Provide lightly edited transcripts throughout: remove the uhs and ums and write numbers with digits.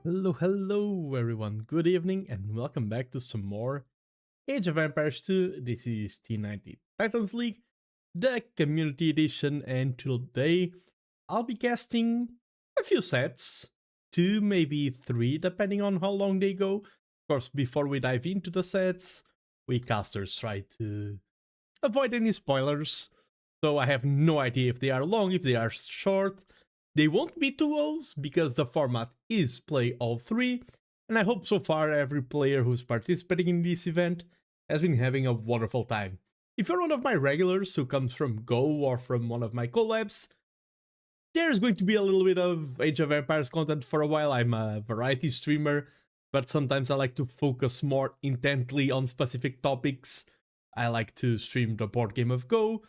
Hello everyone, good evening and welcome back to some more Age of Empires 2. This is T90 Titans League, the Community Edition, and today I'll be casting a few sets, 2 maybe 3 depending on how long they go. Of course, before we dive into the sets, we casters try to avoid any spoilers, so I have no idea if they are long, if they are short. They won't be 2-0s because the format is play all 3, and I hope so far every player who's participating in this event has been having a wonderful time. If you're one of my regulars who comes from Go or from one of my collabs, there's going to be a little bit of Age of Empires content for a while. I'm a variety streamer, but sometimes I like to focus more intently on specific topics. I like to stream the board game of Go,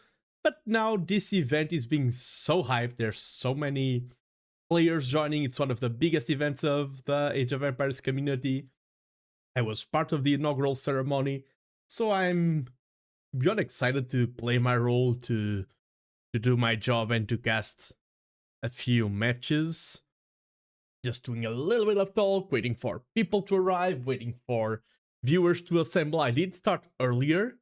but now this event is being so hyped. There's so many players joining. It's one of the biggest events of the Age of Empires community. I was part of the inaugural ceremony, so I'm beyond excited to play my role, to do my job and to cast a few matches. Just doing a little bit of talk, waiting for people to arrive, waiting for viewers to assemble. I did start earlier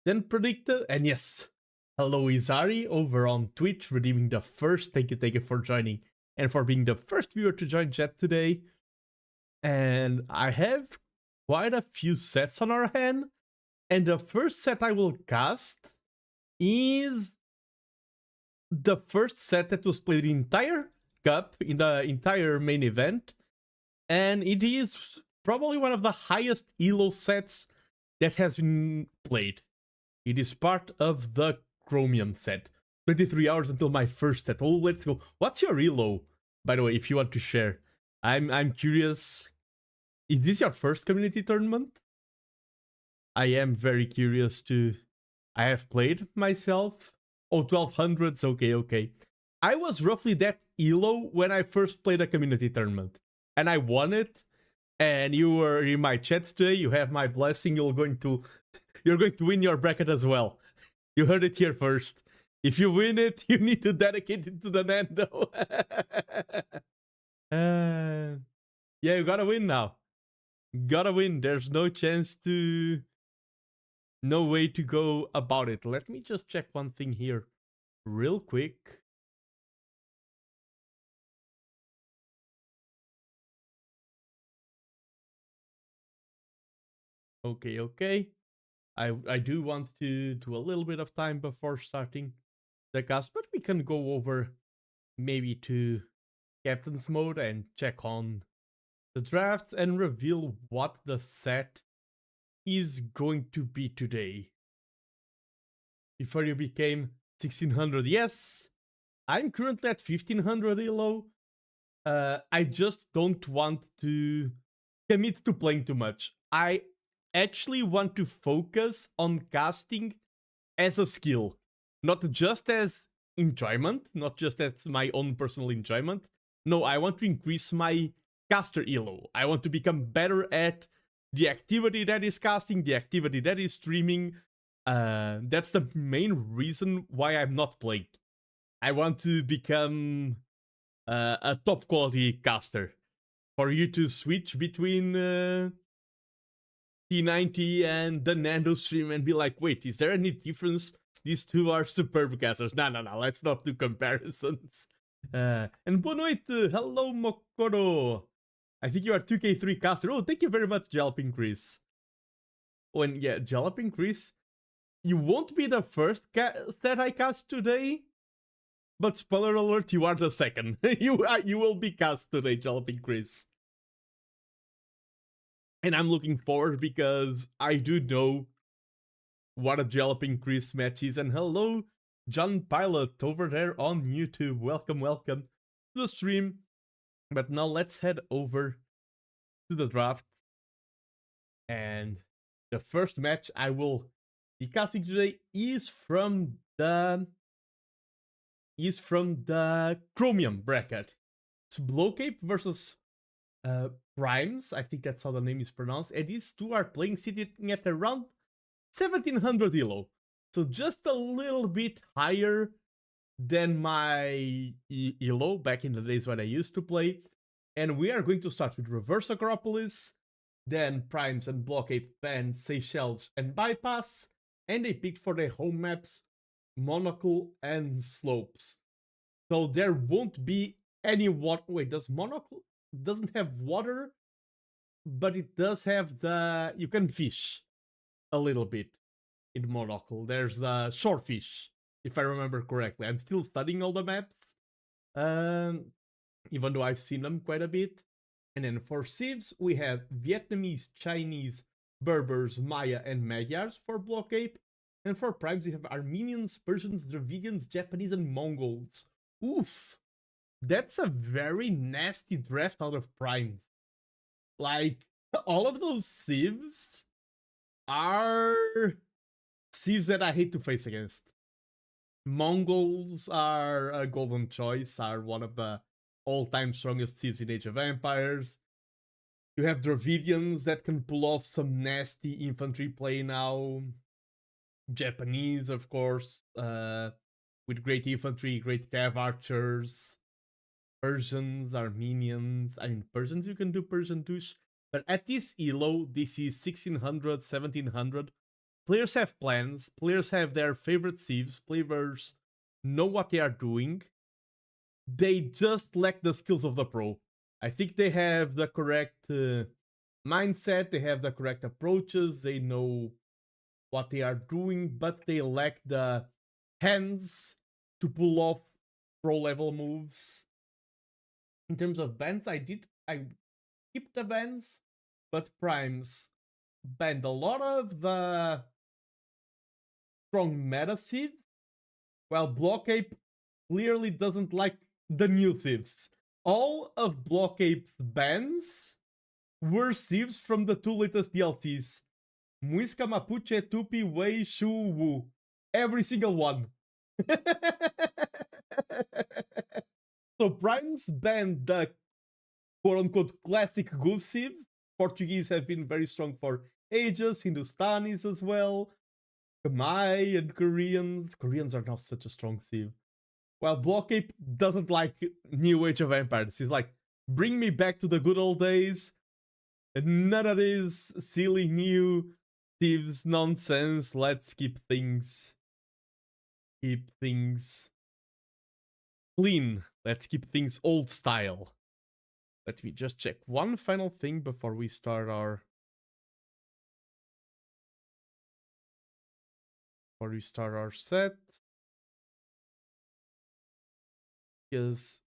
than predicted, and yes, hello Izari over on Twitch, redeeming the first. Thank you for joining and for being the first viewer to join chat today. And I have quite a few sets on our hand, and the first set I will cast is the first set that was played the entire cup, in the entire main event, and it is probably one of the highest elo sets that has been played. It is part of the Chromium set. 23 hours until my first set. Oh, let's go. What's your elo, by the way, if you want to share? I'm curious. Is this your first community tournament? I am very curious to... I have played myself. Oh, 1200s. Okay. I was roughly that elo when I first played a community tournament, and I won it. And you were in my chat today. You have my blessing. You're going to win your bracket as well. You heard it here first. If you win it, you need to dedicate it to TheNando. Yeah, you gotta win now. Gotta win. There's no chance to... No way to go about it. Let me just check one thing here real quick. Okay. I do want to do a little bit of time before starting the cast, but we can go over maybe to captain's mode and check on the draft and reveal what the set is going to be today. Before you became 1600, yes, I'm currently at 1500 elo. I just don't want to commit to playing too much. I actually want to focus on casting as a skill, not just as enjoyment, not just as my own personal enjoyment. No, I want to increase my caster elo. I want to become better at the activity that is casting, the activity that is streaming. That's the main reason why I'm not playing. I want to become a top quality caster. For you to switch between T90 and TheNando stream and be like, wait, is there any difference? These two are superb casters. No, let's not do comparisons. And boa noite, hello Mokoro. I think you are 2k3 caster. Oh, thank you very much, Jaloping Chris. Oh, and yeah, Jaloping Chris, you won't be the first that I cast today, but spoiler alert, you are the second. you will be cast today, Jaloping Chris. And I'm looking forward because I do know what a Jaloping Chris match is. And hello, John Pilot over there on YouTube. Welcome to the stream. But now let's head over to the draft. And the first match I will be casting today is from the Chromium bracket. It's Blowcape versus Primes. I think that's how the name is pronounced. And these two are playing sitting at around 1700 elo. So just a little bit higher than my elo back in the days when I used to play. And we are going to start with Reverse Acropolis, then Primes and Blockape ban Seychelles and Bypass, and they picked for their home maps Monocle and Slopes. So there won't be any water. Wait, does Monocle doesn't have water, but it does have the you can fish a little bit in Monocle. There's the shorefish, if I remember correctly. I'm still studying all the maps, even though I've seen them quite a bit. And then for Civs, we have Vietnamese, Chinese, Berbers, Maya, and Magyars for Blockape. And for Primes, we have Armenians, Persians, Dravidians, Japanese, and Mongols. Oof. That's a very nasty draft out of Primes. Like, all of those Civs are Civs that I hate to face against. Mongols are a golden choice, are one of the all-time strongest Civs in Age of Empires. You have Dravidians that can pull off some nasty infantry play now. Japanese, of course, with great infantry, great cav archers. Persians, Armenians. I mean, Persians, you can do Persian douche. But at this elo, this is 1600, 1700. Players have plans. Players have their favorite civs. Players know what they are doing. They just lack the skills of the pro. I think they have the correct mindset. They have the correct approaches. They know what they are doing, but they lack the hands to pull off pro level moves. In terms of bans, I keep the bans, but Primes banned a lot of the strong meta civs, while Blockape clearly doesn't like the new civs. All of Blockape's bans were civs from the two latest DLCs. Muisca, Mapuche, Tupi, Wei, Shu, Wu. Every single one. So Primes banned the quote-unquote classic goose civs. Portuguese have been very strong for ages, Hindustanis as well. Khmer and Koreans. Koreans are not such a strong civ. While Blockape doesn't like New Age of Empires. He's like, bring me back to the good old days. None of this silly new civs nonsense. Let's keep things clean. Let's keep things old style. Let me just check one final thing before we start our before we start our set, because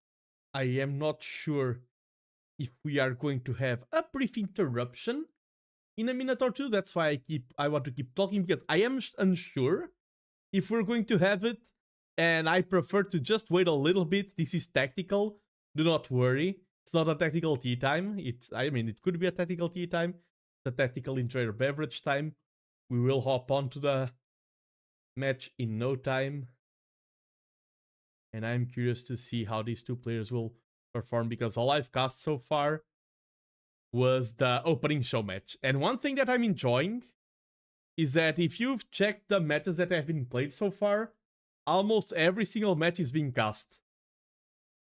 I am not sure if we are going to have a brief interruption in a minute or two. That's why I want to keep talking, because I am unsure if we're going to have it, and I prefer to just wait a little bit. This is tactical. Do not worry. It's not a tactical tea time. It could be a tactical tea time. It's a tactical enjoy your beverage time. We will hop onto the match in no time. And I'm curious to see how these two players will perform, because all I've cast so far was the opening show match. And one thing that I'm enjoying is that if you've checked the matches that have been played so far, almost every single match is being cast.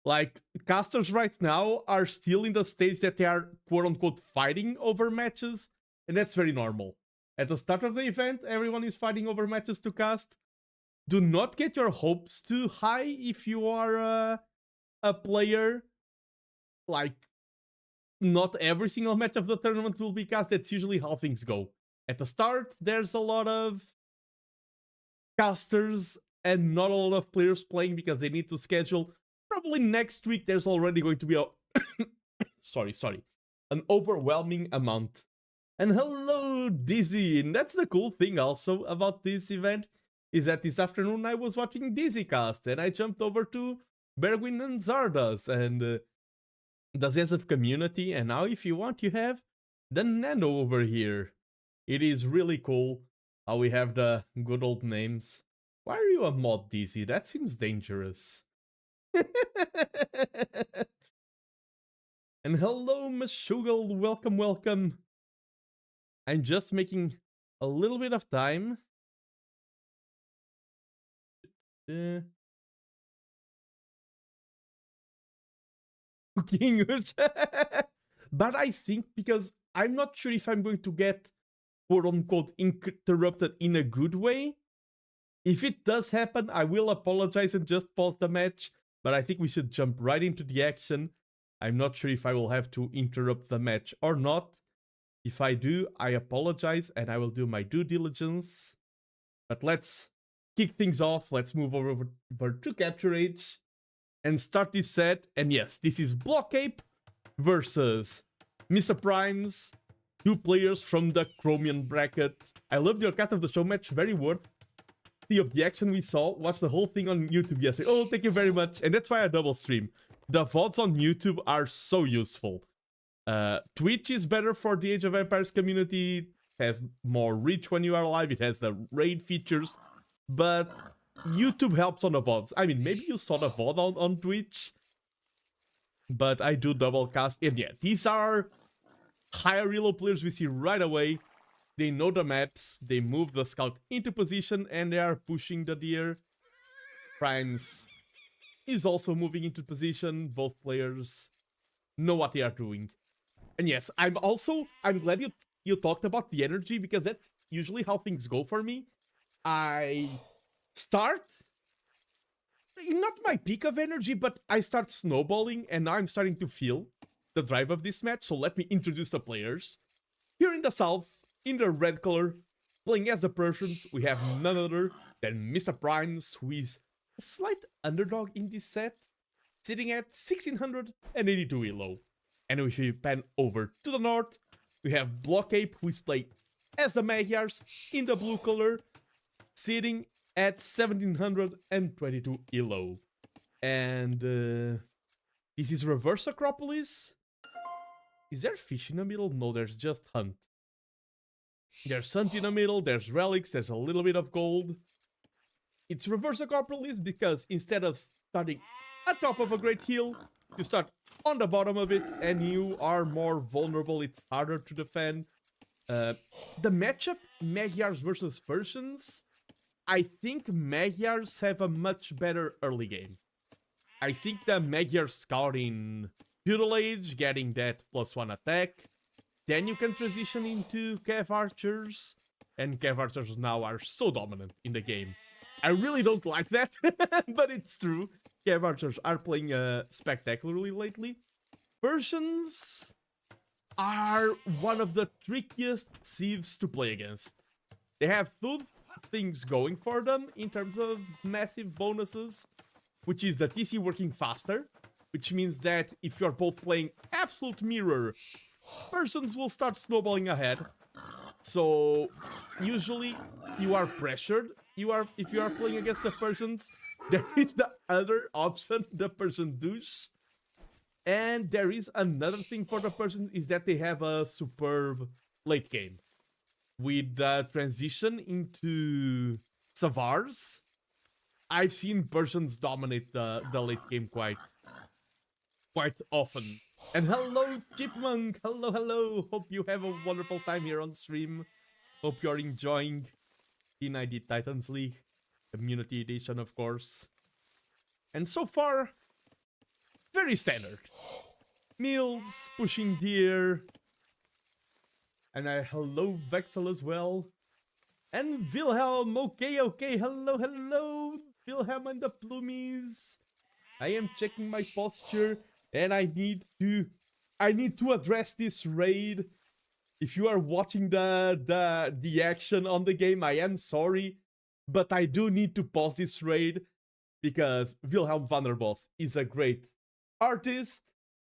Like, casters right now are still in the stage that they are quote-unquote fighting over matches, and that's very normal. At the start of the event, everyone is fighting over matches to cast. Do not get your hopes too high if you are a player. Like, not every single match of the tournament will be cast. That's usually how things go. At the start, there's a lot of casters and not a lot of players playing because they need to schedule. Probably next week, there's already going to be a... an overwhelming amount. And hello, Dizzy! And that's the cool thing also about this event, is that this afternoon I was watching Dizzy cast, and I jumped over to Berwin and Zardas and the ZF community, and now if you want, you have TheNando over here. It is really cool how we have the good old names. Why are you a mod, Dizzy? That seems dangerous. And hello, Meshugal, welcome, welcome. I'm just making a little bit of time. But I think, because I'm not sure if I'm going to get quote-unquote interrupted in a good way. If it does happen, I will apologize and just pause the match, but I think we should jump right into the action. I'm not sure if I will have to interrupt the match or not. If I do, I apologize and I will do my due diligence. But let's kick things off. Let's move over to Capture Age and start this set. And yes, this is Block Ape versus Mr. Primes, two players from the Chromium bracket. I love your cut of the show match, very worth of the action we saw. Watch the whole thing on YouTube yesterday. Oh, thank you very much. And that's why I double stream. The VODs on YouTube are so useful. Twitch is better for the Age of Empires community. It has more reach when you are live. It has the raid features. But YouTube helps on the VODs. I mean, maybe you saw the VOD on Twitch. But I do double cast. And yeah, these are higher elo players we see right away. They know the maps, they move the scout into position, and they are pushing the deer. Primes is also moving into position. Both players know what they are doing. And yes, I'm glad you talked about the energy, because that's usually how things go for me. I start, not my peak of energy, but I start snowballing, and now I'm starting to feel the drive of this match. So let me introduce the players. Here in the south, in the red color, playing as the Persians, we have none other than Mr. Primes, who is a slight underdog in this set, sitting at 1682 elo. And if we pan over to the north, we have Block Ape, who is playing as the Magyars in the blue color, sitting at 1722 elo. And this is Reverse Acropolis. Is there fish in the middle? No, there's just Hunt. There's Hunt in the middle, there's relics, there's a little bit of gold. It's Reverse Acropolis because instead of starting at top of a great hill, you start on the bottom of it and you are more vulnerable, it's harder to defend. The matchup, Magyars versus Persians, I think Magyars have a much better early game. I think the Magyars scouting Feudal Age, getting that +1 attack. Then you can transition into Cav Archers, and Cav Archers now are so dominant in the game. I really don't like that, but it's true. Cav Archers are playing spectacularly lately. Persians are one of the trickiest thieves to play against. They have Thud, things going for them in terms of massive bonuses, which is the TC working faster, which means that if you're both playing absolute mirror, persons will start snowballing ahead. So usually you are pressured. If you are playing against the persons, there is the other option, the person douche. And there is another thing for the person is that they have a superb late game. With the transition into Savars, I've seen persons dominate the late game quite often. And hello, Chipmunk! Hello! Hope you have a wonderful time here on stream. Hope you're enjoying T90 Titans League Community Edition, of course. And so far, very standard. Meals, pushing deer. And hello, Vexel as well. And Wilhelm, okay. Hello. Wilhelm and the Plumies. I am checking my posture. And I need to address this raid. If you are watching the action on the game, I am sorry, but I do need to pause this raid because Wilhelm van der Bos is a great artist.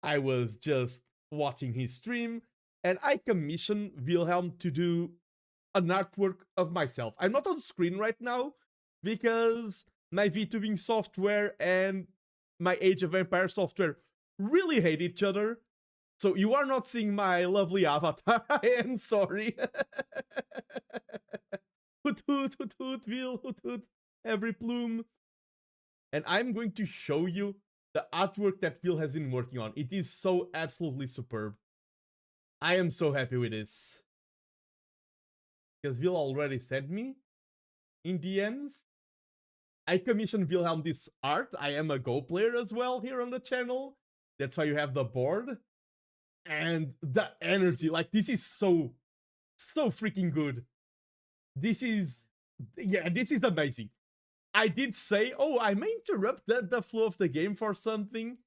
I was just watching his stream and I commissioned Wilhelm to do an artwork of myself. I'm not on screen right now because my VTubing software and my Age of Empires software really hate each other. So you are not seeing my lovely avatar. I am sorry. Hoot hoot, Will, hoot, every plume. And I'm going to show you the artwork that Will has been working on. It is so absolutely superb. I am so happy with this. Because Will already sent me in DMs. I commissioned Wilhelm this art. I am a Go player as well here on the channel. That's why you have the board. And the energy, like, this is so freaking good. This is amazing. I did say, oh, I may interrupt the flow of the game for something.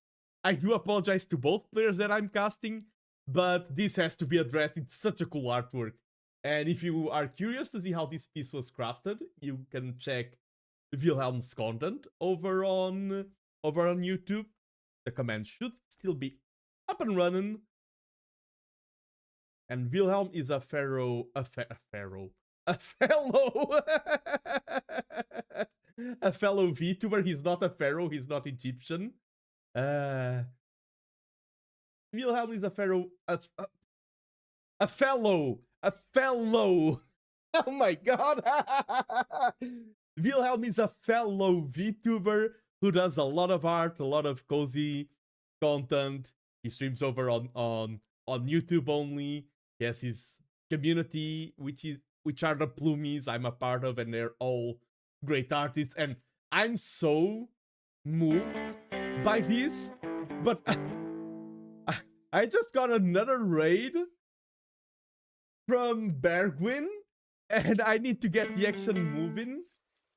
I do apologize to both players that I'm casting, but this has to be addressed. It's such a cool artwork. And if you are curious to see how this piece was crafted, you can check Wilhelm's content over on YouTube. The command should still be up and running. And Wilhelm is a fellow a fellow VTuber. He's not a pharaoh, he's not Egyptian. Wilhelm is a fellow. Oh my god. Wilhelm is a fellow VTuber who does a lot of art, a lot of cozy content. He streams over on YouTube only. He has his community, which are the Plumies I'm a part of, and they're all great artists. And I'm so moved by this, but I just got another raid from Bergwin, and I need to get the action moving.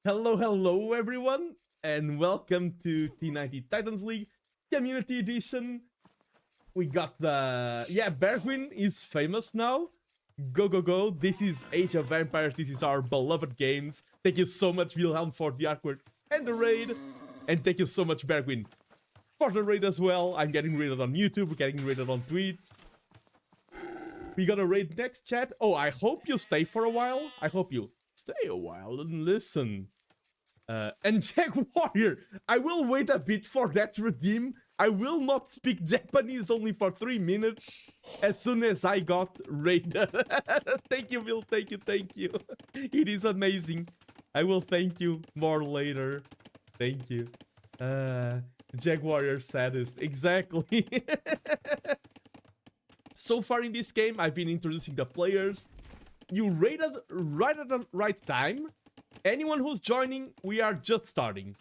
Hello everyone, and welcome to T90 Titans League Community Edition. We got the... yeah, Bergwin is famous now. Go. This is Age of Empires. This is our beloved games. Thank you so much, Wilhelm, for the artwork and the raid. And thank you so much, Bergwin, for the raid as well. I'm getting raided on YouTube. We're getting raided on Twitch. We got a raid next, chat. Oh, I hope you stay for a while. I hope you stay a while and listen. And Jack Warrior, I will wait a bit for that redeem. I will not speak Japanese only for 3 minutes as soon as I got raided. Thank you, Will. Thank you. It is amazing. I will thank you more later. Thank you. Jack Warrior saddest. Exactly. So far in this game, I've been introducing the players. You raided right at the right time. Anyone who's joining, we are just starting.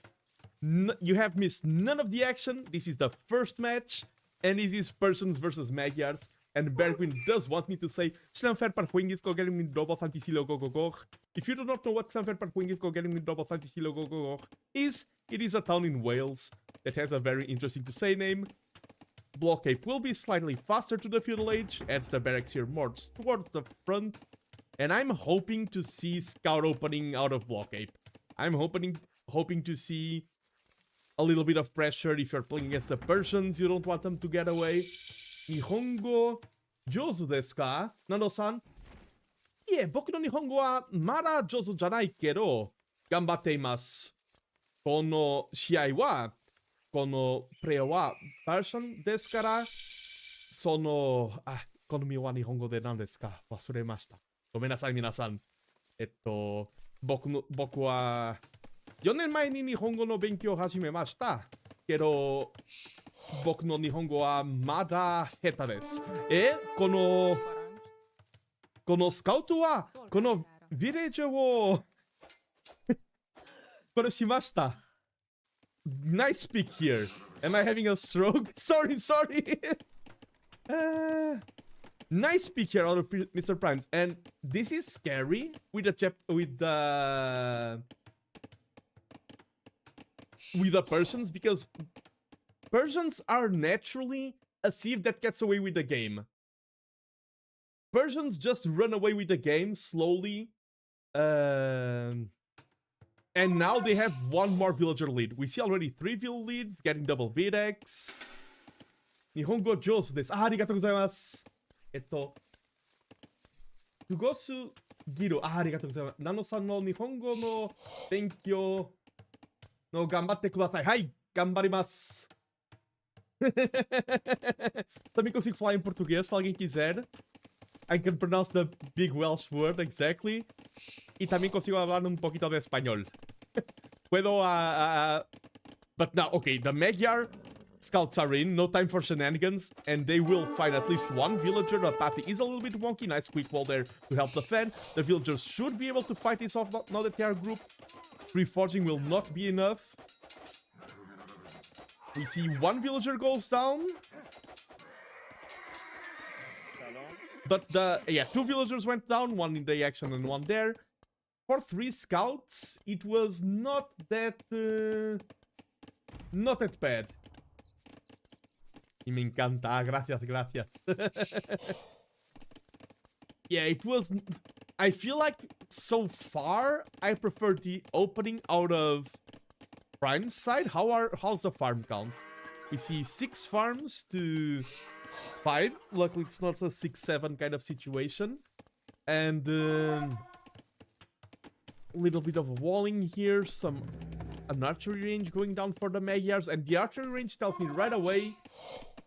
You have missed none of the action. This is the first match, and this is persons versus Magyars. And Bergwin does want me to say, if you do not know what is, it is a town in Wales that has a very interesting to say name. Blockade will be slightly faster to the feudal age, adds the barracks here more towards the front, And I'm hoping to see scout opening out of block ape. I'm hoping to see a little bit of pressure if you're playing against the Persians. You don't want them to get away. Nihongo jozu desu ka? Nando-san? Ie, boku no Nihongo wa mada jozu janai kedo, ganbatte imasu. Kono shiai wa, kono play wa Persian desu kara, sono... kono mi wa Nihongo de nan desu ka? Wasuremashita. Gomenasai, minasan. Boku wa 4年前に日本語の勉強を始めました。けど、僕の日本語はまだ下手です。このスカウトは、このビレッジを殺しました。Nice speak here. Am I having a stroke? Sorry. Nice speak here out of Mr. Primes. And this is scary with the Persians, because Persians are naturally a sieve that gets away with the game. Persians just run away with the game slowly. And now they have one more villager lead. We see already 3 villager leads getting double BDX. Nihongo josu desu. Arigatou gozaimasu. Fugosu giru. Arigatou gozaimasu. Nano-san no Nihongo no benkyou no ganbatte kudasai. Hai, ganbarimasu. Também consigo falar em português, se alguém quiser. I can pronounce the big Welsh word exactly. Y también consigo hablar un poquito de español. Puedo... But now, okay, the Magyar scouts are in. No time for shenanigans. And they will find at least one villager. The path is a little bit wonky. Nice quick wall there to help defend. The villagers should be able to fight this off now that they are grouped. Reforging will not be enough. We see one villager goes down. But yeah, 2 villagers went down, one in the action and one there. For 3 scouts, it was not that bad. Y me encanta, gracias. Yeah, it was... I feel like so far I prefer the opening out of Prime's side. How's the farm count? We see 6 farms to 5. Luckily, it's not a 6-7 kind of situation. And a little bit of walling here. An archery range going down for the Magyars. And the archery range tells me right away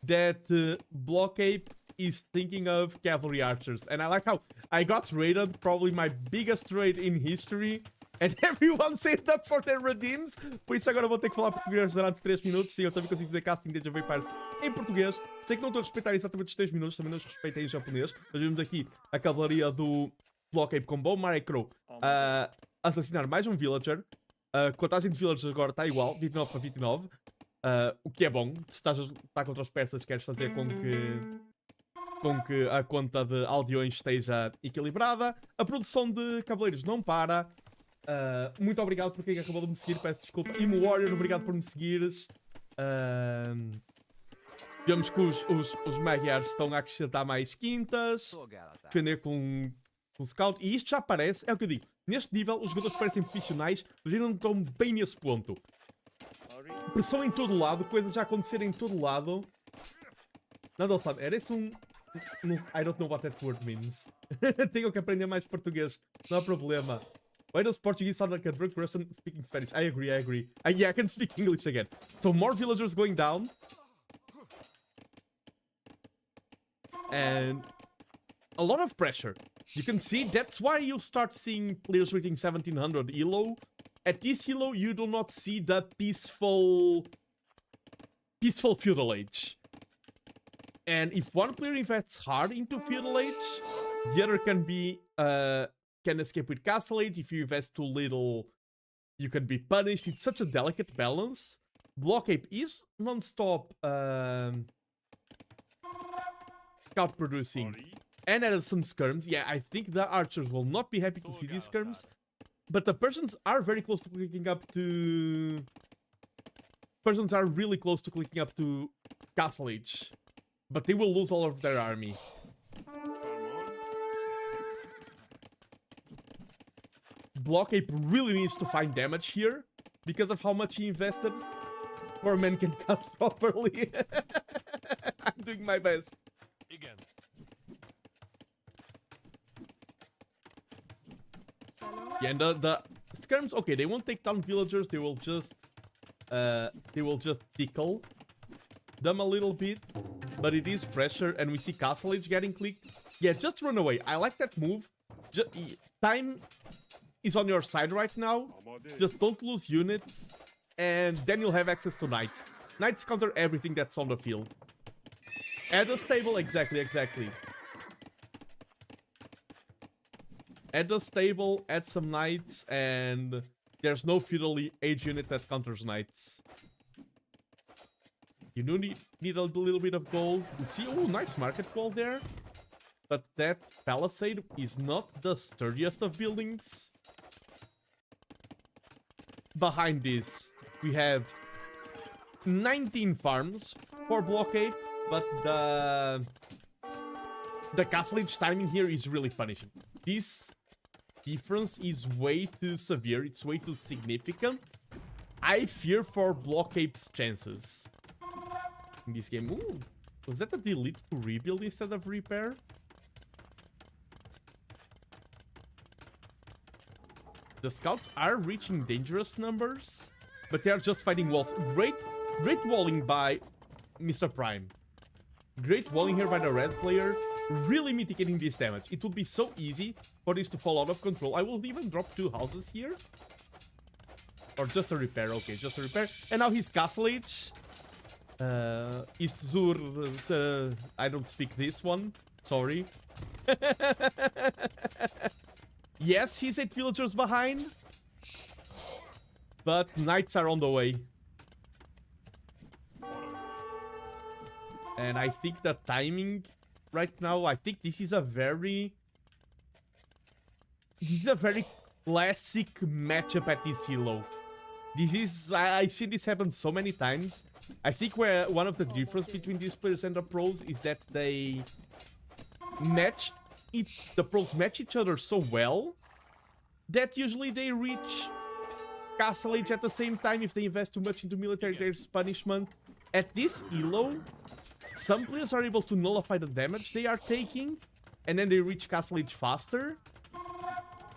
that Block Ape is thinking of cavalry archers. And I like how I got raided, probably my biggest raid in history. And everyone saved up for their redeems. Por isso agora vou ter que falar português durante 3 minutos. Sim, eu também consigo fazer casting de Vampires em português. Sei que não estou a respeitar exatamente os 3 minutos, também não os respeitei em japonês. Nós vemos aqui a cavalaria do Block Ape com Bow Micro assassinar mais um villager. A contagem de villagers agora está igual, 29 para 29. O que é bom. Se estás a lutar contra os persas, queres fazer com que a conta de aldeões esteja equilibrada. A produção de cavaleiros não para. Muito obrigado por quem acabou de me seguir, peço desculpa. Imo Warrior, obrigado por me seguires. Vemos que os Magyars estão a acrescentar mais quintas, defender com scout. E isto já parece, é o que eu digo, neste nível os jogadores parecem profissionais, mas ainda não estão bem nesse ponto. Pressão em todo lado, coisas já acontecerem em todo lado. Nada sabe, era esse um... I don't know what that word means. Tenho que aprender mais português, não há problema. Why does Portuguese sound like a drunk Russian speaking Spanish? I agree. Yeah, I can speak English again. So more villagers going down. And a lot of pressure. You can see that's why you start seeing players reaching 1700 elo. At this elo, you do not see the peaceful feudal age. And if one player invests hard into feudal age, the other can escape with castle age. If you invest too little, you can be punished. It's such a delicate balance. Block Ape is non-stop scout producing and added some skirms. Yeah, I think the archers will not be happy to see these skirms. But the Persians are very close to clicking up to... Persians are really close to clicking up to castle age. But they will lose all of their army. Block Ape really needs to find damage here because of how much he invested. Poor man can cast properly. I'm doing my best. Again. Yeah, and the skirms, okay, they won't take down villagers, they will just tickle them a little bit, but it is pressure, and we see Castle Age getting clicked. Yeah, just run away. I like that move. Time is on your side right now. Just don't lose units, and then you'll have access to Knights. Knights counter everything that's on the field. Add a stable, exactly. Add a stable, add some Knights, and there's no feudal age unit that counters Knights. You do need a little bit of gold. You see, oh, nice market wall there. But that palisade is not the sturdiest of buildings. Behind this, we have 19 farms for Block Ape, but the Castle Age timing here is really punishing. This difference is way too severe, it's way too significant. I fear for Block Ape's chances in this game. Ooh, was that a delete to rebuild instead of repair? The scouts are reaching dangerous numbers, but they are just fighting walls. Great walling by Mr. Prime. Great walling here by the red player, really mitigating this damage. It would be so easy for this to fall out of control. I will even drop 2 houses here. Or just a repair, okay, just a repair. And now his Castle Age. Istzur, I don't speak this one, sorry. Yes, he's 8 villagers behind. But Knights are on the way. And I think the timing right now, I think this is a very classic matchup at this elo. This is, I've seen this happen so many times. I think where one of the difference between these players and the pros is that the pros match each other so well that usually they reach Castle Age at the same time. If they invest too much into military, there's punishment. At this elo, some players are able to nullify the damage they are taking, and then they reach Castle Age faster.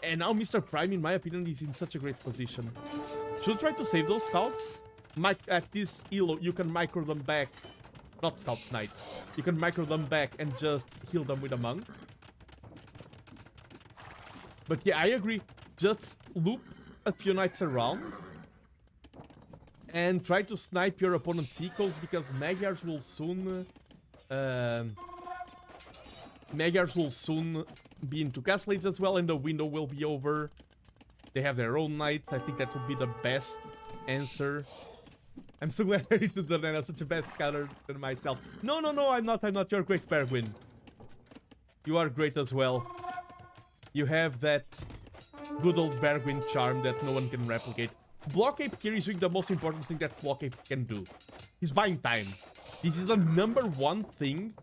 And now Mr. Prime, in my opinion, is in such a great position. Should try to save those scouts. At this elo, you can micro them back. Not scouts, Knights. You can micro them back and just heal them with a monk. But yeah, I agree. Just loop a few Knights around and try to snipe your opponent's ecos, because Magyars will soon be into Castle Age as well, and the window will be over. They have their own Knights. I think that would be the best answer. I'm so glad I did TheNando, such a best counter than myself. No, I'm not. You're great, Bergwin. You are great as well. You have that good old Bergwin charm that no one can replicate. Block Ape here is doing the most important thing that Block Ape can do. He's buying time. This is the #1 thing.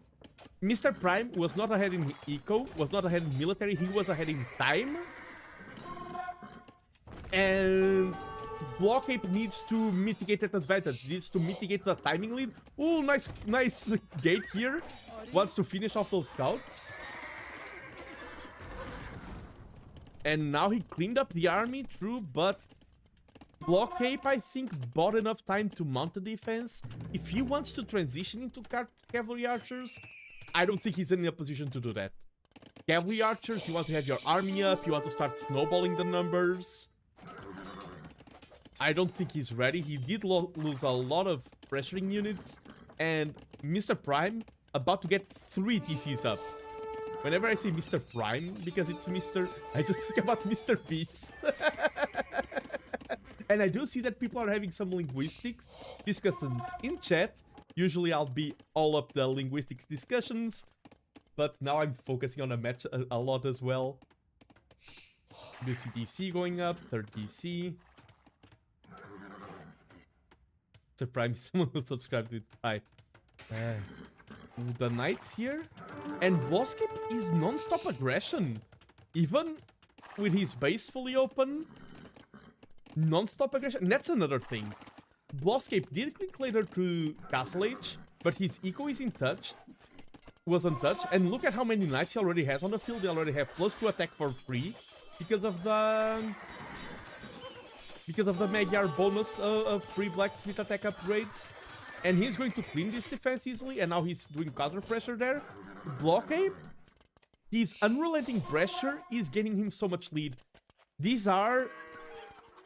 Mr. Prime was not ahead in eco, was not ahead in military, he was ahead in time. And Block Ape needs to mitigate that advantage, needs to mitigate the timing lead. Oh, nice gate here. Wants to finish off those scouts. And now he cleaned up the army, true, but Block Ape, I think, bought enough time to mount the defense. If he wants to transition into cavalry archers, I don't think he's in a position to do that. Cavalry archers, you want to have your army up, you want to start snowballing the numbers. I don't think he's ready. He did lose a lot of pressuring units, and Mr. Prime about to get 3 TCs up. Whenever I say Mr. Prime, because it's Mr., I just think about Mr. Beast. And I do see that people are having some linguistic discussions in chat. Usually I'll be all up the linguistics discussions, but now I'm focusing on a match a lot as well. The CDC going up, 3rd DC. Surprise, someone will subscribe to it. Hi. The Knights here. And Block Ape is non-stop aggression. Even with his base fully open, non-stop aggression. And that's another thing. Bloscape did click later to Castle Age, but his eco is was untouched. And look at how many knights he already has on the field. They already have +2 attack for free because of the Magyar bonus of free blacksmith attack upgrades. And he's going to clean this defense easily, and now he's doing counter pressure there. Blockape, his unrelenting pressure is getting him so much lead. These are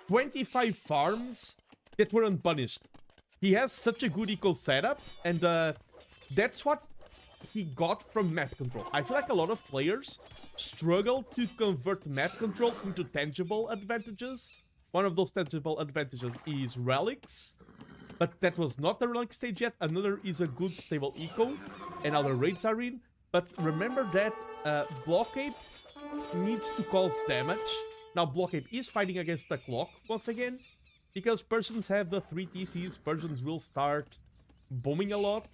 25 farms that were unpunished. He has such a good eco setup, and that's what he got from map control. I feel like a lot of players struggle to convert map control into tangible advantages. One of those tangible advantages is relics, but that was not the relic stage yet. Another is a good stable eco, and other raids are in. But remember that Blockape needs to cause damage. Now Blockape is fighting against the clock once again, because Persians have the 3 TCs. Persians will start booming a lot.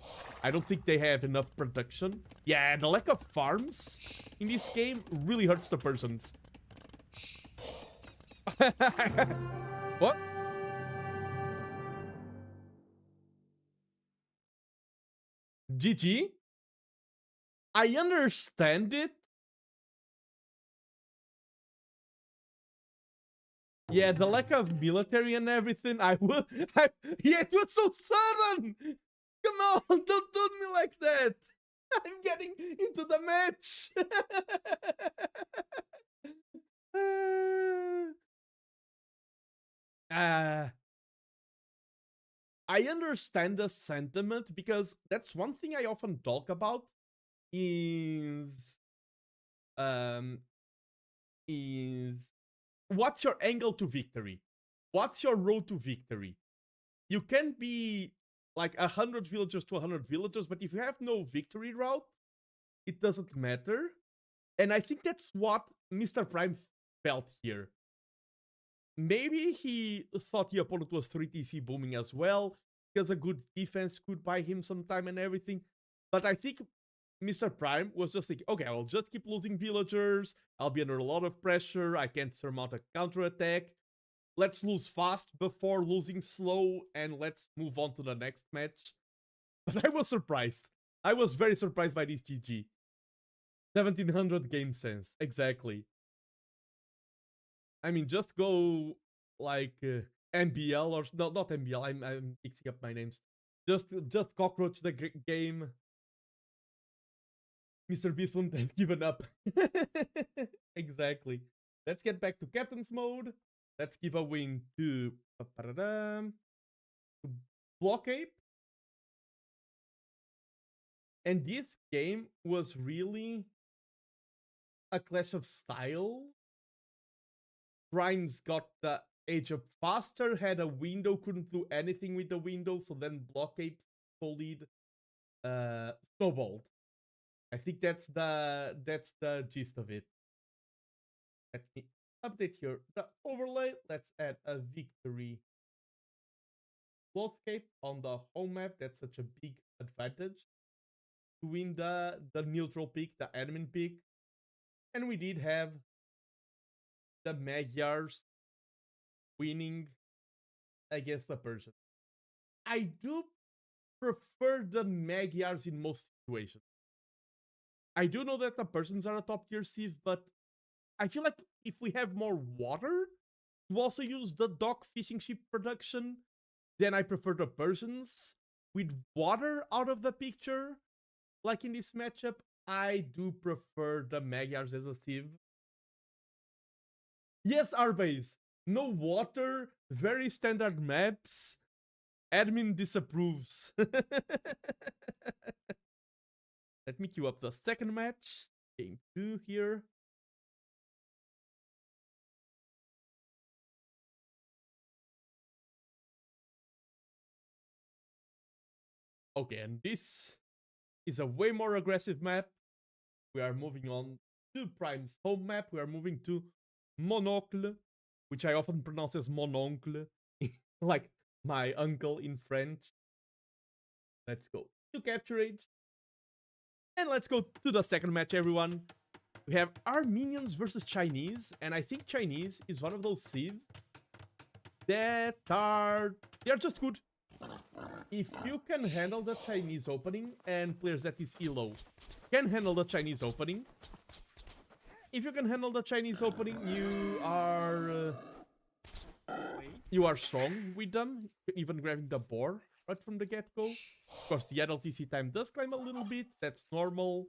I don't think they have enough production. Yeah, the lack of farms in this game really hurts the Persians. What? GG? I understand it. Yeah, the lack of military and everything, yeah, it was so sudden! Come on, don't do me like that! I'm getting into the match! I understand the sentiment, because that's one thing I often talk about is what's your angle to victory? What's your road to victory? You can be like 100 villagers to 100 villagers, but if you have no victory route, it doesn't matter. And I think that's what Mr. Prime felt here. Maybe he thought the opponent was 3 TC booming as well, because a good defense could buy him some time and everything. But I think Mr. Prime was just thinking, okay, I'll just keep losing villagers. I'll be under a lot of pressure. I can't surmount a counterattack. Let's lose fast before losing slow, and let's move on to the next match. But I was surprised. I was very surprised by this GG. 1700 game sense, exactly. I mean, just go like MBL or no, not MBL. I'm mixing up my names. Just cockroach the game. Mr. Beast wouldn't have given up. Exactly. Let's get back to Captain's mode. Let's give a win to Blockape. And this game was really a clash of style. Prime's got the age up faster, had a window, couldn't do anything with the window, so then Blockape's full lead snowballed. I think that's the gist of it. Let me update here the overlay. Let's add a victory Bloscape on the home map. That's such a big advantage to win the neutral pick, the admin pick. And we did have the Magyars winning against the Persians. I do prefer the Magyars in most situations. I do know that the Persians are a top tier sieve, but I feel like if we have more water to also use the dock fishing ship production, then I prefer the Persians. With water out of the picture, like in this matchup, I do prefer the Magyars as a sieve. Yes, Arbase. No water, very standard maps. Admin disapproves. Let me queue up the second match. Game 2 here. Okay, and this is a way more aggressive map. We are moving on to Prime's home map. We are moving to Monocle, which I often pronounce as Mononcle, like my uncle in French. Let's go to Capture Age. And let's go to the second match, everyone. We have Armenians versus Chinese, and I think Chinese is one of those thieves that they're just good. If you can handle the Chinese opening, and players that is elo can handle the Chinese opening. If you can handle the Chinese opening, you are strong with them, even grabbing the boar right from the get-go. Of course, the ADLTC time does climb a little bit. That's normal.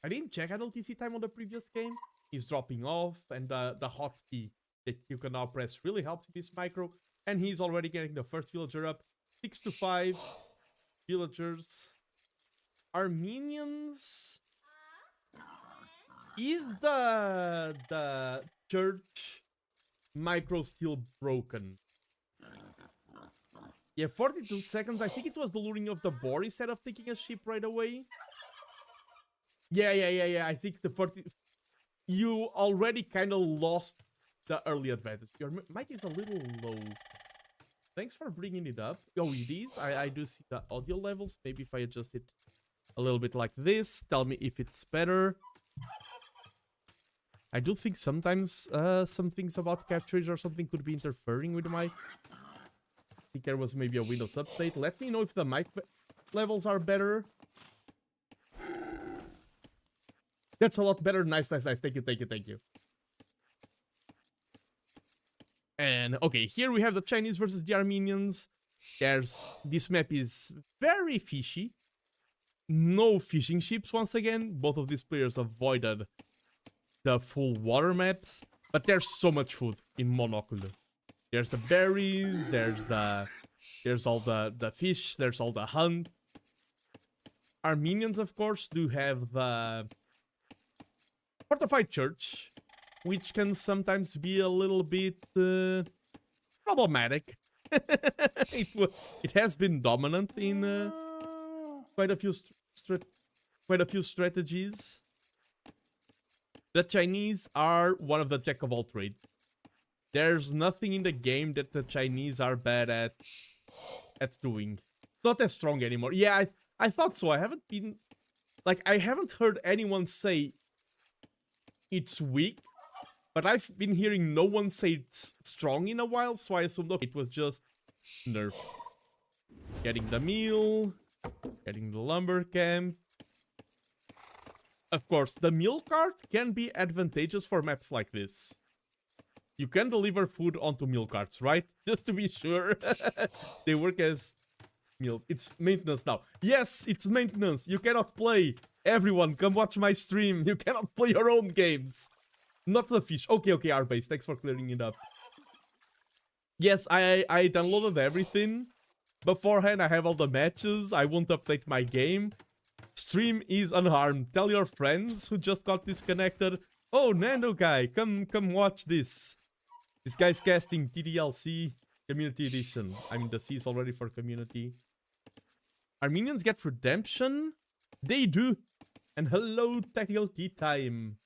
I didn't check ADLTC time on the previous game. He's dropping off, and the hotkey that you can now press really helps with this micro. And he's already getting the first villager up. 6 to 5 villagers. Armenians. Is the church micro still broken? Yeah, 42 seconds. I think it was the luring of the boar instead of taking a ship right away. Yeah. I think the 40... You already kind of lost the early advantage. Your mic is a little low. Thanks for bringing it up. Oh, it is? I do see the audio levels. Maybe if I adjust it a little bit like this. Tell me if it's better. I do think sometimes some things about captures or something could be interfering with the mic. I think there was maybe a Windows update. Let me know if the mic levels are better. That's a lot better. Nice. Thank you. And okay, here we have the Chinese versus the Armenians. This map is very fishy. No fishing ships once again. Both of these players avoided the full water maps, but there's so much food in Monocle. There's the berries, there's all the fish, there's all the hunt. Armenians, of course, do have the fortified church, which can sometimes be a little bit problematic. It has been dominant in quite a few strategies. The Chinese are one of the jack of all trades. There's nothing in the game that the Chinese are bad at doing. Not as strong anymore. Yeah, I thought so. I haven't heard anyone say it's weak, but I've been hearing no one say it's strong in a while, so I assumed it was just nerf. Getting the meal, getting the lumber camp. Of course, the meal cart can be advantageous for maps like this. You can deliver food onto meal carts, right? Just to be sure. They work as meals. It's maintenance now. Yes, it's maintenance. You cannot play. Everyone, come watch my stream. You cannot play your own games. Not the fish. Okay, Arbase. Thanks for clearing it up. Yes, I downloaded everything. Beforehand, I have all the matches. I won't update my game. Stream is unharmed. Tell your friends who just got disconnected. Oh, Nando guy, come watch this. This guy's casting TTLC Community Edition. I mean, the C is already for Community. Armenians get redemption? They do. And hello, Technical Tea Time.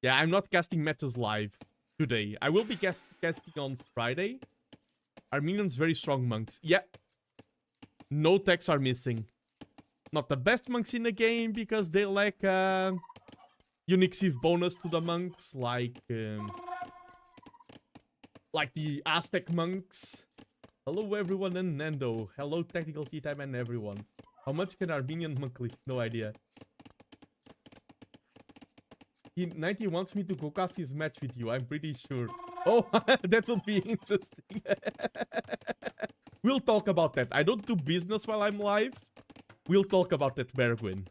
Yeah, I'm not casting matches live today. I will be casting on Friday. Armenians very strong monks. Yeah. No techs are missing. Not the best monks in the game because they lack unique sieve bonus to the monks, like the Aztec monks. Hello everyone and Nando. Hello Technical Tea Time and everyone. How much can Armenian monk lift? No idea. T90 wants me to go cast his match with you, I'm pretty sure. Oh, that would be interesting. We'll talk about that. I don't do business while I'm live. We'll talk about that, Bergwin.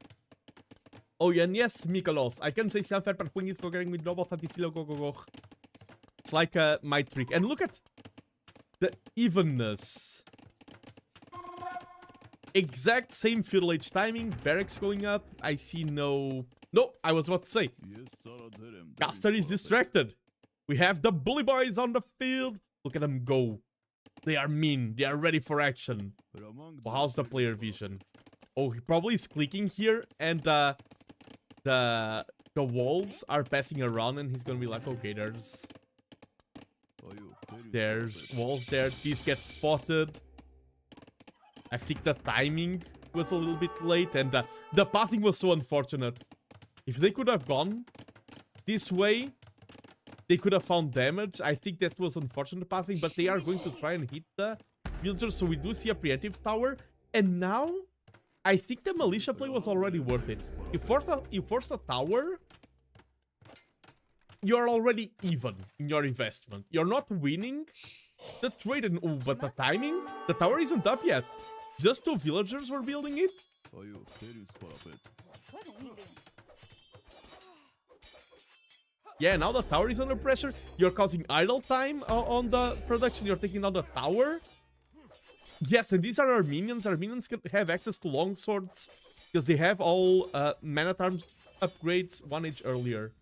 Oh, yeah, and yes, Mikolos. I can say something for putting it forgetting with Nobel Fantasilo go. It's like my trick. And look at the evenness. Exact same Feudal Age timing. Barracks going up. I see no... No, I was about to say. Caster is distracted. We have the bully boys on the field. Look at them go. They are mean. They are ready for action. Well, how's the player vision? Oh, he probably is clicking here, and the walls are passing around, and he's gonna be like, okay, there's walls there. These get spotted. I think the timing was a little bit late, and the pathing was so unfortunate. If they could have gone this way, they could have found damage. I think that was unfortunate pathing, but they are going to try and hit the villagers, so we do see a preemptive tower. And now, I think the militia play was already worth it. You force a tower, you're already even in your investment. You're not winning the trade, and but the timing, the tower isn't up yet. Just 2 villagers were building it. Yeah, now the tower is under pressure. You're causing idle time on the production. You're taking down the tower. Yes, and these are our minions. Our minions can have access to long swords because they have all man-at-arms upgrades 1 age earlier.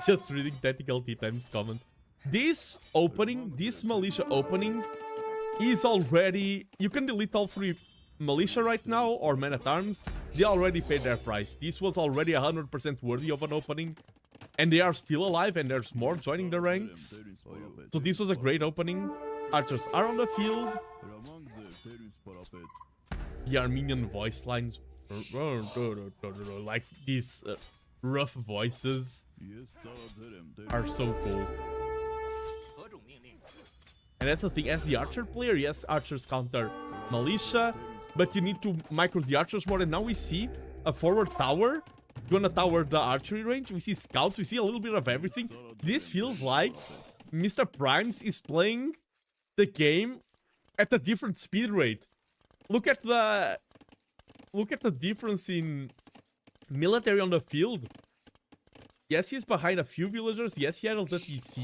Just reading Tactical T90's comment. This opening, this militia opening, is already... You can delete all 3 militia right now, or men-at-arms. They already paid their price. This was already 100% worthy of an opening. And they are still alive, and there's more joining the ranks. So this was a great opening. Archers are on the field. The Armenian voice lines... like these rough voices are so cool. And that's the thing, as the archer player, yes, archers counter militia, but you need to micro the archers more. And now we see a forward tower, gonna tower the archery range. We see scouts, we see a little bit of everything. This feels like Mr. Primes is playing the game at a different speed rate. Look at the difference in military on the field. Yes, he's behind a few villagers. Yes, he handled the TC.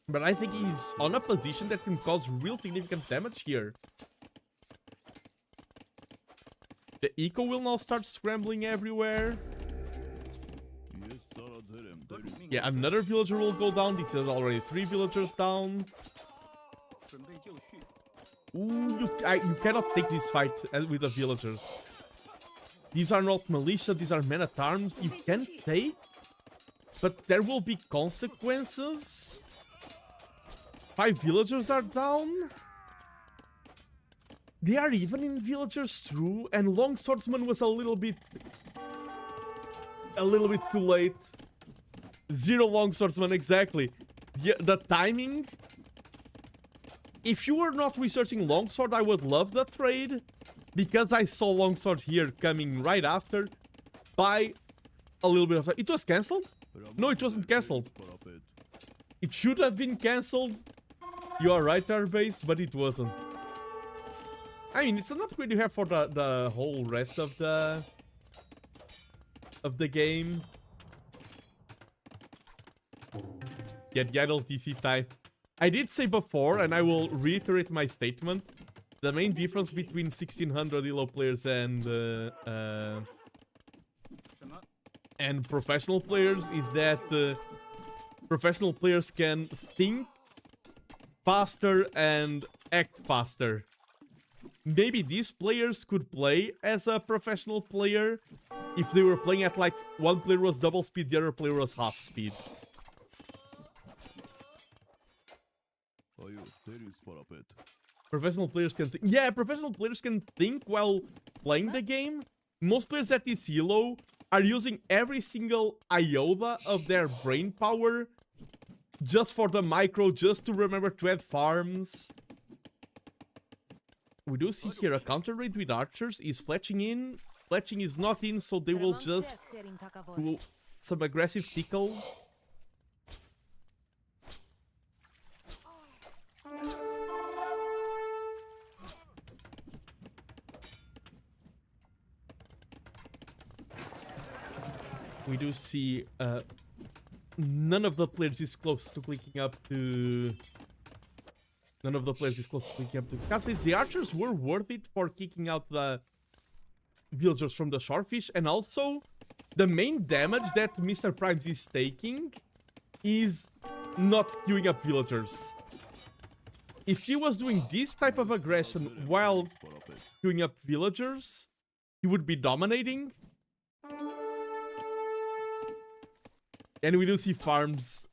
But I think he's on a position that can cause real significant damage here. The eco will now start scrambling everywhere. Yeah, another villager will go down. This is already 3 villagers down. Ooh, you cannot take this fight with the villagers. These are not militia, these are men-at-arms. You can take, but there will be consequences. 5 villagers are down. They are even in villagers too, and Long Swordsman was a little bit too late. 0 Long Swordsman, exactly. The timing. If you were not researching Longsword, I would love the trade, because I saw Longsword here coming right after by a little bit of... It was cancelled? No, it wasn't cancelled. It should have been cancelled. You are right, Arbase, but it wasn't. I mean, it's an upgrade you have for the whole rest of the game. Get the idle TC type. I did say before, and I will reiterate my statement, the main difference between 1600 ELO players and professional players is that professional players can think faster and act faster. Maybe these players could play as a professional player if they were playing at like one player was double speed, the other player was half speed. Professional players can think. Yeah, professional players can think while playing the game. Most players at this elo are using every single iota of their brain power just for the micro, just to remember to add farms. We do see here a counter raid with archers. Is fletching in? Fletching is not in, so they will just do some aggressive tickle. We do see none of the players is close to clicking up to... None of the players is close to clicking up to castle. The archers were worth it for kicking out the villagers from the swordfish. And also, the main damage that Mr. Primes is taking is not queuing up villagers. If he was doing this type of aggression while queuing up villagers, he would be dominating. And we do see farms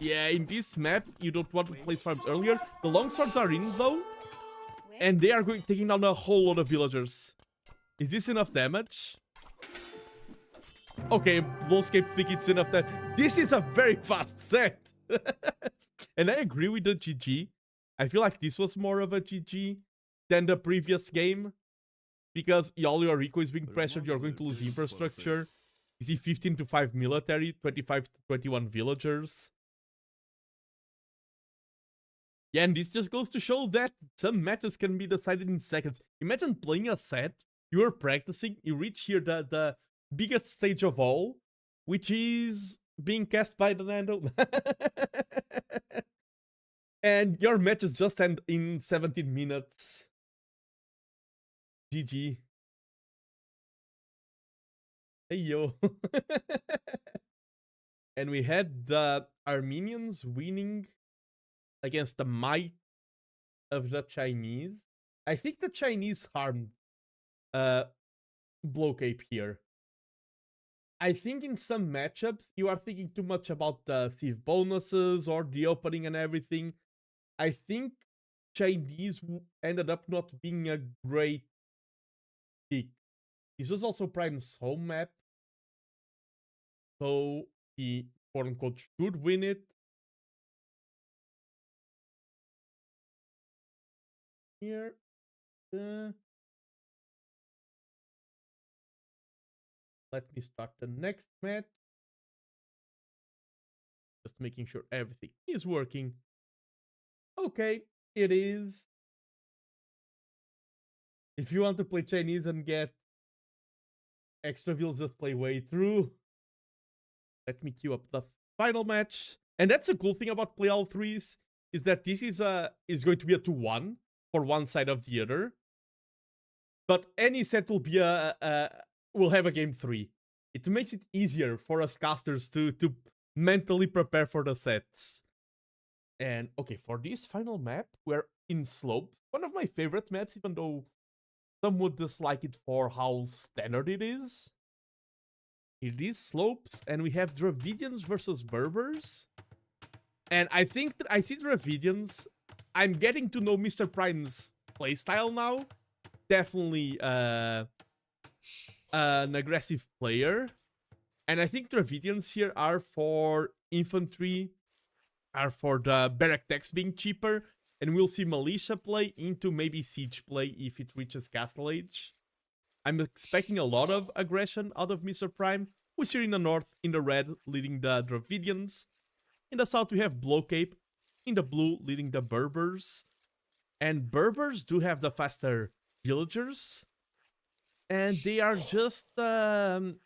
Yeah, in this map, you don't want to place farms earlier. The longswords are in, though. And they are taking down a whole lot of villagers. Is this enough damage? Okay, Volscape think it's enough that this is a very fast set. And I agree with the GG. I feel like this was more of a GG than the previous game. Because all your Rico is being pressured, you're going to lose infrastructure. You see 15 to 5 military, 25 to 21 villagers. Yeah, and this just goes to show that some matches can be decided in seconds. Imagine playing a set, you're practicing, you reach here the biggest stage of all, which is being cast by TheNando. And your matches just end in 17 minutes. GG. Hey yo. And we had the Armenians winning against the might of the Chinese. I think the Chinese harmed Blocape here. I think in some matchups, you are thinking too much about the thief bonuses or the opening and everything. I think Chinese ended up not being a great pick. This was also Prime's home map. So he, quote-unquote, should win it. Here. Let me start the next match. Just making sure everything is working. Okay, it is. If you want to play Chinese and get extra views, just play way through. Let me queue up the final match. And that's a cool thing about play all threes, is that this is going to be a 2-1 for one side of the other. But any set will be will have a game 3. It makes it easier for us casters to mentally prepare for the sets. And okay, for this final map, we're in slopes. One of my favorite maps, even though some would dislike it for how standard it is. It is slopes, and we have Dravidians versus Berbers. And I think that I see Dravidians. I'm getting to know Mr. Prime's playstyle now. Definitely an aggressive player. And I think Dravidians here are for infantry, are for the barrack techs being cheaper. And we'll see militia play into maybe siege play if it reaches castle age. I'm expecting a lot of aggression out of Mr. Prime, who's here in the north, in the red, leading the Dravidians. In the south, we have Blocape, in the blue, leading the Berbers. And Berbers do have the faster villagers. And they are just an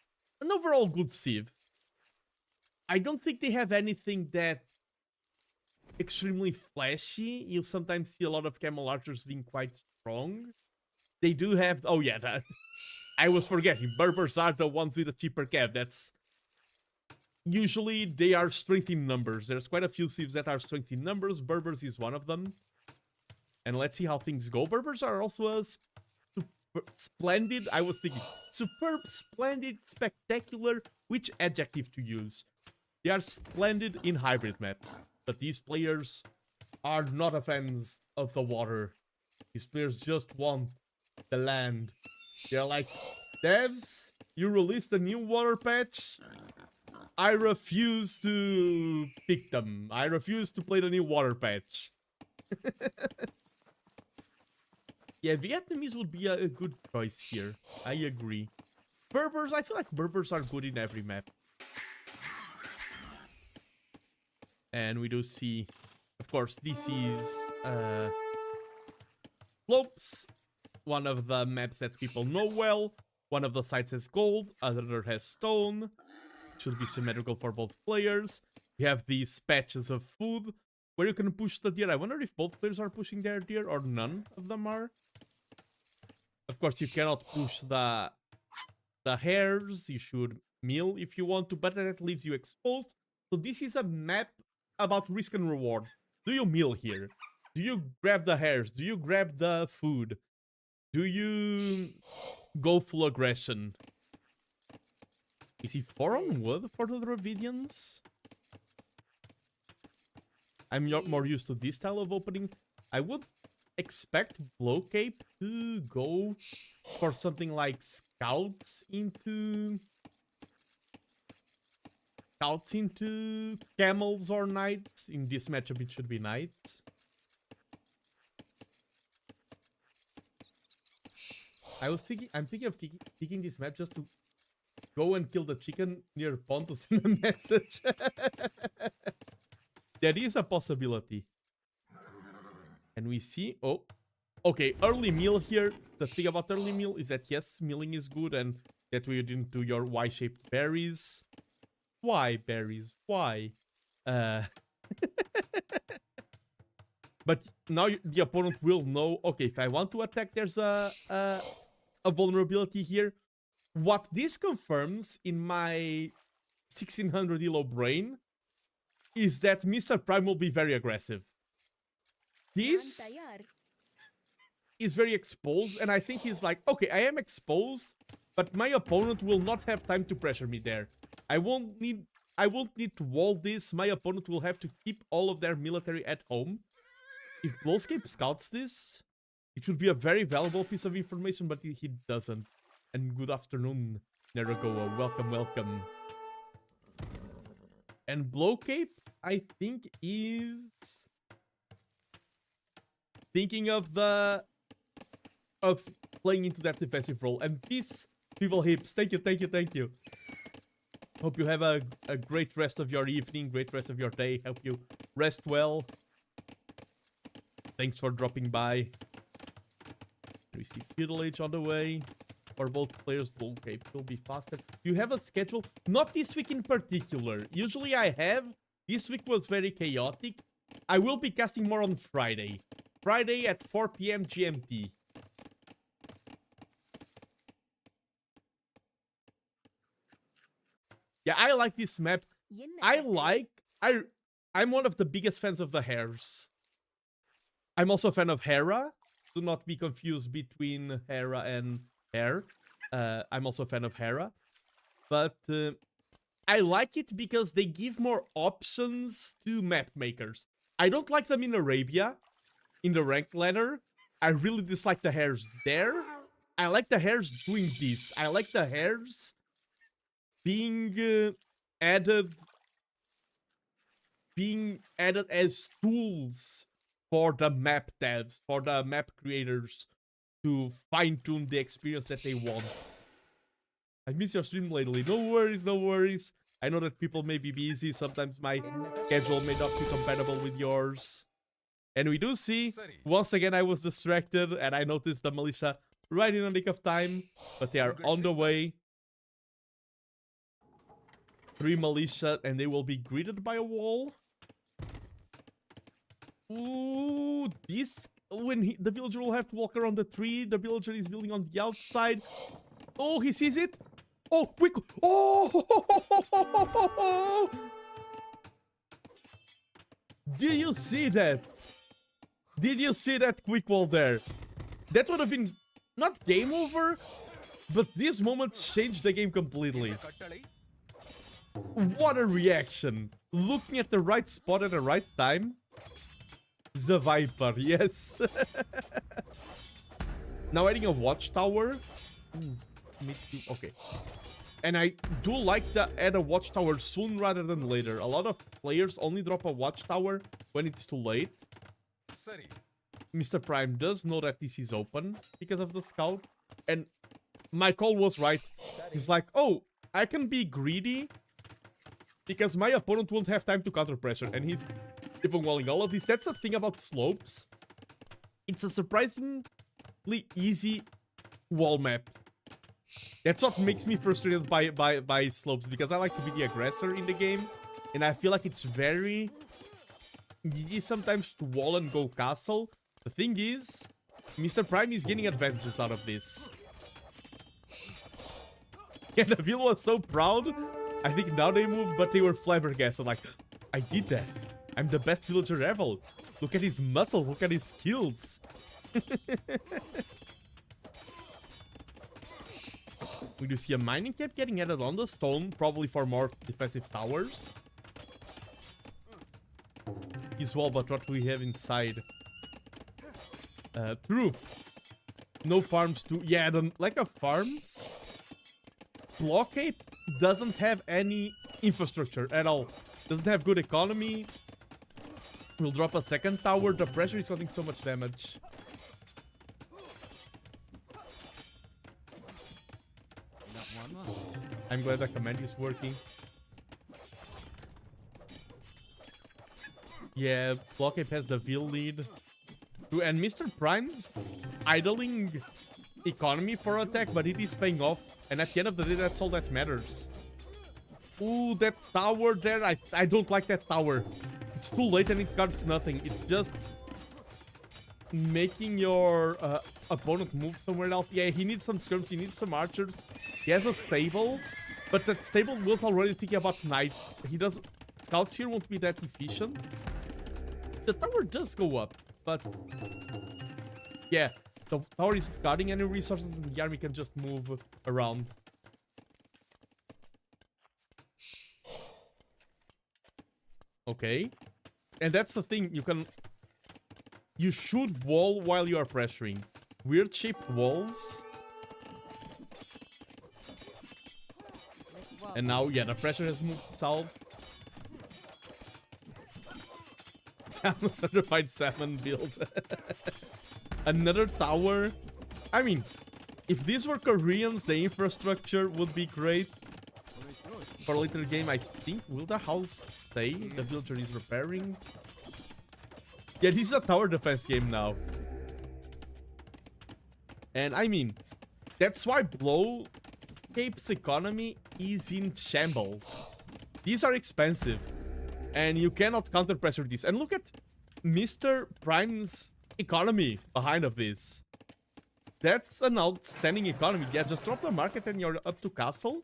overall good civ. I don't think they have anything that extremely flashy. You'll sometimes see a lot of camel archers being quite strong. They do have... Oh yeah, that... I was forgetting. Berbers are the ones with the cheaper cav. That's... Usually they are strength in numbers. There's quite a few civs that are strength in numbers. Berbers is one of them. And let's see how things go. Berbers are also a splendid... I was thinking... Superb, splendid, spectacular. Which adjective to use? They are splendid in hybrid maps. But these players are not fans of the water. These players just want the land. They're like, devs, you released a new water patch? I refuse to pick them. I refuse to play the new water patch. Yeah, Vietnamese would be a good choice here. I agree. Berbers, I feel like Berbers are good in every map. And we do see, of course, this is slopes. One of the maps that people know well. One of the sides has gold, other has stone. Should be symmetrical for both players. We have these patches of food where you can push the deer. I wonder if both players are pushing their deer or none of them are. Of course, you cannot push the hares. You should mill if you want to, but that leaves you exposed. So this is a map about risk and reward. Do you mill here? Do you grab the hares? Do you grab the food? Do you go full aggression? You see 4 on wood for the Dravidians? I'm more used to this style of opening. I would expect Blow Cape to go for something like Scouts into Camels or Knights. In this matchup, it should be Knights. I'm thinking of picking this map just to go and kill the chicken near pond to send a message. That is a possibility. And we see, oh, okay, early meal here. The thing about early meal is that yes, milling is good and that way you didn't do your Y-shaped berries. Why berries? Why? But now the opponent will know, okay, if I want to attack, there's a vulnerability here. What this confirms in my 1600 elo brain is that Mr. Prime will be very aggressive. This is very exposed, and I think he's like, okay, I am exposed, but my opponent will not have time to pressure me there. I won't need to wall this. My opponent will have to keep all of their military at home. If Blowscape scouts this, it would be a very valuable piece of information, but he doesn't. And good afternoon, Naragoa. Welcome, welcome. And Blowcape, I think, is thinking of playing into that defensive role. And this, people hips, thank you, thank you, thank you. Hope you have a great rest of your evening, great rest of your day. Hope you rest well. Thanks for dropping by. We see Feudal Age on the way. For both players, Blowcape will be faster. You have a schedule? Not this week in particular. Usually I have. This week was very chaotic. I will be casting more on Friday. Friday at 4 PM GMT. Yeah, I like this map. I'm one of the biggest fans of the hares. I'm also a fan of Hera. Do not be confused between Hera and Hare. I'm also a fan of Hera. But I like it because they give more options to map makers. I don't like them in Arabia, in the ranked ladder. I really dislike the hares there. I like the hares doing this. I like the hares being added as tools for the map devs, for the map creators to fine-tune the experience that they want. I miss your stream lately. No worries, no worries. I know that people may be busy. Sometimes my schedule may not be compatible with yours. And we do see, once again, I was distracted and I noticed the militia right in the nick of time, but they are on the way. 3 militia, and they will be greeted by a wall. Ooh, this... When the villager will have to walk around the tree, the villager is building on the outside. Oh, he sees it. Oh, quick. Oh! Did you see that? Did you see that quick wall there? That would have been not game over, but this moment changed the game completely. What a reaction. Looking at the right spot at the right time. The Viper, yes. Now adding a watchtower. Okay. And I do like to add a watchtower soon rather than later. A lot of players only drop a watchtower when it's too late. Mr. Prime does know that this is open because of the scout. And my call was right. He's like, oh, I can be greedy because my opponent won't have time to counter pressure. And he's even walling all of this. That's the thing about slopes. It's a surprisingly easy wall map. That's what makes me frustrated by slopes, because I like to be the aggressor in the game, and I feel like it's very easy sometimes to wall and go castle. The thing is, Mr. Prime is getting advantages out of this. Yeah, the Vil was so proud. I think now they moved, but they were flabbergasted. Like, I did that. I'm the best villager ever. Look at his muscles. Look at his skills. We do see a mining cap getting added on the stone, probably for more defensive towers. his wall, but what we have inside. True. No farms too. Yeah, the lack of farms. Blockade doesn't have any infrastructure at all. Doesn't have good economy. We'll drop a second tower. The pressure is causing so much damage. I'm glad the command is working. Yeah, Blockade has the Vil lead. And Mr. Prime's idling economy for attack, but it is paying off. And at the end of the day, that's all that matters. Ooh, that tower there. I don't like that tower. It's too late and it guards nothing. It's just making your opponent move somewhere else. Yeah, he needs some skirms, he needs some archers. He has a stable, but that stable was already thinking about knights. He does. Scouts here won't be that efficient. The tower does go up, but yeah, the tower is guarding any resources and the army can just move around. Okay. And that's the thing, you should wall while you are pressuring. Weird shaped walls. And now, yeah, the pressure has moved south. Salmon, certified salmon build. Another tower. I mean, if these were Koreans, the infrastructure would be great. For a later game, I think. Will the house stay? The villager is repairing. Yeah, this is a tower defense game now. And I mean, that's why Blow Cape's economy is in shambles. These are expensive. And you cannot counter pressure this. And look at Mr. Prime's economy behind of this. That's an outstanding economy. Yeah, just drop the market and you're up to castle.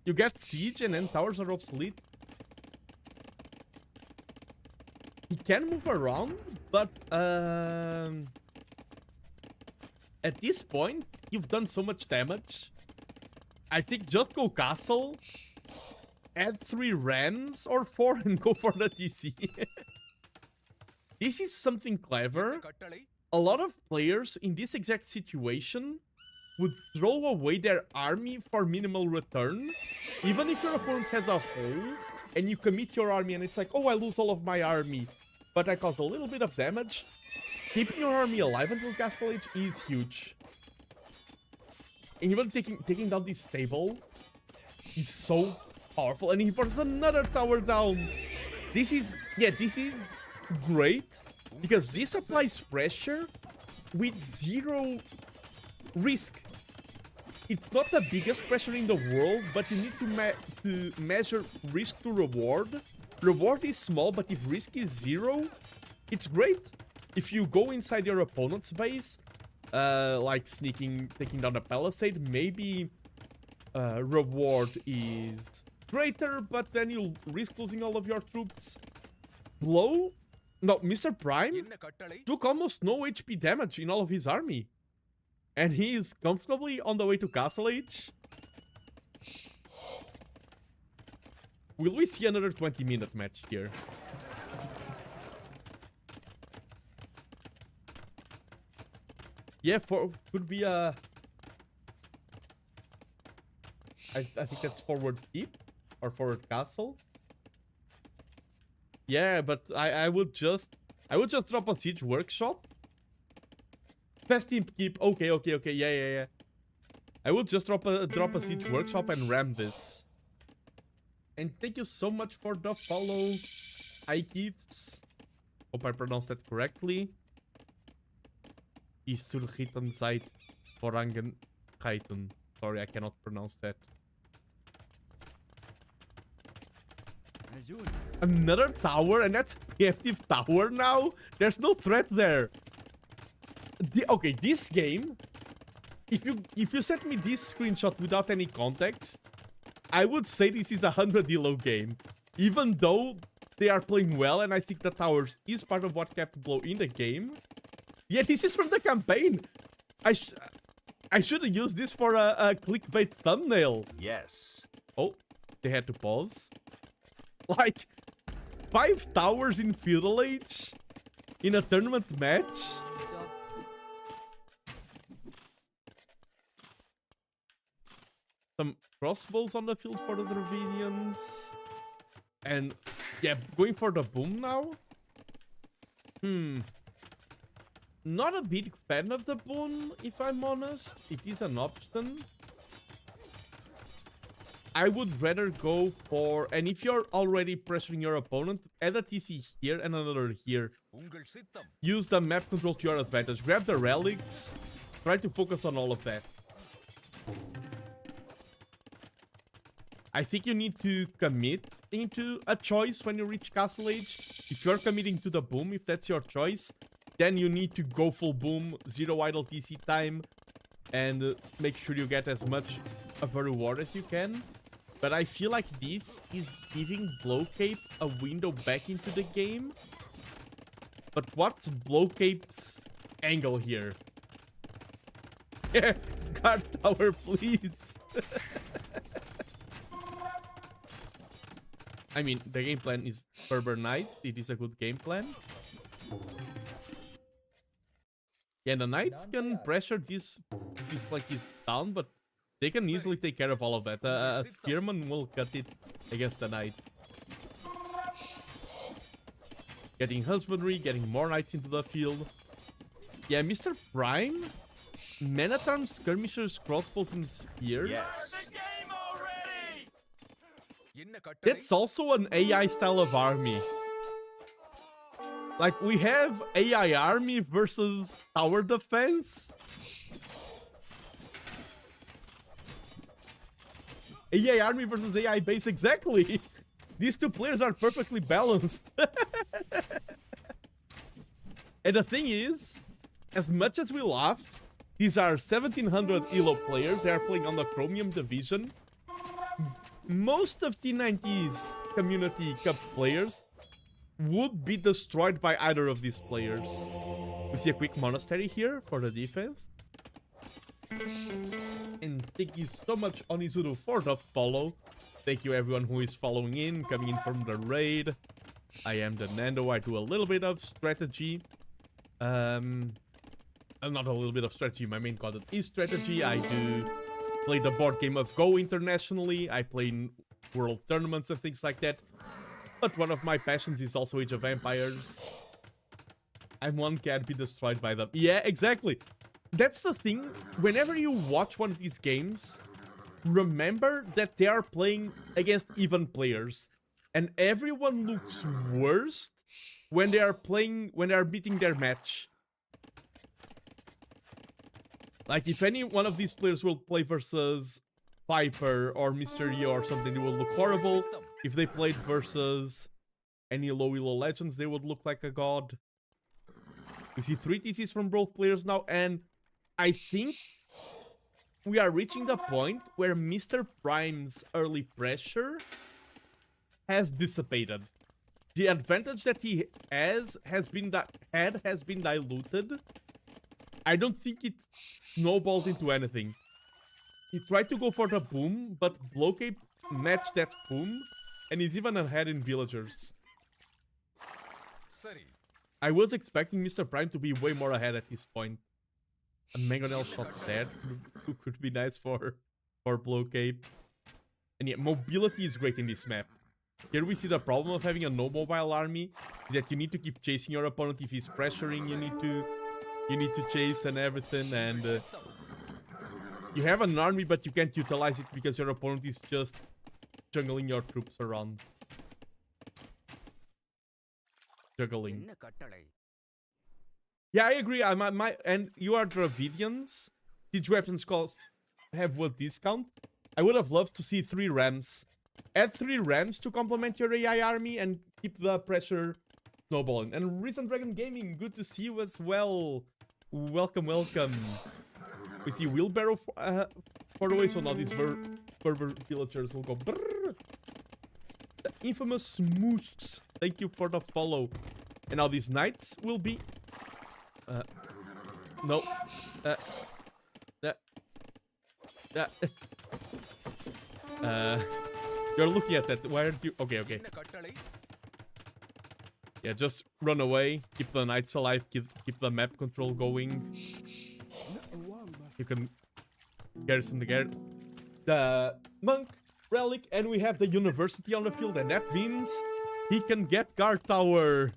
You get siege and then towers are obsolete. He can move around, but at this point, you've done so much damage. I think just go castle, add 3 rams or 4 and go for the DC. This is something clever. A lot of players in this exact situation would throw away their army for minimal return. Even if your opponent has a hole and you commit your army and it's like, oh, I lose all of my army, but I cause a little bit of damage. Keeping your army alive until Castle Age is huge. And even taking down this stable is so powerful. And he forces another tower down. This is great because this applies pressure with 0 risk. It's not the biggest pressure in the world, but you need to measure risk to reward. Reward is small, but if risk is 0, it's great. If you go inside your opponent's base, like sneaking, taking down a palisade, maybe reward is greater, but then you'll risk losing all of your troops. Blow? No, Mr. Prime took almost no HP damage in all of his army. And he is comfortably on the way to Castle Age. Will we see another 20-minute match here? Yeah, could be a... I think that's forward keep or forward castle. Yeah, but I would just drop a siege workshop. Best team keep. Okay. Yeah. I would just drop a siege workshop and ram this. And thank you so much for the follow, Ikeeps. Hope I pronounced that correctly. Isturgitan Zeit Vorangeiten. Sorry, I cannot pronounce that. Another tower, and that's a preemptive tower now? There's no threat there. Okay, this game, if you sent me this screenshot without any context, I would say this is a 100 elo game. Even though they are playing well, and I think the towers is part of what kept Blow in the game. Yeah, this is from the campaign. I should have used this for a clickbait thumbnail. Yes. Oh, they had to pause. Like, 5 towers in Feudal Age in a tournament match? Some crossbows on the field for the Dravidians. And yeah, going for the boom now? Not a big fan of the boom, if I'm honest. It is an option. I would rather go for... And if you're already pressuring your opponent, add a TC here and another here. Use the map control to your advantage. Grab the relics. Try to focus on all of that. I think you need to commit into a choice when you reach Castle Age. If you're committing to the boom, if that's your choice, then you need to go full boom, 0 idle TC time, and make sure you get as much of a reward as you can. But I feel like this is giving Blowcape a window back into the game. But what's Blowcape's angle here? Yeah, guard tower, please. I mean, the game plan is Ferber Knight. It is a good game plan. Yeah, the Knights can pressure this like is down, but they can easily take care of all of that. A Spearman will cut it against the Knight. Getting Husbandry, getting more Knights into the field. Yeah, Mr. Prime, Man-at-Arms, Skirmishers, Crossbows, and Spears. Yes. That's also an AI style of army. Like, we have AI army versus tower defense. AI army versus AI base, exactly. These two players are perfectly balanced. And the thing is, as much as we laugh, these are 1700 ELO players. They are playing on the Chromium Division. Most of T90's Community Cup players would be destroyed by either of these players. We see a quick monastery here for the defense. And thank you so much, Onizuru, for the follow. Thank you everyone who is following in, coming in from the raid. I am TheNando. I do a little bit of strategy. Not a little bit of strategy. My main content is strategy. I do play the board game of Go internationally. I play in world tournaments and things like that. But one of my passions is also Age of Empires. And one can't be destroyed by them. Yeah, exactly. That's the thing. Whenever you watch one of these games, remember that they are playing against even players. And everyone looks worst when they are beating their match. Like, if any one of these players will play versus Piper or Mysterio or something, they will look horrible. If they played versus any low elo legends, they would look like a god. We see 3 TCs from both players now, and I think we are reaching the point where Mr. Prime's early pressure has dissipated. The advantage that he has been diluted. I don't think it snowballed into anything. He tried to go for the boom, but Blowcape matched that boom, and he's even ahead in villagers. I was expecting Mr. Prime to be way more ahead at this point. A Mangonel shot there could be nice for Blowcape. And yeah, mobility is great in this map. Here we see the problem of having a no mobile army, is that you need to keep chasing your opponent. If he's pressuring, you need to chase and everything, and you have an army, but you can't utilize it because your opponent is just jungling your troops around. Juggling. Yeah, I agree. And you are Dravidians. Siege weapons cost have what discount? I would have loved to see 3 Rams. Add 3 Rams to complement your AI army and keep the pressure snowballing. And Recent Dragon Gaming, good to see you as well. Welcome, welcome. We see Wheelbarrow far away, so now these Berber villagers will go brrr. The infamous Moose. Thank you for the follow. And now these knights will be... no. You're looking at that. Why aren't you... Okay, okay. Yeah, just run away. Keep the knights alive. Keep the map control going. You can garrison the monk relic, and we have the university on the field, and that means he can get guard tower.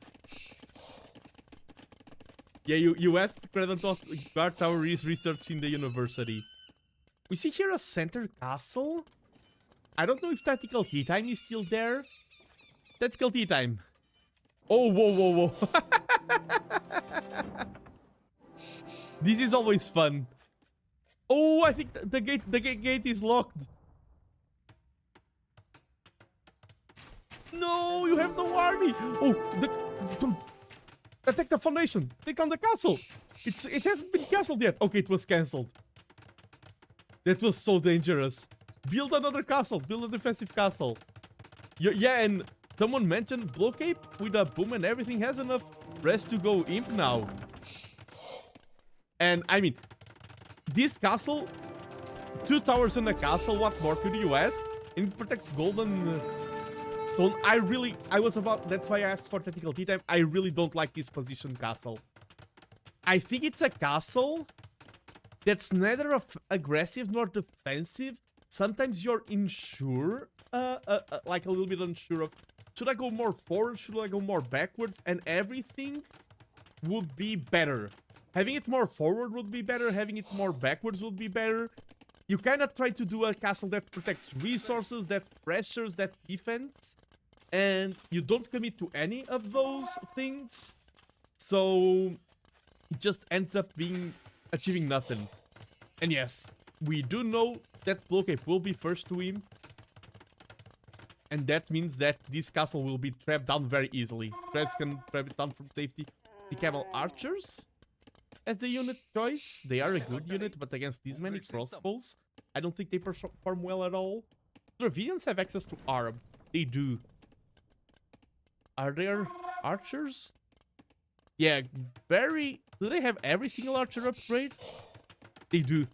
Yeah, you asked Kratos, guard tower is researched in the university. We see here a center castle. I don't know if Tactical Tea Time is still there. Tactical Tea Time. Oh, whoa. This is always fun. Oh, I think the gate is locked. No, you have no army. Oh, attack the foundation. Take on the castle. It hasn't been castled yet. Okay, it was cancelled. That was so dangerous. Build another castle. Build a defensive castle. Yeah, and someone mentioned Blocape with a boom and everything has enough rest to go imp now. And I mean, this castle, 2 towers in a castle, what more could you ask? And it protects golden stone. That's why I asked for Tactical Tea Time. I really don't like this position castle. I think it's a castle that's neither aggressive nor defensive. Sometimes you're unsure, like a little bit unsure of, should I go more forward, should I go more backwards, and everything would be better. Having it more forward would be better, having it more backwards would be better. You kind of try to do a castle that protects resources, that pressures, that defense, and you don't commit to any of those things, so it just ends up achieving nothing. And yes, we do know that Blocape will be first to him, and that means that this castle will be trapped down very easily. Traps can trap it down from safety. The Camel Archers as the unit choice. They are a good unit, but against these many crossbows, I don't think they perform well at all. Dravidians have access to arm. They do. Are there archers? Yeah, very... Do they have every single archer upgrade? They do.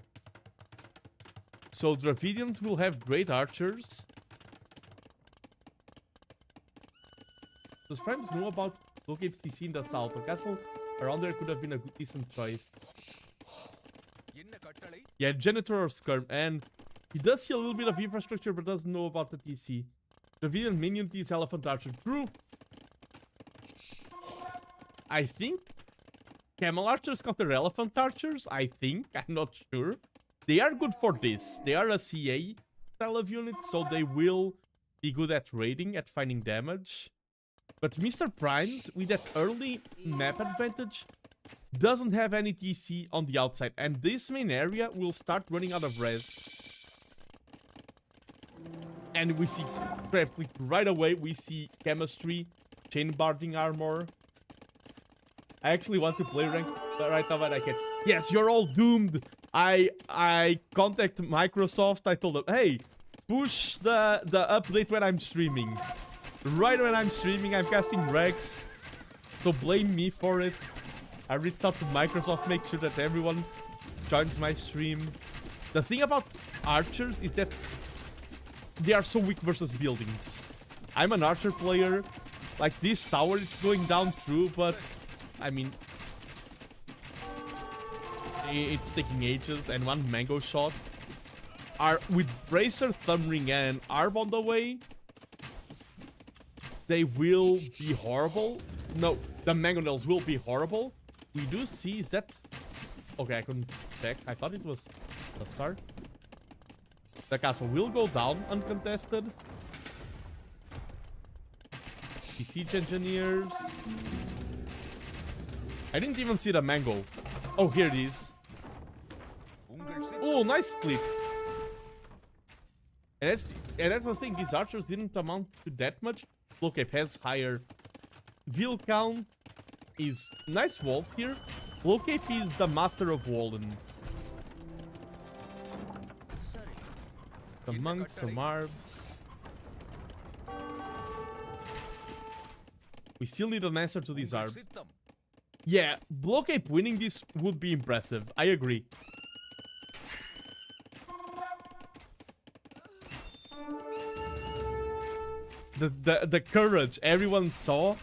So Dravidians will have great archers. Does friends know about Blocape's TC in the south? A castle around there could have been a good, decent choice. Yeah, Janitor or Skirm, and he does see a little bit of infrastructure but doesn't know about the TC. Dravidian minion is Elephant Archer. True. I think Camel Archers counter Elephant Archers. I think. I'm not sure. They are good for this. They are a CA style of unit, so they will be good at raiding, at finding damage. But Mr. Primes, with that early map advantage, doesn't have any TC on the outside. And this main area will start running out of res. And we see right away, we see chemistry, chain barding armor. I actually want to play ranked right now, but I can. Yes, you're all doomed. I contacted Microsoft. I told them, hey, push the update when I'm streaming. Right when I'm streaming, I'm casting Rex. So blame me for it. I reached out to Microsoft, make sure that everyone joins my stream. The thing about archers is that they are so weak versus buildings. I'm an archer player. Like this tower, it's going down through, but I mean, it's taking ages. And one mango shot. With Bracer, Thumb Ring, and Arb on the way, they will be horrible. No, the mangonels will be horrible. We do see, is that... Okay, I couldn't check. I thought it was a start. The castle will go down uncontested. The siege engineers. I didn't even see the mango. Oh, here it is. Oh, nice split. And that's the thing. These archers didn't amount to that much. Blocape has higher Vil count. Is nice wolves here. Blocape is the master of Walden. Some monks, some arbs. We still need an answer to these arbs. Yeah, Blocape winning this would be impressive. I agree. The courage everyone saw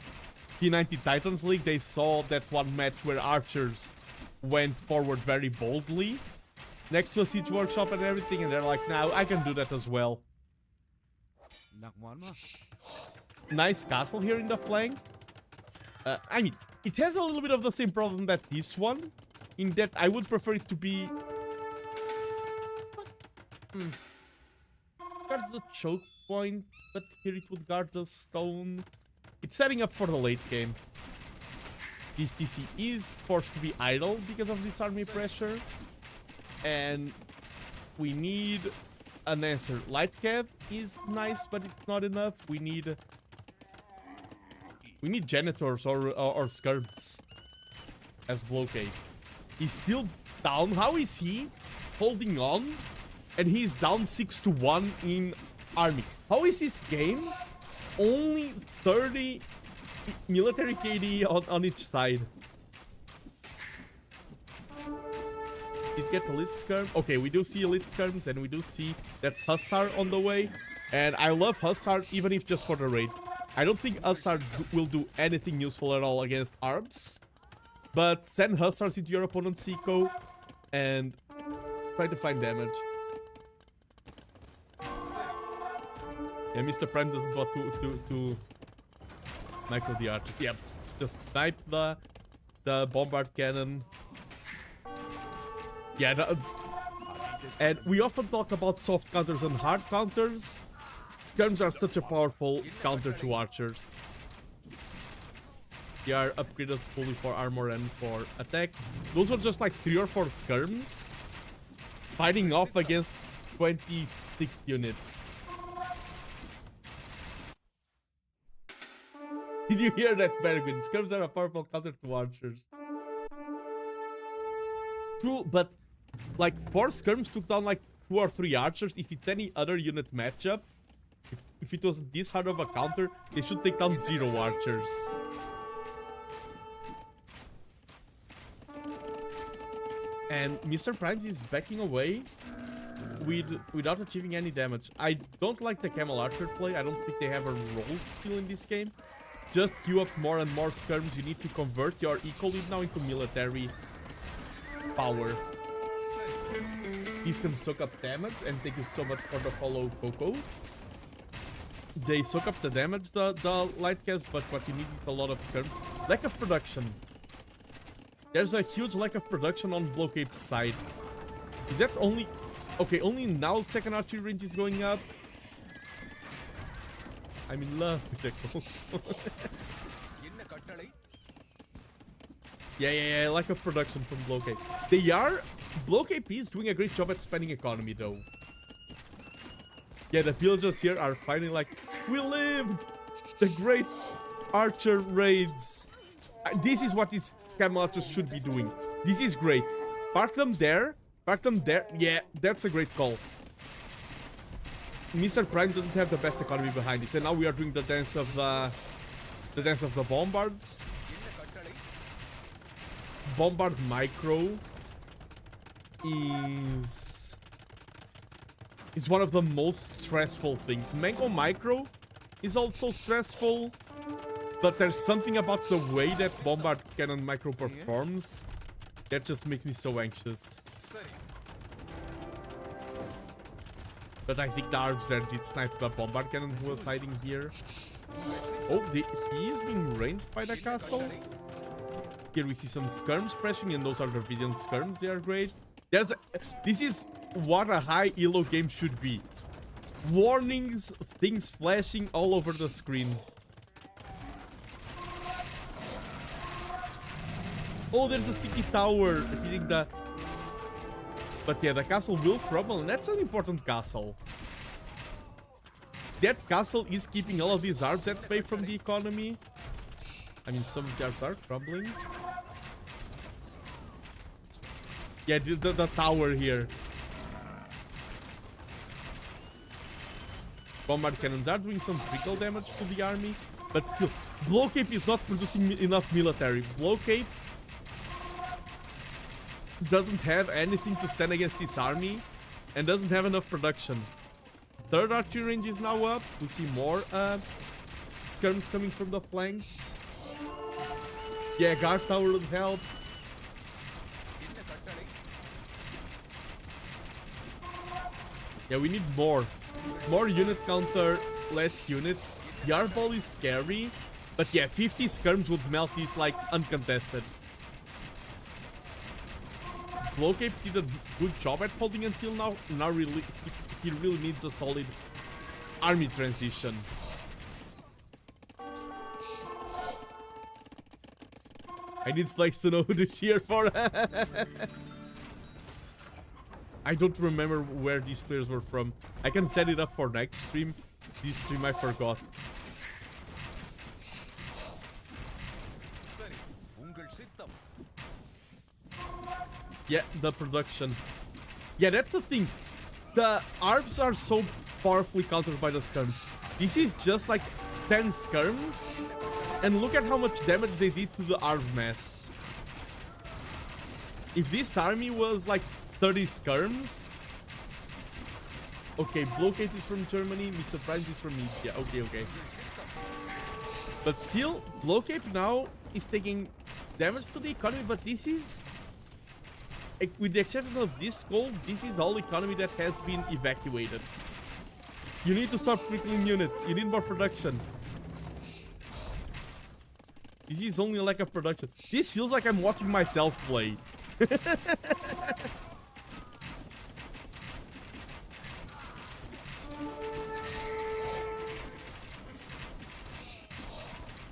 T90 Titans League, they saw that one match where archers went forward very boldly next to a siege workshop and everything, and they're like, now I can do that as well. Nice castle here in the flank. I mean, it has a little bit of the same problem that this one, in that I would prefer it to be... Guards the choke point, but here it would guard the stone. It's setting up for the late game. This TC is forced to be idle because of this army pressure. And we need an answer. Light cab is nice, but it's not enough. We need janitors or skirts as blockade. He's still down. How is he holding on? And he's down 6-1 in army. How is this game only 30 military KD on each side? Did get elite skirm? Okay, we do see elite skirms, and we do see that's Hussar on the way. And I love Hussar, even if just for the raid. I don't think Hussar will do anything useful at all against ARBs. But send Hussars into your opponent's eco and try to find damage. Yeah, Mr. Prime doesn't want to micro the archers. Yep, just snipe the bombard cannon. Yeah, and we often talk about soft counters and hard counters. Skirms are such a powerful counter to archers. They are upgraded fully for armor and for attack. Those are just like 3 or 4 skirms fighting off against 26 units. Did you hear that, Bergwin? Skirms are a powerful counter to archers. True, but like 4 skirms took down like 2 or 3 archers. If it's any other unit matchup, if it was this hard of a counter, they should take down 0 archers. And Mr. Primes is backing away without achieving any damage. I don't like the Camel Archer play. I don't think they have a role still in this game. Just queue up more and more skirms. You need to convert your eco lead now into military power. These can soak up damage, and thank you so much for the follow, Coco. They soak up the damage, the light cast, but what you need is a lot of skirms. Lack of production. There's a huge lack of production on Blocape's side. Is that only... Okay, only now second archery range is going up. I'm in love with the Yeah, lack of production from Blocape. Blocape is doing a great job at spending economy, though. Yeah, the villagers here are finally like, we lived the great archer raids. This is what these camel archers should be doing. This is great. Park them there. Park them there. Yeah, that's a great call. Mr. Prime doesn't have the best economy behind this, and now we are doing the dance of the bombards. Bombard micro is one of the most stressful things. Mango micro is also stressful, but there's something about the way that bombard cannon micro performs that just makes me so anxious. But I think the Arbs did snipe the bombard cannon who was hiding here. Oh, he is being ranged by the castle. Here we see some skirms pressuring, and those are the Vidian skirms. They are great. This is what a high elo game should be. Warnings, things flashing all over the screen. Oh, there's a sticky tower hitting the... But yeah, the castle will crumble, and that's an important castle. That castle is keeping all of these arbs at bay from the economy. I mean, some of the arbs are crumbling. Yeah, the tower here. Bombard cannons are doing some trickle damage to the army, but still, Blocape is not producing enough military. Blocape doesn't have anything to stand against this army and doesn't have enough production. Third archery range is now up. We see more skirms coming from the flank. Yeah, guard tower would help. Yeah, we need more. More unit counter, less unit. Yard ball is scary. But yeah, 50 skirms would melt these like uncontested. Blowcape did a good job at holding until now. Now really, he really needs a solid army transition. I need Flex to know who to cheer for. I don't remember where these players were from. I can set it up for next stream. This stream I forgot. Yeah, the production. Yeah, that's the thing. The ARBs are so powerfully countered by the skirms. This is just like 10 skirms. And look at how much damage they did to the ARB mass. If this army was like 30 skirms. Okay, Blowcape is from Germany. Mr. Prime is from India. Okay. But still, Blowcape now is taking damage to the economy. But this is... with the exception of this goal, this is all economy that has been evacuated. You need to start trickling units. You need more production. This is only like a production. This feels like I'm watching myself play.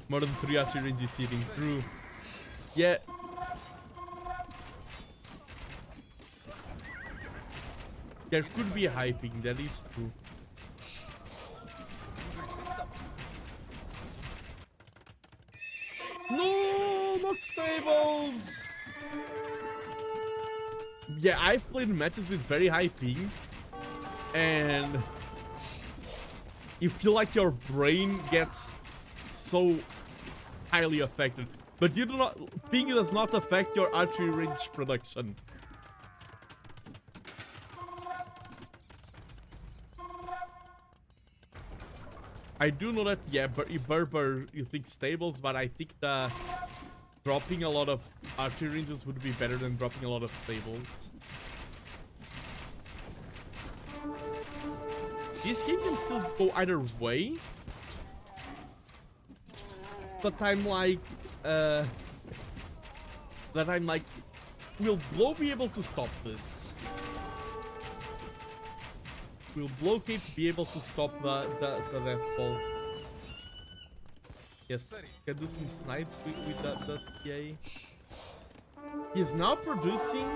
More than 3 archery range is hitting through. Yeah. There could be a hyping, that is true. No, not stables. Yeah, I've played matches with very high ping, and you feel like your brain gets so highly affected. But you do not. Ping does not affect your archery range production. I do know that, yeah, Berber, you think stables, but I think the dropping a lot of archery ranges would be better than dropping a lot of stables. This game can still go either way. But I'm like, will Blow be able to stop this? Will Blowcape be able to stop the death ball? Yes, can do some snipes with the CA. He's now producing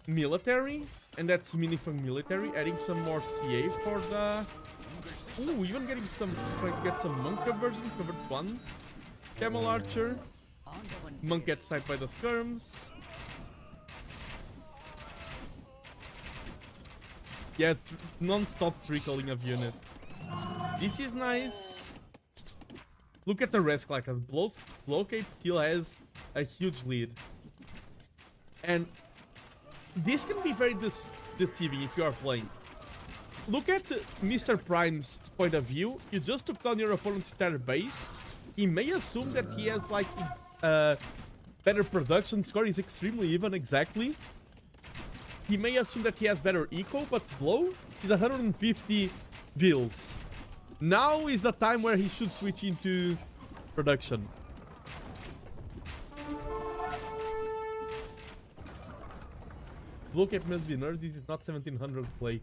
military, and that's meaningful military, adding some more CA for the... Ooh, even getting some, trying to get some monk conversions, convert 1 camel archer. Monk gets sniped by the skirms. Yeah, non-stop trickling of unit. This is nice. Look at the rest like that. Blowcape still has a huge lead. And this can be very deceiving if you are playing. Look at Mr. Prime's point of view. You just took down your opponent's entire base. He may assume that he has like better production score. He's extremely even, exactly. He may assume that he has better eco, but Blow is 150 bills. Now is the time where he should switch into production. Blowcape must be nerfed. This is not 1700 play.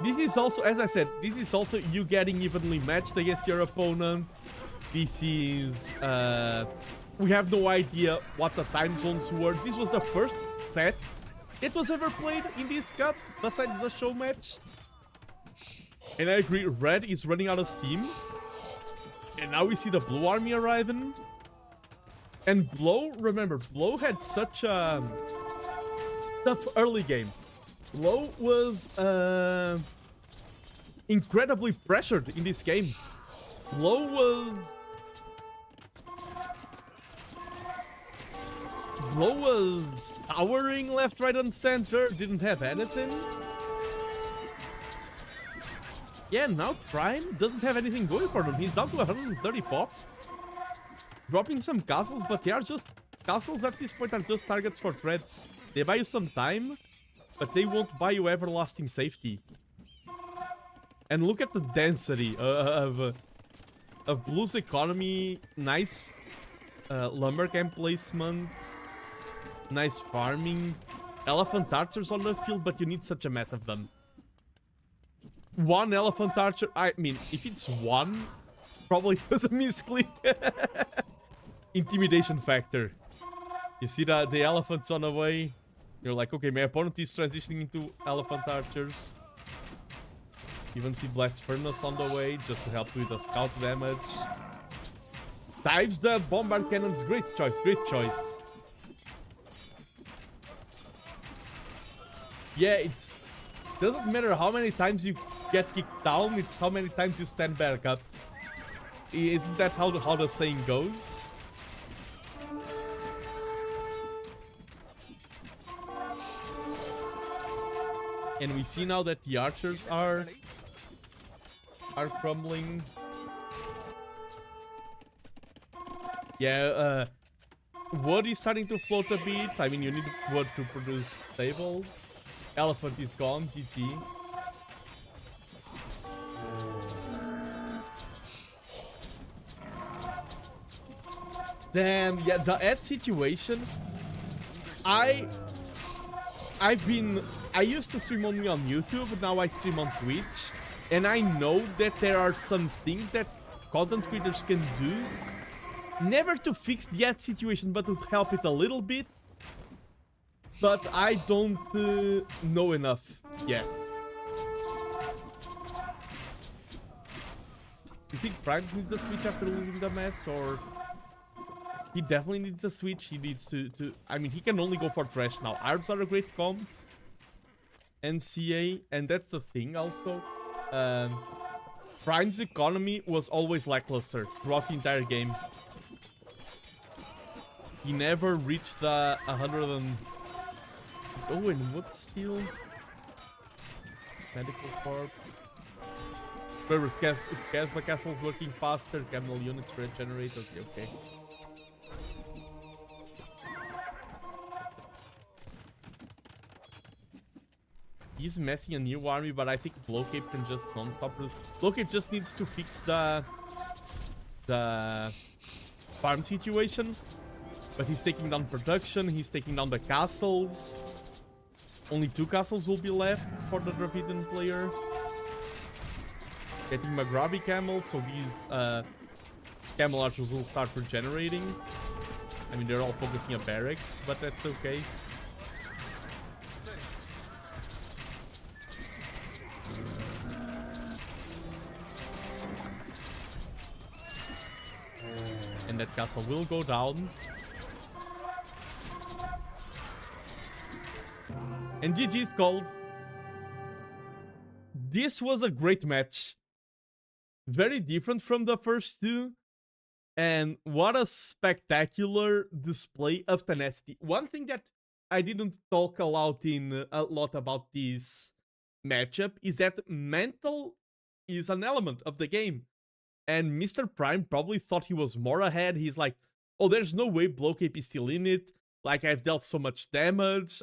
This is also, as I said, this is also you getting evenly matched against your opponent. This is... we have no idea what the time zones were. This was the first set it was ever played in this cup, besides the show match. And I agree, Red is running out of steam. And now we see the Blue army arriving. And Blow, remember, Blow had such a tough early game. Blow was incredibly pressured in this game. Blow was towering left, right, and center. Didn't have anything. Yeah, now Prime doesn't have anything going for him. He's down to 130 pop. dropping some castles, but they are just... Castles at this point are just targets for threats. They buy you some time, but they won't buy you everlasting safety. And look at the density of Blue's economy. Nice lumber camp placement. Nice farming. Elephant archers on the field, but you need such a mass of them. One elephant archer. I mean, if it's one, probably was a misclick. Intimidation factor. You see that the elephants on the way. You're like, okay, my opponent is transitioning into elephant archers. Even see blast furnace on the way just to help with the scout damage. Dives the bombard cannons. Great choice, great choice. Yeah, it doesn't matter how many times you get kicked down, it's how many times you stand back up. Isn't that how the saying goes? And we see now that the archers are crumbling. Yeah, wood is starting to float a bit. I mean, you need wood to produce tables. Elephant is gone, GG. Damn, yeah, the ad situation. I used to stream only on YouTube, now I stream on Twitch. And I know that there are some things that content creators can do. Never to fix the ad situation, but to help it a little bit. But I don't know enough yet. You think Prime needs a switch after losing the mess, or... He definitely needs a switch. He needs to... I mean, he can only go for trash now. Arbs are a great comp. And CA, and that's the thing also. Prime's economy was always lackluster throughout the entire game. He never reached the 100 and... Oh, and what's still? Medical Corp. Where's Casma Castle's working faster. Camel units regenerate. Okay. He's messing a new army, but I think Blowcape can just non-stop. Blowcape just needs to fix the farm situation. But he's taking down production. He's taking down the castles. Only 2 castles will be left for the Dravidian player. Getting Magrabi camels, so these camel archers will start regenerating. I mean, they're all focusing on barracks, but that's okay. And that castle will go down. And GG's called. This was a great match. Very different from the first two. And what a spectacular display of tenacity. One thing that I didn't talk a lot about this matchup is that mental is an element of the game. And Mr. Prime probably thought he was more ahead. He's like, oh, there's no way Blowcape is still in it. Like, I've dealt so much damage.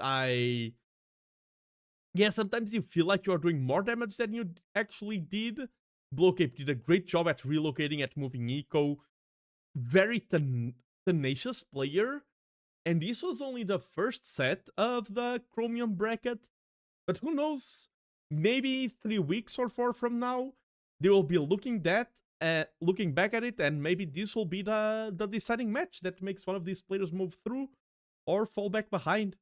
Yeah, sometimes you feel like you're doing more damage than you actually did. Blowcape did a great job at relocating, at moving eco. Very tenacious player. And this was only the first set of the Chromium bracket. But who knows? Maybe 3 weeks or 4 from now, they will be looking back at it, and maybe this will be the deciding match that makes one of these players move through or fall back behind.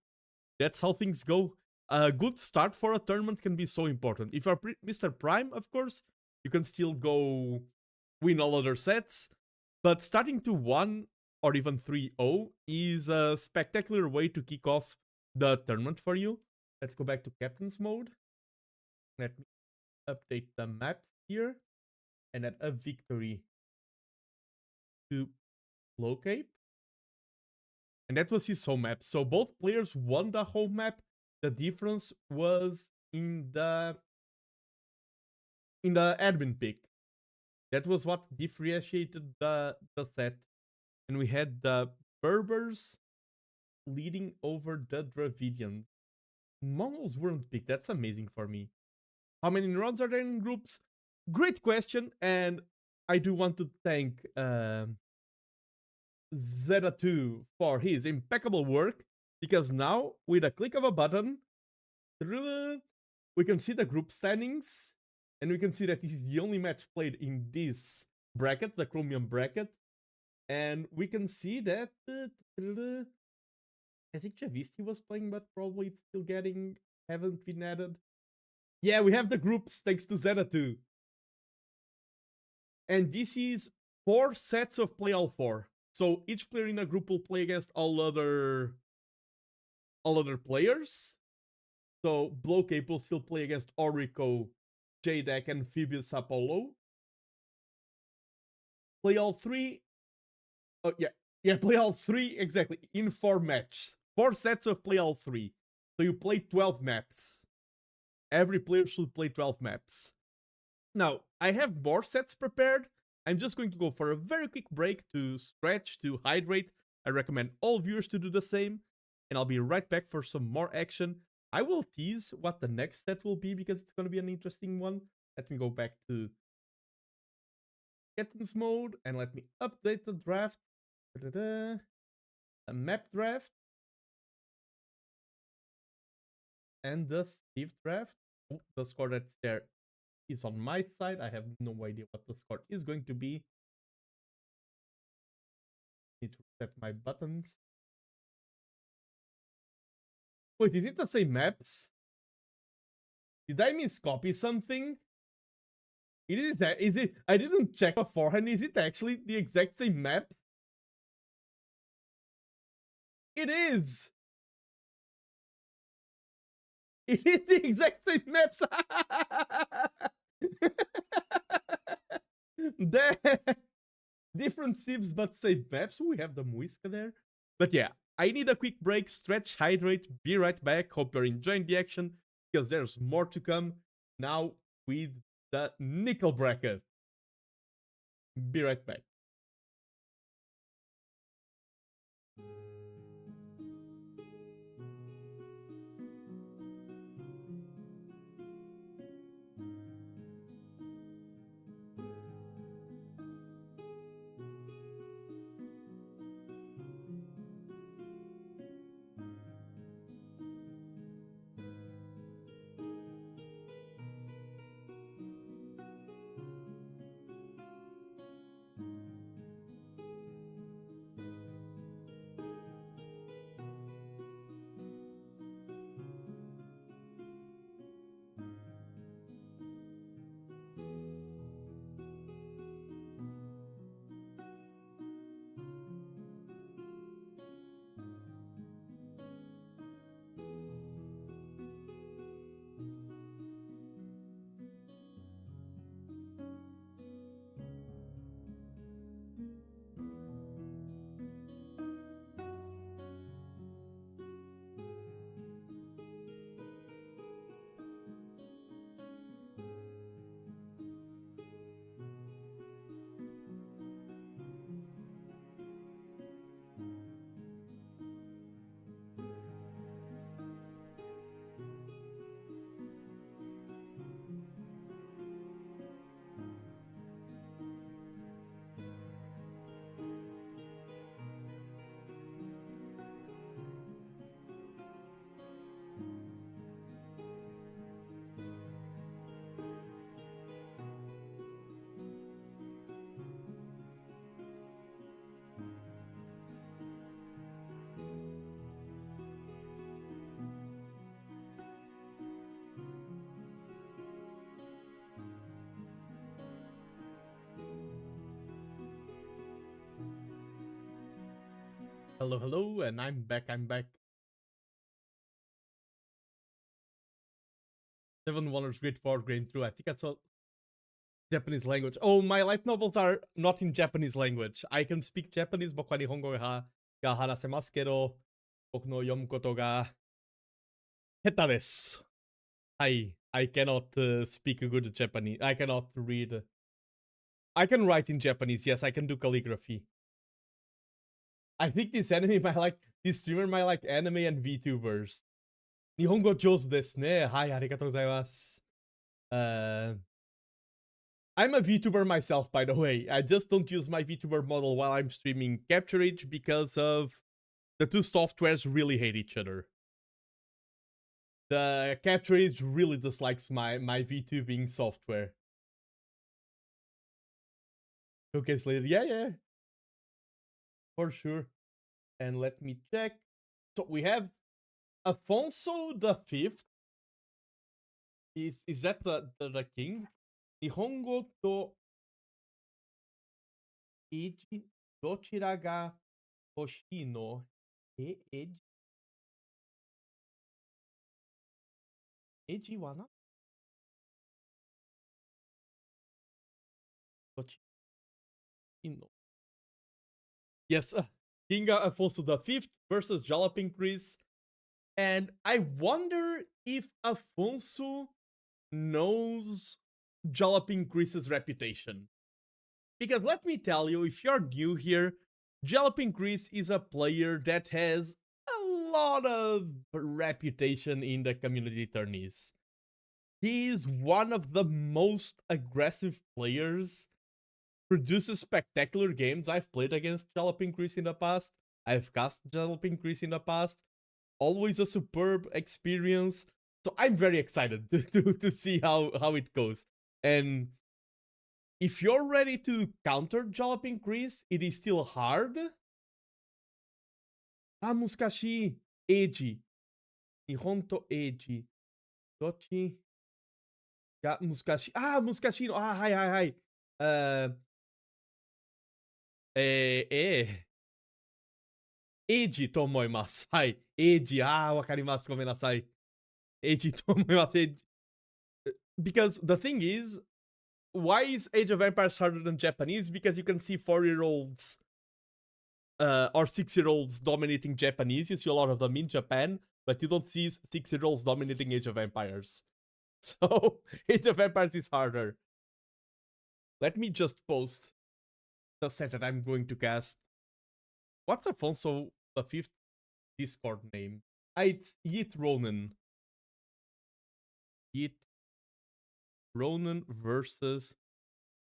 That's how things go. A good start for a tournament can be so important. If you're Mr. Prime, of course, you can still go win all other sets. But starting to 1 or even 3-0 is a spectacular way to kick off the tournament for you. Let's go back to captain's mode. Let me update the maps here. And add a victory to Blowcape. And that was his home map. So both players won the home map. The difference was in the admin pick. That was what differentiated the set. and we had the Berbers leading over the Dravidians. Mongols weren't big. That's amazing for me. How many neurons are there in groups? Great question, and I do want to thank Zeta2 for his impeccable work, because now, with a click of a button, we can see the group standings, and we can see that this is the only match played in this bracket, the Chromium bracket, and we can see that I think Javisti was playing, but probably it's still haven't been added. Yeah, we have the groups thanks to Zeta2. And this is 4 sets of play all 4. So each player in a group will play against all other players. So Blowcape will still play against Orico, J-Deck, and Phoebus Apollo. Play all 3. Oh, yeah, play all 3 exactly in 4 matches. 4 sets of play all 3. So you play 12 maps. Every player should play 12 maps. Now, I have more sets prepared. I'm just going to go for a very quick break to stretch, to hydrate. I recommend all viewers to do the same. And I'll be right back for some more action. I will tease what the next set will be because it's going to be an interesting one. Let me go back to Captain's mode and let me update the draft. A map draft. And the Steve draft. Oh, the score that's there is on my side. I have no idea what the score is going to be. Need to set my buttons. Wait, is it the same maps? Did I miscopy something? It is. Is it? I didn't check beforehand. Is it actually the exact same maps? It is. It is the exact same maps. Different sieves, but same maps. We have the Muisca there. But yeah, I need a quick break, stretch, hydrate, be right back. Hope you're enjoying the action, because there's more to come now with the nickel bracket. Be right back. Hello, hello, and I'm back. 7 Wonders Great Forward Grain Through. I think I saw Japanese language. Oh, my light novels are not in Japanese language. I can speak Japanese, 僕は日本語が話せますけど、僕の読むことが下手です。はい。I cannot speak good Japanese. I cannot read. I can write in Japanese. Yes, I can do calligraphy. I think this streamer might like anime and VTubers. 日本語上手ですね。はい、ありがとうございます。I'm a VTuber myself, by the way. I just don't use my VTuber model while I'm streaming Capture Age because of the two softwares really hate each other. The Capture Age really dislikes my VTubing software. Okay, Slater. Yeah. For sure. And let me check. So we have Afonso the Fifth. Is that the king? Nihongo to Eiji dochira ga hoshii no Eiji wa na dochira no. Yes, King Afonso the Fifth versus Jalapin Chris. And I wonder if Afonso knows Jalapin Chris's reputation. Because let me tell you, if you're new here, Jalapin Chris is a player that has a lot of reputation in the community tourneys. He is one of the most aggressive players, produces spectacular games. I've played against Jalapin Chris in the past. I've cast Jalapin Chris in the past. Always a superb experience. So I'm very excited to see how it goes. And if you're ready to counter Jalapin Chris, it is still hard. Ah, Muskashi, Eiji. Nihon to Eiji. Dochi. Ga Muskashi. Ah, Muskashi no. Ah, hi. Eiji to omoimasu. Hai. Eiji. Ah, wakarimasu. Gomenasai. Eiji to omoimasu. Because the thing is, why is Age of Empires harder than Japanese? Because you can see 4-year-olds or 6-year-olds dominating Japanese. You see a lot of them in Japan, but you don't see 6-year-olds dominating Age of Empires. So Age of Empires is harder. Let me just post the set that I'm going to cast. What's Afonso the Fifth Discord name? It's Yit Ronan. Yit Ronan versus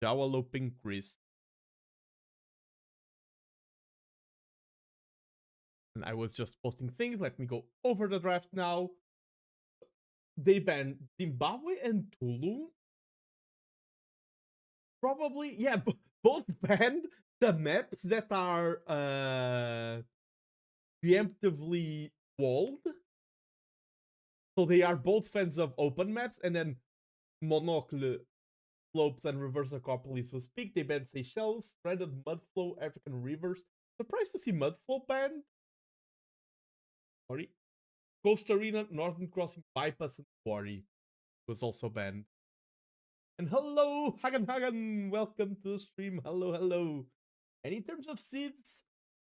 Jawaloping Chris. And I was just posting things. Let me go over the draft now. They banned Zimbabwe and Tulu. Probably, yeah, both banned the maps that are preemptively walled. So they are both fans of open maps, and then Monocle, Slopes, and Reverse Acropolis was picked. They banned Seychelles, Stranded, Mudflow, African Rivers. Surprised to see Mudflow banned. Sorry. Coast Arena, Northern Crossing, Bypass, and Quarry was also banned. And hello, Hagan, welcome to the stream. Hello. And in terms of seeds,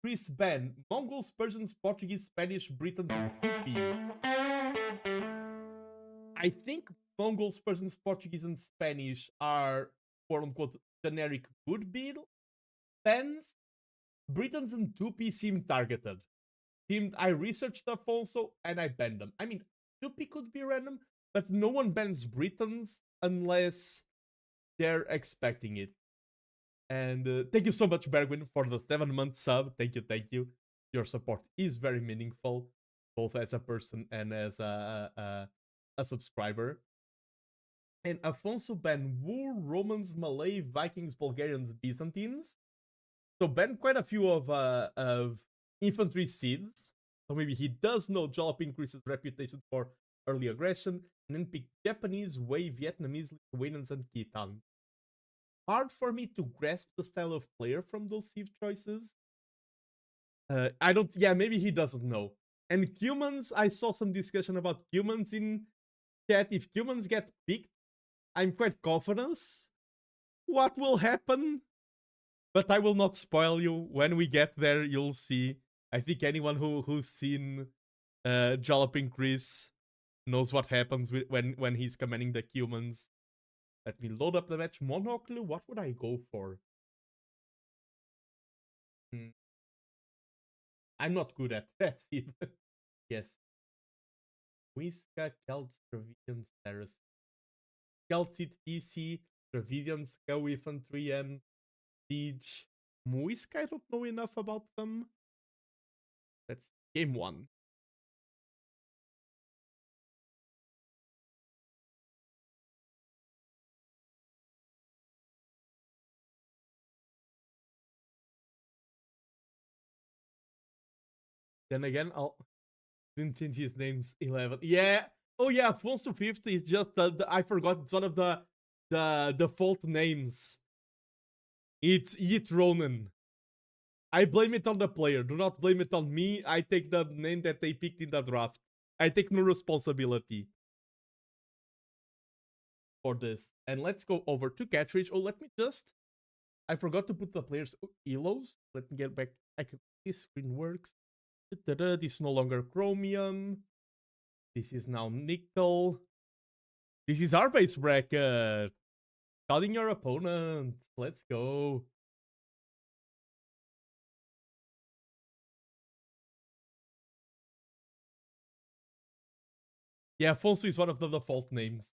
Chris ban Mongols, Persians, Portuguese, Spanish, Britons, and Tupi. I think Mongols, Persians, Portuguese, and Spanish are quote-unquote generic good bans. Britons and Tupi seem targeted. I researched stuff also, and I banned them. I mean, Tupi could be random, but no one bans Britons unless they're expecting it. And thank you so much, Bergwin, for the 7-month sub. Thank you. Your support is very meaningful, both as a person and as a subscriber. And Afonso banned Wu, Romans, Malay, Vikings, Bulgarians, Byzantines. So banned quite a few of infantry seeds. So maybe he does know Jalapin Chris's reputation for early aggression. And then picked Japanese, Wei, Vietnamese, Lithuanians, and Khitan. Hard for me to grasp the style of player from those Civ choices. I don't, yeah, maybe he doesn't know. And humans, I saw some discussion about humans in chat. If humans get picked, I'm quite confident what will happen. But I will not spoil you. When we get there, you'll see. I think anyone who's seen Jalapin Chris knows what happens when he's commanding the humans. Let me load up the match. Monocle, what would I go for? I'm not good at that even. Yes. Muisca, Celts, Dravidians, Terrace. Celtic PC, Dravidians, Go Infantry, and Siege. Muisca, I don't know enough about them. That's game 1. Then again, I'll didn't change his name's 11. Yeah. Oh yeah, Afonso 50 is just I forgot it's one of the default names. It's Yit Ronan. I blame it on the player. Do not blame it on me. I take the name that they picked in the draft. I take no responsibility for this. And let's go over to Catridge. Oh, let me just... I forgot to put the players' elos. Let me get back. This screen works. This is no longer chromium. This is now nickel. This is our base bracket. Calling your opponent. Let's go. Yeah, Afonso is one of the default names.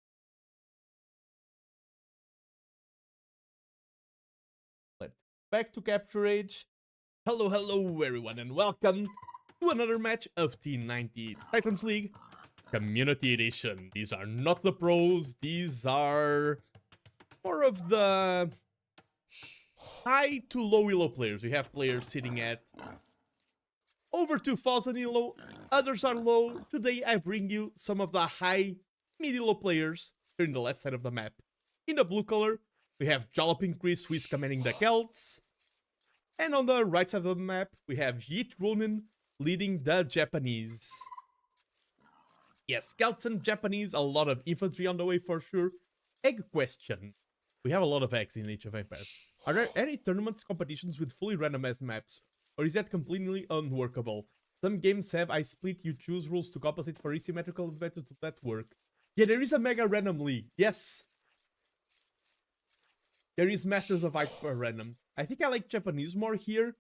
Back to Capture Age. Hello, hello everyone, and welcome to another match of T90 Titans League Community Edition. These are not the pros, these are more of the high to low elo players. We have players sitting at over 2000 elo, others are low. Today I bring you some of the high mid elo players here in the left side of the map. In the blue color, we have Jaloping Chris, who is commanding the Celts. And on the right side of the map, we have Yit Ronin leading the Japanese. Yes, Celts and Japanese, a lot of infantry on the way for sure. Egg question. We have a lot of eggs in Age of Empires. Are there any tournaments, competitions with fully randomized maps? Or is that completely unworkable? Some games have I split you choose rules to compensate for asymmetrical advantage to that work. Yeah, there is a mega random league. Yes. There is Masters of Hyper Random. I think I like Japanese more here.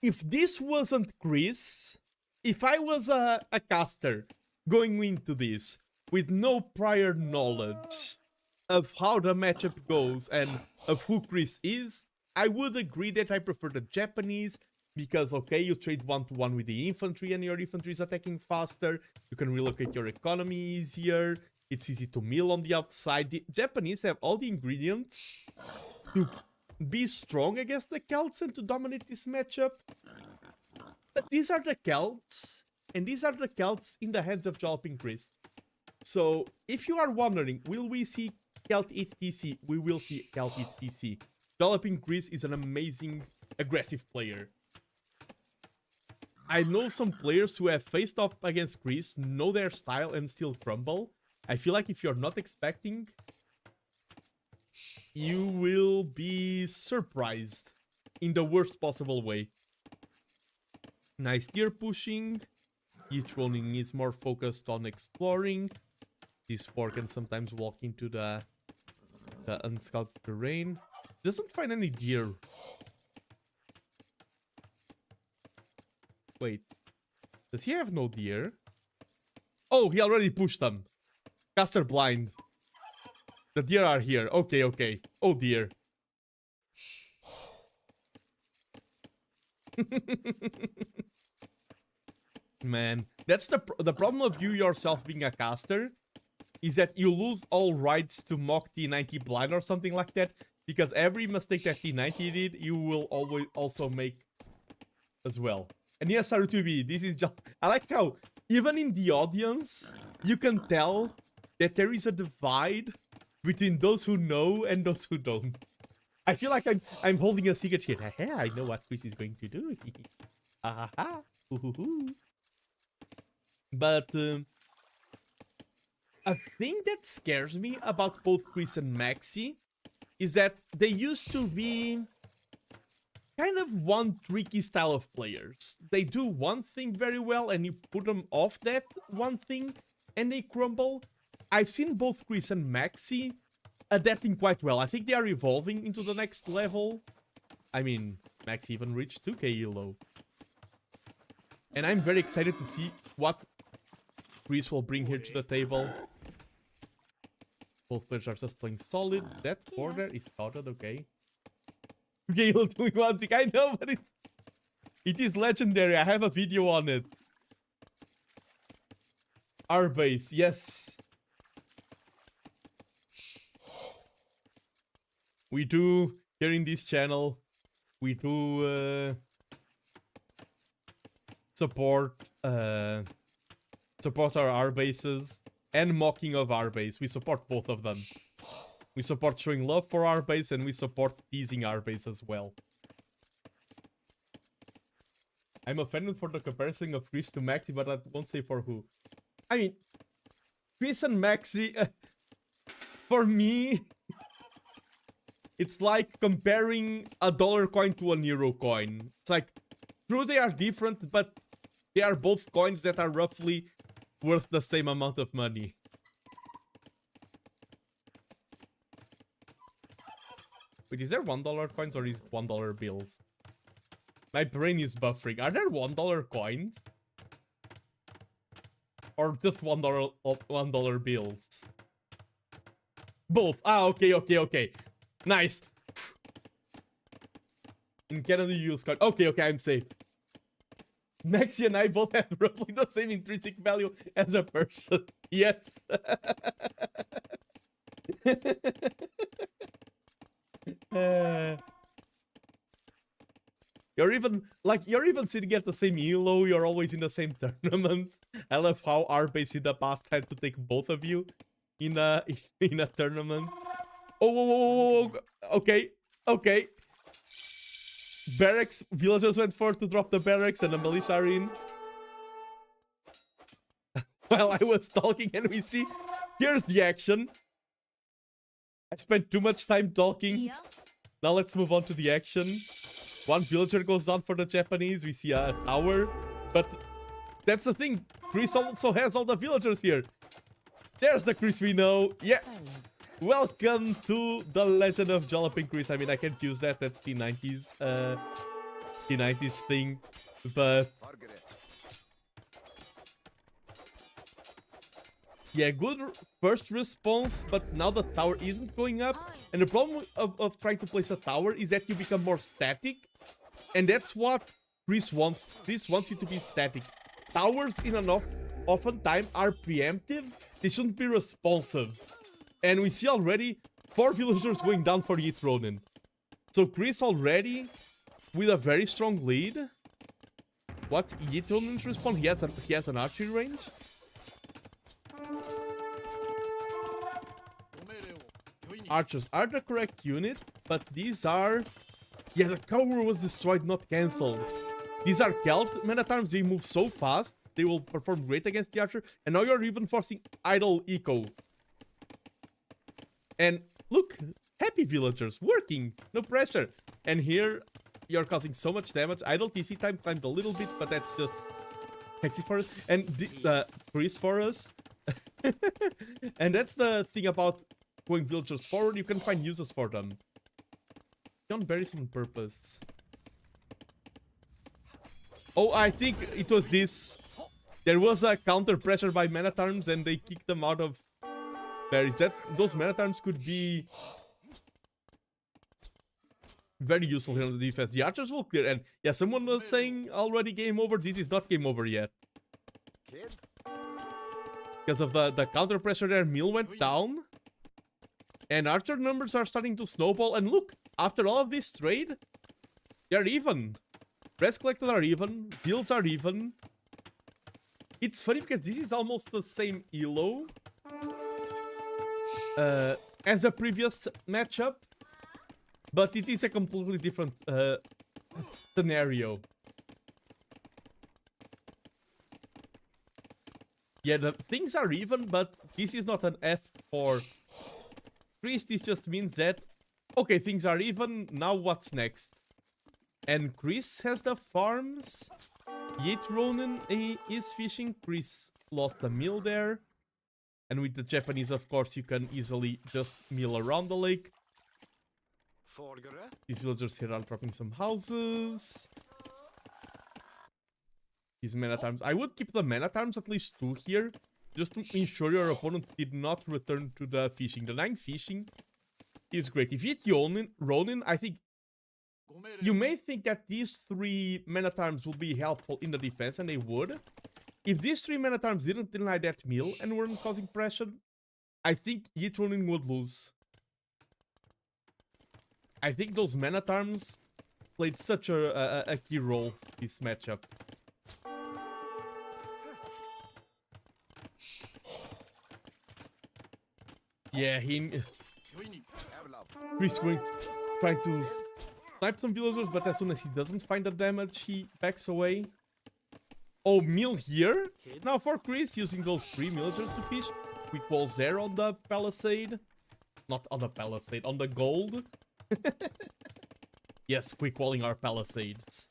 If this wasn't Chris, if I was a caster going into this with no prior knowledge of how the matchup goes and of who Chris is, I would agree that I prefer the Japanese because, okay, you trade 1-to-1 with the infantry and your infantry is attacking faster. You can relocate your economy easier. It's easy to mill on the outside. The Japanese have all the ingredients to be strong against the Celts and to dominate this matchup. But these are the Celts, and these are the Celts in the hands of Jaloping Chris. So, if you are wondering, will we see Celt eat TC? We will see Celt eat TC. Jaloping Chris is an amazing, aggressive player. I know some players who have faced off against Chris, know their style, and still crumble. I feel like if you're not expecting, you will be surprised in the worst possible way. Nice tier pushing. Each rolling is more focused on exploring. This spore can sometimes walk into the unscouted terrain. Doesn't find any deer. Wait. Does he have no deer? Oh, he already pushed them. Caster blind. The deer are here. Okay, okay. Oh dear. Man, that's the problem of you yourself being a caster, is that you lose all rights to mock T90 blind or something like that, because every mistake that T90 did, you will always also make as well. And yes, R2B, this is just... I like how, even in the audience, you can tell that there is a divide between those who know and those who don't. I feel like I'm holding a secret here. Haha, I know what Chris is going to do. Ahaha. But a thing that scares me about both Chris and Maxi is that they used to be kind of one tricky style of players. They do one thing very well and you put them off that one thing and they crumble. I've seen both Chris and Maxi adapting quite well. I think they are evolving into the next level. I mean, Maxi even reached 2k elo. And I'm very excited to see what Grease will bring here to the table. Both players are just playing solid. That corner is scouted, okay. Gale doing one thing, I know, but it is legendary. I have a video on it. Our base, yes. We do, here in this channel, we do support our R bases and mocking of our base. We support both of them. We support showing love for our base and we support teasing our base as well. I'm offended for the comparison of Chris to Maxi, but I won't say for who. I mean, Chris and Maxi, for me, it's like comparing a dollar coin to a euro coin. It's like, true, they are different, but they are both coins that are roughly worth the same amount of money. Wait, is there $1 coins or is it $1 bills? My brain is buffering. Are there $1 coins? Or just $1 bills? Both. Ah, okay. Nice. In Canada, you use card. Okay, I'm safe. Maxi and I both have roughly the same intrinsic value as a person. Yes. You're even sitting at the same elo. You're always in the same tournaments. I love how our base in the past had to take both of you in a tournament. Oh, okay. Barracks, villagers went forward to drop the barracks and the militia are in. While I was talking and we see, here's the action. I spent too much time talking. Now let's move on to the action. One villager goes down for the Japanese. We see a tower. But that's the thing. Chris also has all the villagers here. There's the Chris we know. Yeah. Welcome to the Legend of Jalapeno Chris. I mean, I can't use that. That's T90's T90's thing. But yeah, good first response, but now the tower isn't going up. And the problem of trying to place a tower is that you become more static. And that's what Chris wants. Chris wants you to be static. Towers in an oftentimes are preemptive. They shouldn't be responsive. And we see already 4 villagers going down for Yeet Ronin. So Chris already with a very strong lead. What's Yeet Ronin's respawn? He has an archery range. Archers are the correct unit, but these are... Yeah, the tower was destroyed, not cancelled. These are Kelt Manatarms. They move so fast. They will perform great against the archer. And now you're even forcing idle eco. And look, happy villagers, working, no pressure. And here, you're causing so much damage. Idle TC time climbed a little bit, but that's just sexy for us. And Chris for us. And that's the thing about going villagers forward. You can find uses for them. Don't bury some on purpose. Oh, I think it was this. There was a counter pressure by Manatarms and they kicked them out of berries. Those Manatarms could be very useful here on the defense. The archers will clear. And yeah, someone was saying already game over. This is not game over yet. Because of the counter pressure there, Mill went down. And archer numbers are starting to snowball. And look, after all of this trade, they're even. Press collected are even. Guilds are even. It's funny because this is almost the same elo as a previous matchup. But it is a completely different scenario. Yeah, the things are even, but this is not an F for Chris. This just means that, okay, things are even, now what's next? And Chris has the farms. Yeet Ronin is fishing. Chris lost the mill there. And with the Japanese, of course, you can easily just mill around the lake. These villagers here are dropping some houses. these man-at-arms. I would keep the man-at-arms at least 2 here, just to ensure your opponent did not return to the fishing. The 9 fishing is great. If you hit Ronin, I think you may think that these 3 man-at-arms will be helpful in the defense, and they would. If these 3 man-at-arms didn't deny that meal and weren't causing pressure, I think Hit Ronin would lose. I think those man-at-arms played such a key role this matchup. Yeah, Chris going trying to snipe some villagers, but as soon as he doesn't find the damage, he backs away. Oh, meal here? Now for Chris, using those 3 villagers to fish. Quick walls there on the palisade. Not on the palisade, on the gold. Yes, quick walling our palisades.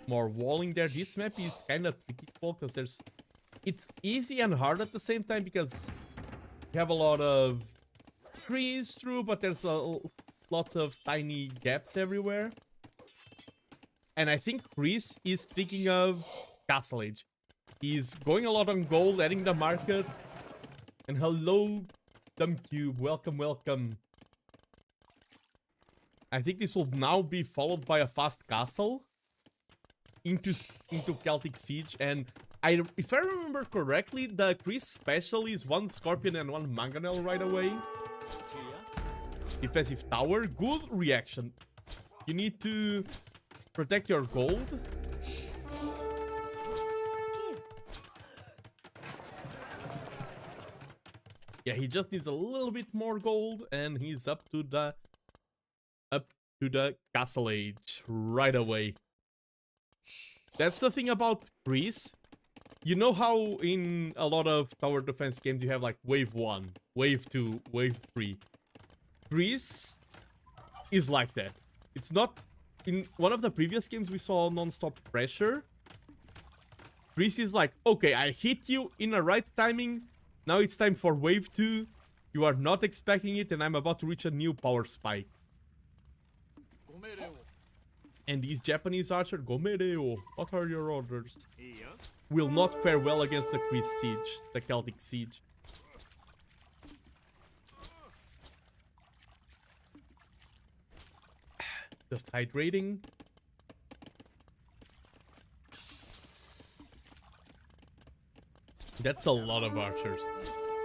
More walling there. This map is kind of tricky because it's easy and hard at the same time because you have a lot of trees through, but there's lots of tiny gaps everywhere. And I think Chris is thinking of Castle Age. He's going a lot on gold, adding the market. And hello, Dumbcube. Welcome, welcome. I think this will now be followed by a fast castle into Celtic Siege. And if I remember correctly, the Chris special is 1 Scorpion and 1 Mangonel right away. Defensive tower. Good reaction. You need to protect your gold. Yeah, he just needs a little bit more gold, and he's up to the Castle Age right away. That's the thing about Greece. You know how in a lot of tower defense games you have like wave 1, wave 2, wave 3. Greece is like that. It's not... In one of the previous games we saw non-stop pressure. Greece is like, okay, I hit you in the right timing. Now it's time for wave 2. You are not expecting it, and I'm about to reach a new power spike. And these Japanese archers, Gomereo, what are your orders? Will not fare well against the Greece siege, the Celtic siege. Just hydrating. That's a lot of archers.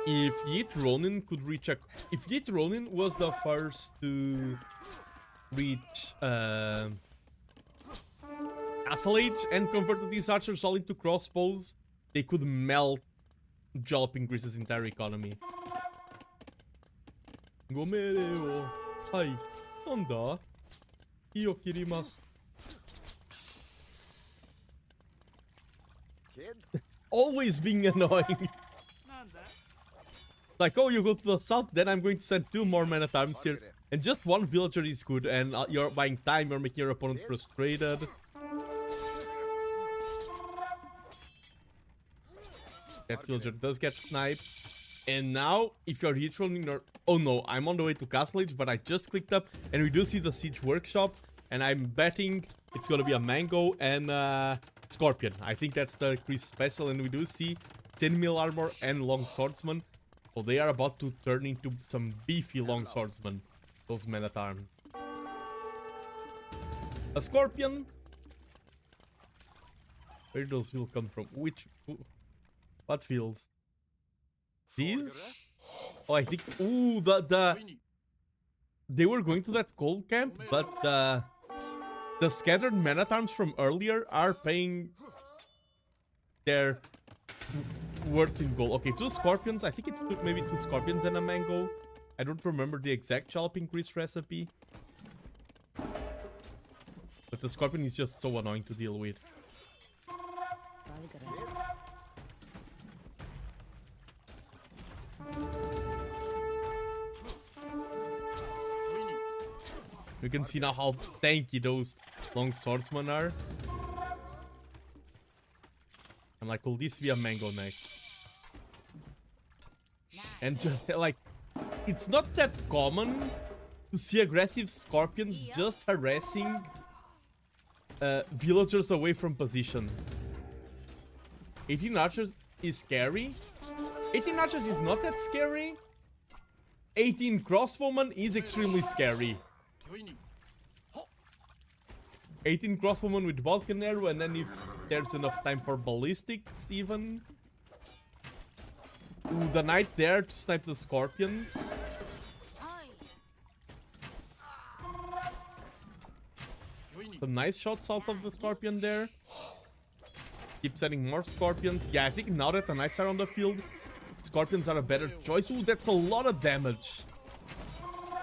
If Yit Ronin could reach a... If Yit Ronin was the first to reach Castle Age and converted these archers all into crossbows, they could melt Jaloping Greece's entire economy. Gomereo. Hai. Nanda. Io kirimasu. Always being annoying. Like, oh, you go to the south, then I'm going to send 2 more man-at-arms here. And just 1 villager is good, and you're buying time, you're making your opponent frustrated. That villager does get sniped. And now, if you're Heat-rolling or... Oh no, I'm on the way to Castle Age, but I just clicked up, and we do see the Siege Workshop. And I'm betting it's gonna be a Mango and Scorpion. I think that's the Greece special, and we do see 10 mil armor and Long Swordsman. So they are about to turn into some beefy Long Swordsman, those men-at-arms. A Scorpion. Where those will come from? Which... What fields? These? Oh, I think... Ooh, they were going to that gold camp, but the scattered men-at-arms from earlier are paying their worth in gold. Okay, 2 Scorpions. I think it's maybe 2 Scorpions and a Mango. I don't remember the exact Jaloping Grease recipe. But the Scorpion is just so annoying to deal with. You can see now how tanky those Long Swordsmen are. I'm like, will this be a Mango next? And just, like, it's not that common to see aggressive Scorpions just harassing villagers away from positions. 18 archers is scary. 18 archers is not that scary. 18 crossbowmen is extremely scary. 18 crossbowmen with Vulcan arrow, and then if there's enough time for ballistics even. Ooh, the knight there to snipe the scorpions. Some nice shots out of the scorpion there. Keep sending more scorpions. Yeah, I think now that the knights are on the field, scorpions are a better choice. Ooh, that's a lot of damage.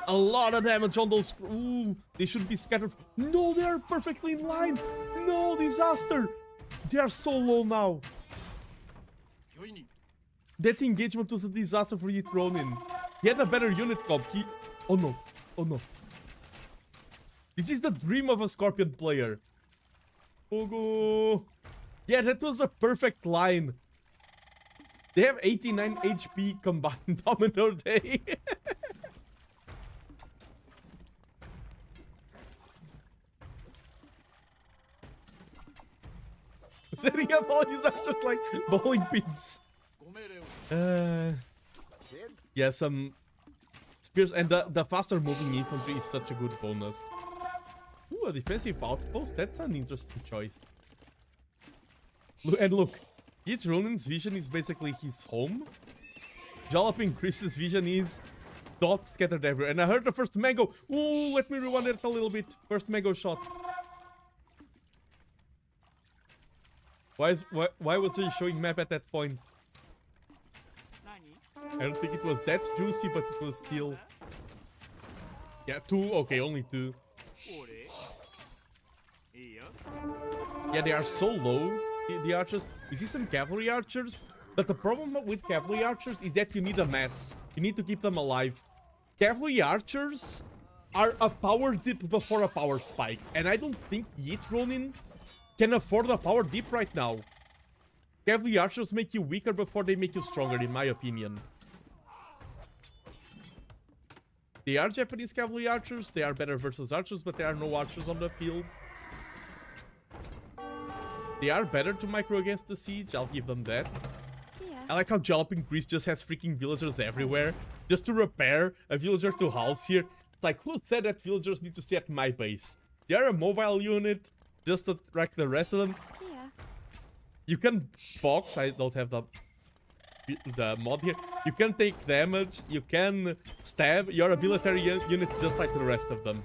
A lot of damage on those. Ooh, they should be scattered. No, they are perfectly in line. No, disaster. They are so low now. That engagement was a disaster for Ronin. He had a better unit comp. Oh no. Oh no. This is the dream of a Scorpion player. Pogo. Yeah, that was a perfect line. They have 89 HP combined Domino Day. Setting up all these archers like bowling pins. Yeah, some spears, and the faster moving infantry is such a good bonus. Ooh, a defensive outpost, that's an interesting choice. And look, each Ronin's vision is basically his home. Jaloping Chris's vision is dots scattered everywhere. And I heard the first mango. Ooh, let me rewind it a little bit. First mango shot. Why was he showing map at that point? I don't think it was that juicy, but it was still... Yeah, 2. Okay, only 2. Yeah, they are so low, the archers. You see some cavalry archers, but the problem with cavalry archers is that you need a mass. You need to keep them alive. Cavalry archers are a power dip before a power spike, and I don't think Ronin can afford a power dip right now. Cavalry archers make you weaker before they make you stronger, in my opinion. They are Japanese cavalry archers. They are better versus archers, but there are no archers on the field. They are better to micro against the siege. I'll give them that. Yeah. I like how Jaloping Greece just has freaking villagers everywhere. Just to repair a villager to house here. It's like, who said that villagers need to stay at my base? They are a mobile unit. Just like the rest of them. Yeah. You can box. I don't have the mod here. You can take damage. You can stab. You're a military unit just like the rest of them.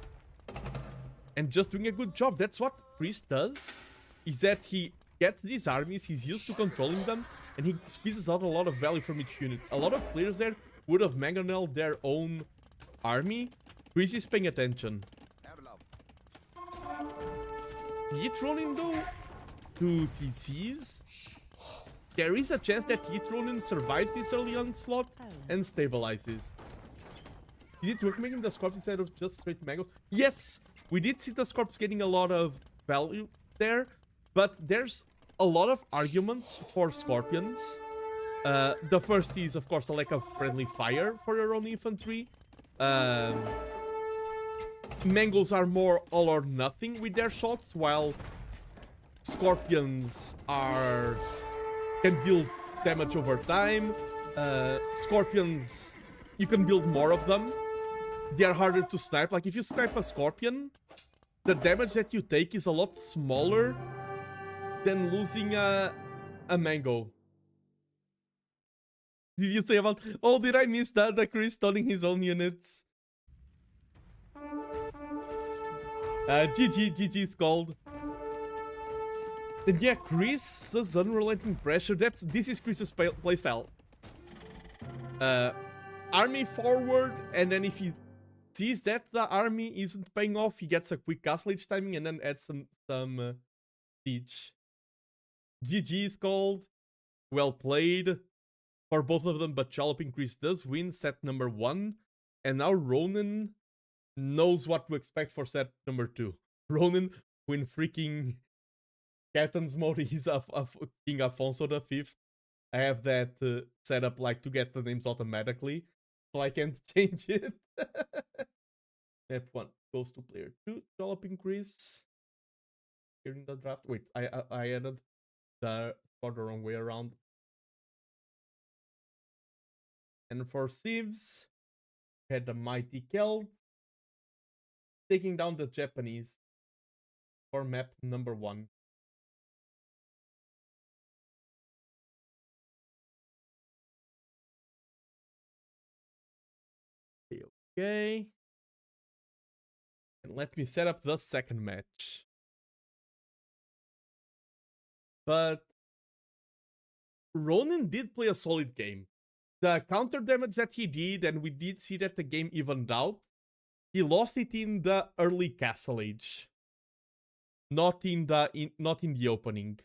And just doing a good job. That's what Priest does. Is that he gets these armies. He's used to controlling them. And he squeezes out a lot of value from each unit. A lot of players there would have mangonelled their own army. Priest is paying attention. Ronin though, to TCs, there is a chance that Ronin survives this early onslaught and stabilizes. Is it worth making the Scorps instead of just straight mangoes? Yes! We did see the Scorps getting a lot of value there, but there's a lot of arguments for Scorpions. The first is, of course, a lack of friendly fire for your own infantry. Mangoes are more all or nothing with their shots, while Scorpions can deal damage over time. Scorpions, you can build more of them. They are harder to snipe. Like, if you snipe a Scorpion, the damage that you take is a lot smaller than losing a Mango. Did you say about... Oh, did I miss that? The Chris stunning his own units. GG is called. And yeah, Chris's unrelenting pressure. This is Chris's playstyle. Army forward, and then if he sees that the army isn't paying off, he gets a quick castle each timing and then adds some siege. GG is called. Well played for both of them, but Jaloping Chris does win set number 1. And now Ronin knows what to expect for set number 2. Ronin, when freaking Captain's mode is of King Afonso V. I have that set up like to get the names automatically, so I can't change it. Map 1 goes to player 2, Jaloping Chris. here in the draft. Wait, I added the spot the wrong way around. And for Civs, had the Mighty Celt taking down the Japanese for map number 1. Okay. And let me set up the second match. But Ronin did play a solid game. The counter damage that he did, and we did see that the game evened out, he lost it in the early Castle Age. Not in the opening.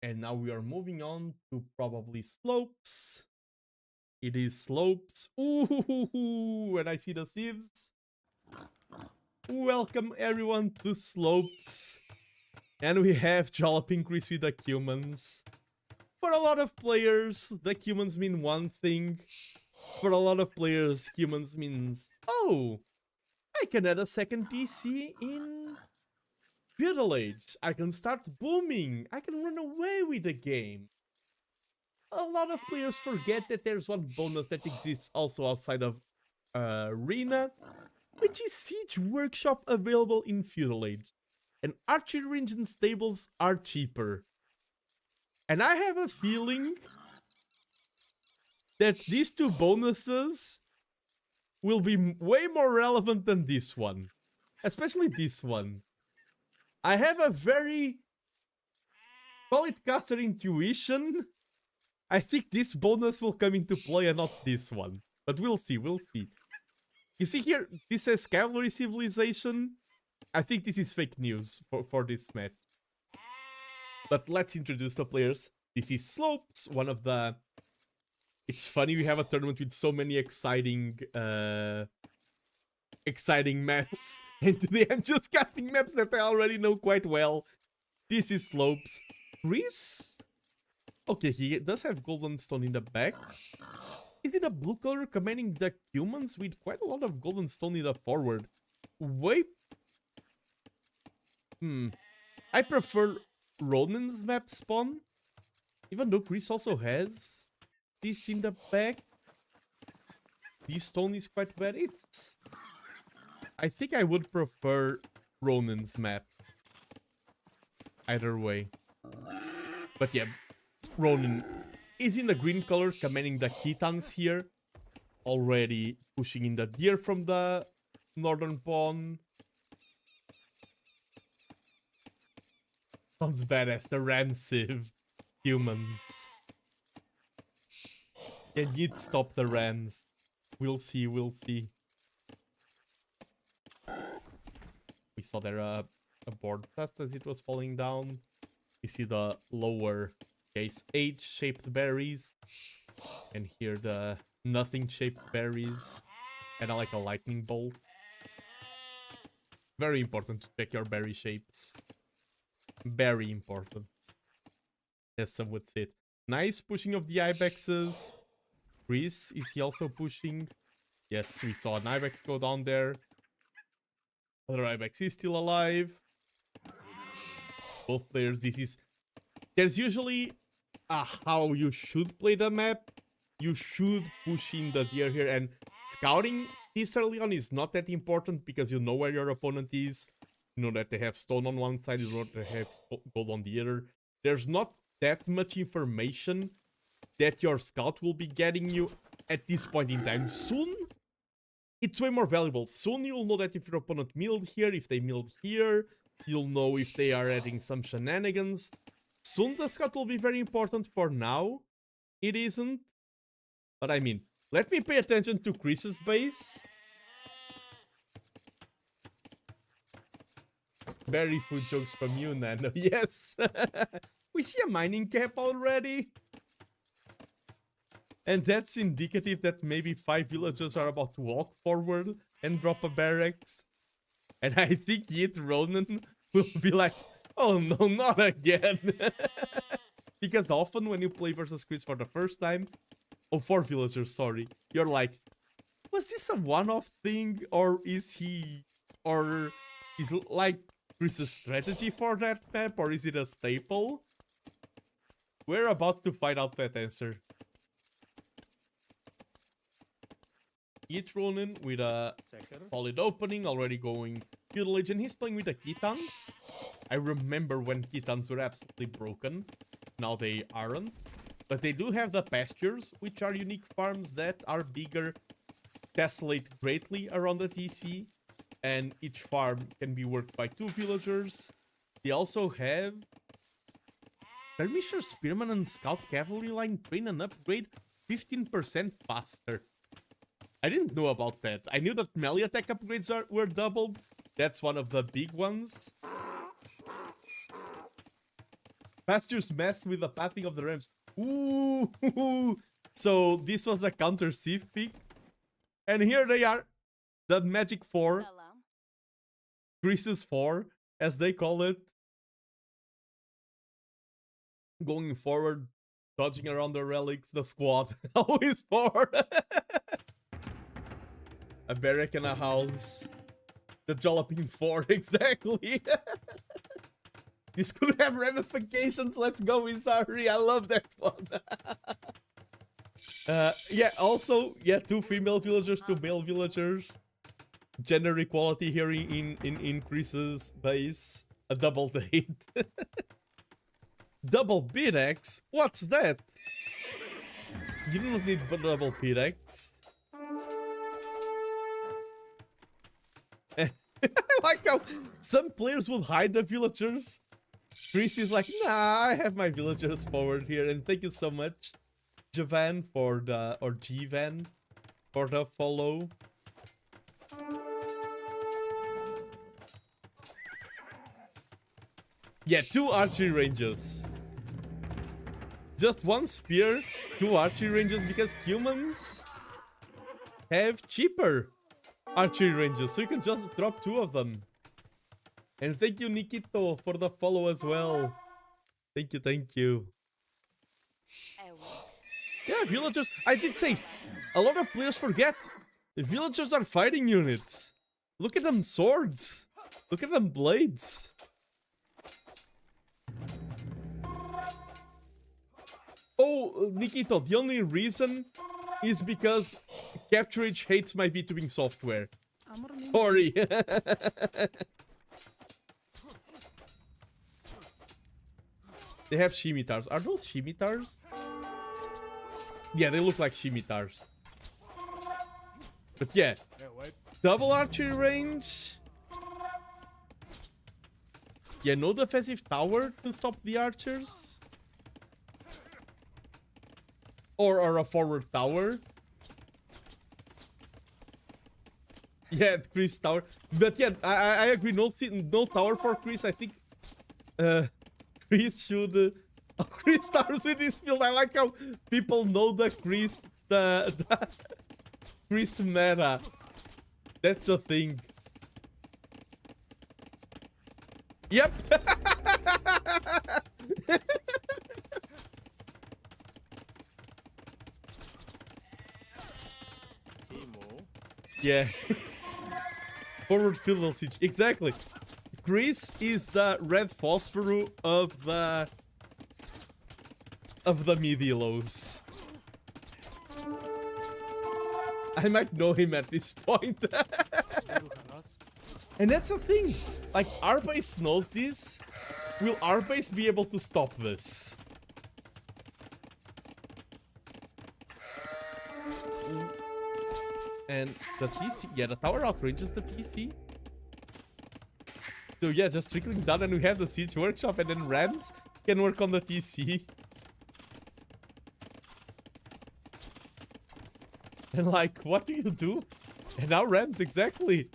And now we are moving on to probably Slopes. It is Slopes. Ooh, when I see the Civs. Welcome everyone to Slopes. And we have Jaloping Chris with the humans. For a lot of players, the humans mean one thing. For a lot of players, humans means, oh, I can add a second DC in Feudal Age. I can start booming. I can run away with the game. A lot of players forget that there's one bonus that exists also outside of Arena, which is Siege Workshop available in Feudal Age. And Archery Engine stables are cheaper. And I have a feeling that these two bonuses will be way more relevant than this one. Especially this one. I have a very, call it caster intuition. I think this bonus will come into play and not this one. But we'll see, we'll see. You see here, this says Cavalry Civilization. I think this is fake news for this match. But let's introduce the players. This is Slopes, one of the... It's funny we have a tournament with so many exciting maps. And today I'm just casting maps that I already know quite well. This is Slopes. Chris? Okay, he does have Golden Stone in the back. Is it a blue color commanding the humans with quite a lot of Golden Stone in the forward? Wait. I prefer Ronin's map spawn. Even though Chris also has this in the back. This stone is quite bad. I think I would prefer Ronin's map. Either way. But yeah, Ronin is in the green color, commanding the Titans here. Already pushing in the deer from the northern pawn. Sounds badass, the Ranciv humans. Can you stop the Rams? We'll see, we'll see. We saw there a board test as it was falling down. You see the lower case H-shaped berries. And here the nothing-shaped berries. And I like a lightning bolt. Very important to check your berry shapes. Very important. As some would say it. Nice pushing of the Ibexes. Chris, is he also pushing? Yes, we saw an Ibex go down there. Other Ibex is still alive. Both players, there's usually how you should play the map. You should push in the deer here, and scouting this early on is not that important because you know where your opponent is. You know that they have stone on one side, you know that they have gold on the other. There's not that much information that your scout will be getting you at this point in time. Soon, it's way more valuable. Soon you'll know that if your opponent milled here, if they milled here, you'll know if they are adding some shenanigans. Soon the scout will be very important. For now, it isn't. But I mean, let me pay attention to Chris's base. Very food jokes from you, Nano. Yes! We see a mining cap already. And that's indicative that maybe 5 villagers are about to walk forward and drop a barracks. And I think Yit Ronan will be like, oh no, not again. Because often when you play versus Chris for the first time, 4 villagers, sorry, you're like, was this a one-off thing, or is he, or is like Chris's strategy for that map, or is it a staple? We're about to find out that answer. Each Ronin with a solid opening, already going tutelage, and he's playing with the Titans. I remember when Titans were absolutely broken. Now they aren't. But they do have the pastures, which are unique farms that are bigger, tessellate greatly around the TC, and each farm can be worked by 2 villagers. They also have Skirmisher, Spearman, and Scout Cavalry line train and upgrade 15% faster. I didn't know about that. I knew that melee attack upgrades were doubled. That's one of the big ones. Pastures mess with the pathing of the rams. Ooh! So this was a counter Civ pick. And here they are. The Magic 4. Chris's 4, as they call it. Going forward, dodging around the relics, the squad. Always forward. A barrack and a house. The Jalapeno 4, exactly. This could have ramifications. Let's go, Isari. I love that one. Yeah, also, yeah, 2 female villagers, 2 male villagers. Gender equality here in Chris's base. A double date. Double pickaxe? What's that? You don't need double pickaxe. I like how some players will hide the villagers. Chris is like, nah, I have my villagers forward here, and thank you so much, Javan, for the, or Gvan, for the follow. Yeah, 2 archery ranges. Just 1 spear, 2 archery ranges, because humans have cheaper archery ranges, so you can just drop 2 of them. And thank you, Nikito, for the follow as well. Thank you, thank you. Yeah, villagers. I did say, a lot of players forget. The villagers are fighting units. Look at them swords. Look at them blades. Oh, Nikito, the only reason is because Capturage hates my VTubing software. Sorry. They have scimitars. Are those scimitars? Yeah, they look like scimitars. But yeah, double archery range. Yeah, no defensive tower to stop the archers. Or a forward tower. Yeah, Chris tower. But yeah, I agree. No tower for Chris. I think Chris should. Chris towers with his build. I like how people know the Chris Chris meta. That's a thing. Yep. Yeah. Forward field siege. Exactly. Greece is the red phosphor of the Medielos. I might know him at this point. And that's the thing. Like, our base knows this. Will our base be able to stop this? And the TC, yeah, the tower outranges the TC. So yeah, just trickling down, and we have the siege workshop, and then Rams can work on the TC. And like, what do you do? And now Rams, exactly.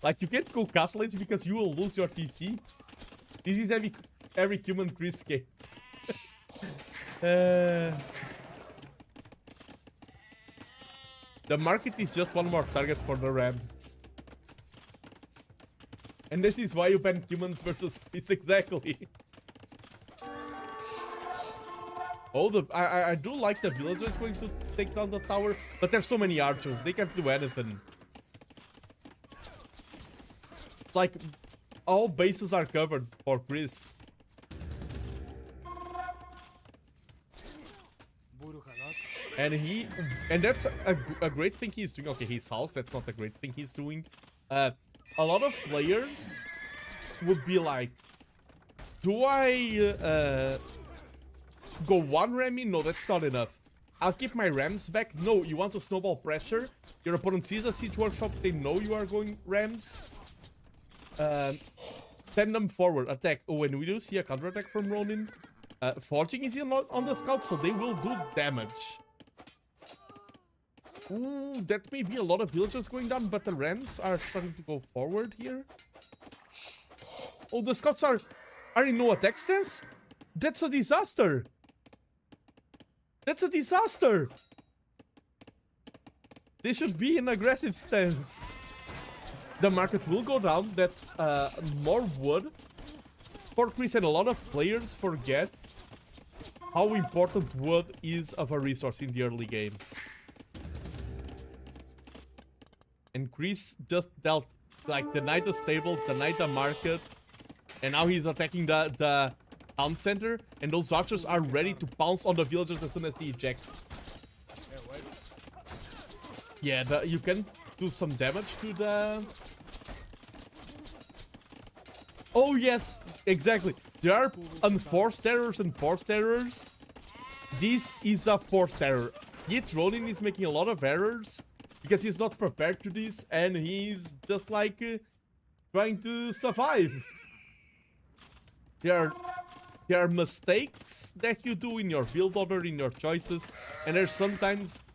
Like, you can't go castle age because you will lose your TC. This is every human Chris game. The market is just one more target for the Rams. And this is why you ban humans versus Chris, exactly. Oh, I do like the villagers going to take down the tower, but there's so many archers, they can't do anything. Like, all bases are covered for Chris. And that's a great thing he's doing. Okay, he's house. That's not a great thing he's doing. A lot of players would be like, do I go one Remy? No, that's not enough. I'll keep my Rams back. No, you want to snowball pressure. Your opponent sees a siege workshop. They know you are going Rams. Send them forward. Attack. Oh, when we do see a counterattack from Ronin, Forging is on the scout, so they will do damage. Ooh, that may be a lot of villagers going down, but the Rams are starting to go forward here. Oh, the scouts are in no attack stance? That's a disaster! That's a disaster! They should be in aggressive stance. The market will go down. That's more wood for Chris, and a lot of players forget how important wood is of a resource in the early game. And Chris just dealt like the Knight of Stables, the Knight of Market, and now he's attacking the town center, and those archers are ready to pounce on the villagers as soon as they eject. Yeah, you can do some damage to the... Oh yes, exactly. There are unforced errors and forced errors. This is a forced error. Yet Ronin is making a lot of errors because he's not prepared to this, and he's just like trying to survive. There are mistakes that you do in your build order, in your choices, and there's sometimes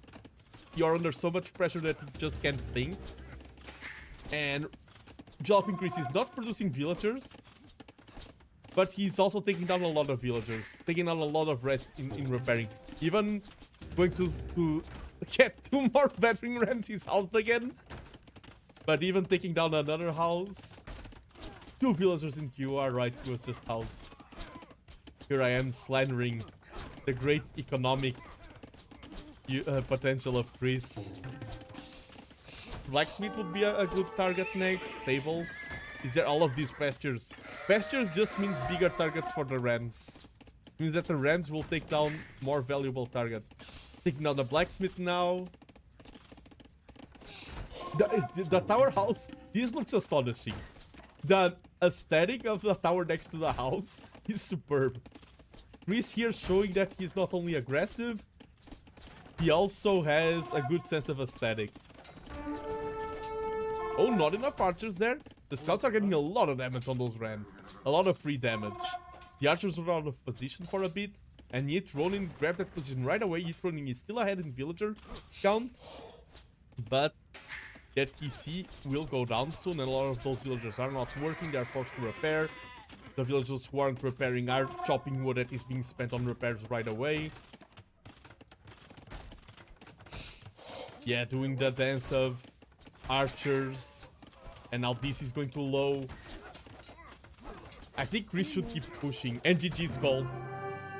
you're under so much pressure that you just can't think. And Jaloping Chris is not producing villagers, but he's also taking down a lot of villagers, taking down a lot of rest in repairing. Even going to get 2 more battering rams his house again. But even taking down another house. 2 villagers in queue are right, he was just housed. Here I am slandering the great economic potential of Chris. Blacksmith would be a good target next. Stable. Is there all of these pastures? Pastures just means bigger targets for the rams. It means that the rams will take down more valuable targets. Taking down the blacksmith now. The tower house, this looks astonishing. The aesthetic of the tower next to the house is superb. Chris here showing that he's not only aggressive, he also has a good sense of aesthetic. Oh, not enough archers there. The scouts are getting a lot of damage on those rams. A lot of free damage. The archers were out of position for a bit, and yet Ronin grabbed that position right away. Yet Ronin is still ahead in villager count, but that TC will go down soon, and a lot of those villagers are not working. They are forced to repair. The villagers who aren't repairing are chopping wood that is being spent on repairs right away. Yeah, doing the dance of archers. And now this is going too low. I think Chris should keep pushing. And GG's called.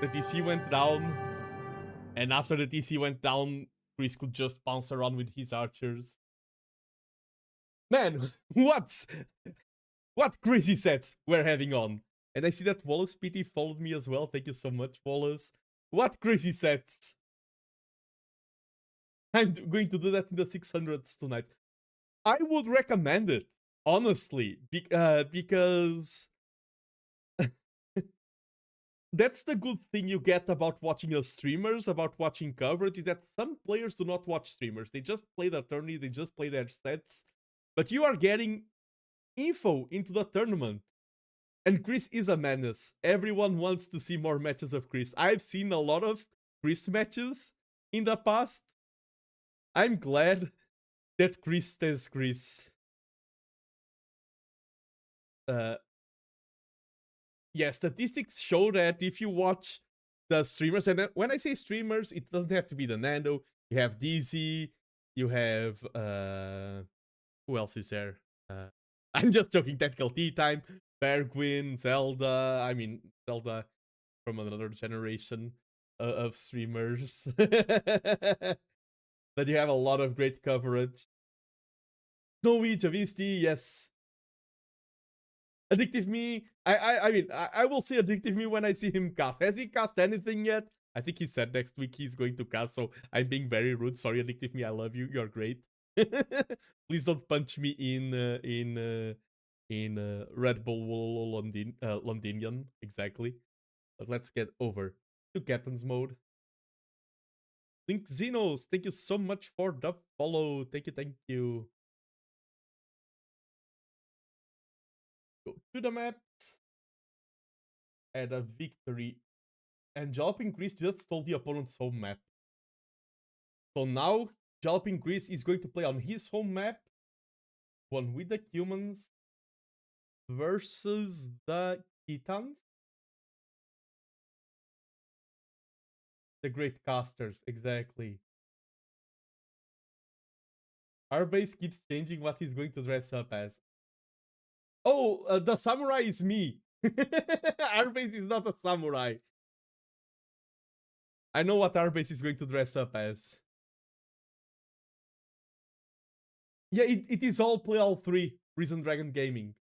The TC went down. And after the TC went down, Chris could just bounce around with his archers. Man, what crazy sets we're having on. And I see that Wallace PT followed me as well. Thank you so much, Wallace. What crazy sets. I'm going to do that in the 600s tonight. I would recommend it, honestly, because that's the good thing you get about watching us streamers, about watching coverage, is that some players do not watch streamers. They just play the tourney, they just play their sets. But you are getting info into the tournament. And Chris is a menace. Everyone wants to see more matches of Chris. I've seen a lot of Chris matches in the past. I'm glad that Chris stays Chris. Yeah, statistics show that if you watch the streamers, and when I say streamers, it doesn't have to be TheNando. You have DZ, you have who else is there? I'm just joking. Tactical Tea Time, Bergwin, Zelda. I mean, Zelda from another generation of streamers. But you have a lot of great coverage. Snowy, Javisti, yes. Addictive Me, I mean, I will say Addictive Me when I see him cast. Has he cast anything yet? I think he said next week he's going to cast, so I'm being very rude. Sorry, Addictive Me, I love you. You're great. Please don't punch me in Red Bull Londinian. Exactly. But let's get over to Captain's mode. Link Xenos, thank you so much for the follow. Thank you, thank you. Go to the maps. Add a victory. And Jaloping Grease just stole the opponent's home map. So now Jaloping Grease is going to play on his home map. One with the humans versus the Titans. The great casters, exactly. Our base keeps changing what he's going to dress up as. Oh, the samurai is me. Our base is not a samurai. I know what our base is going to dress up as. Yeah, it is all play all three. Reason Dragon Gaming.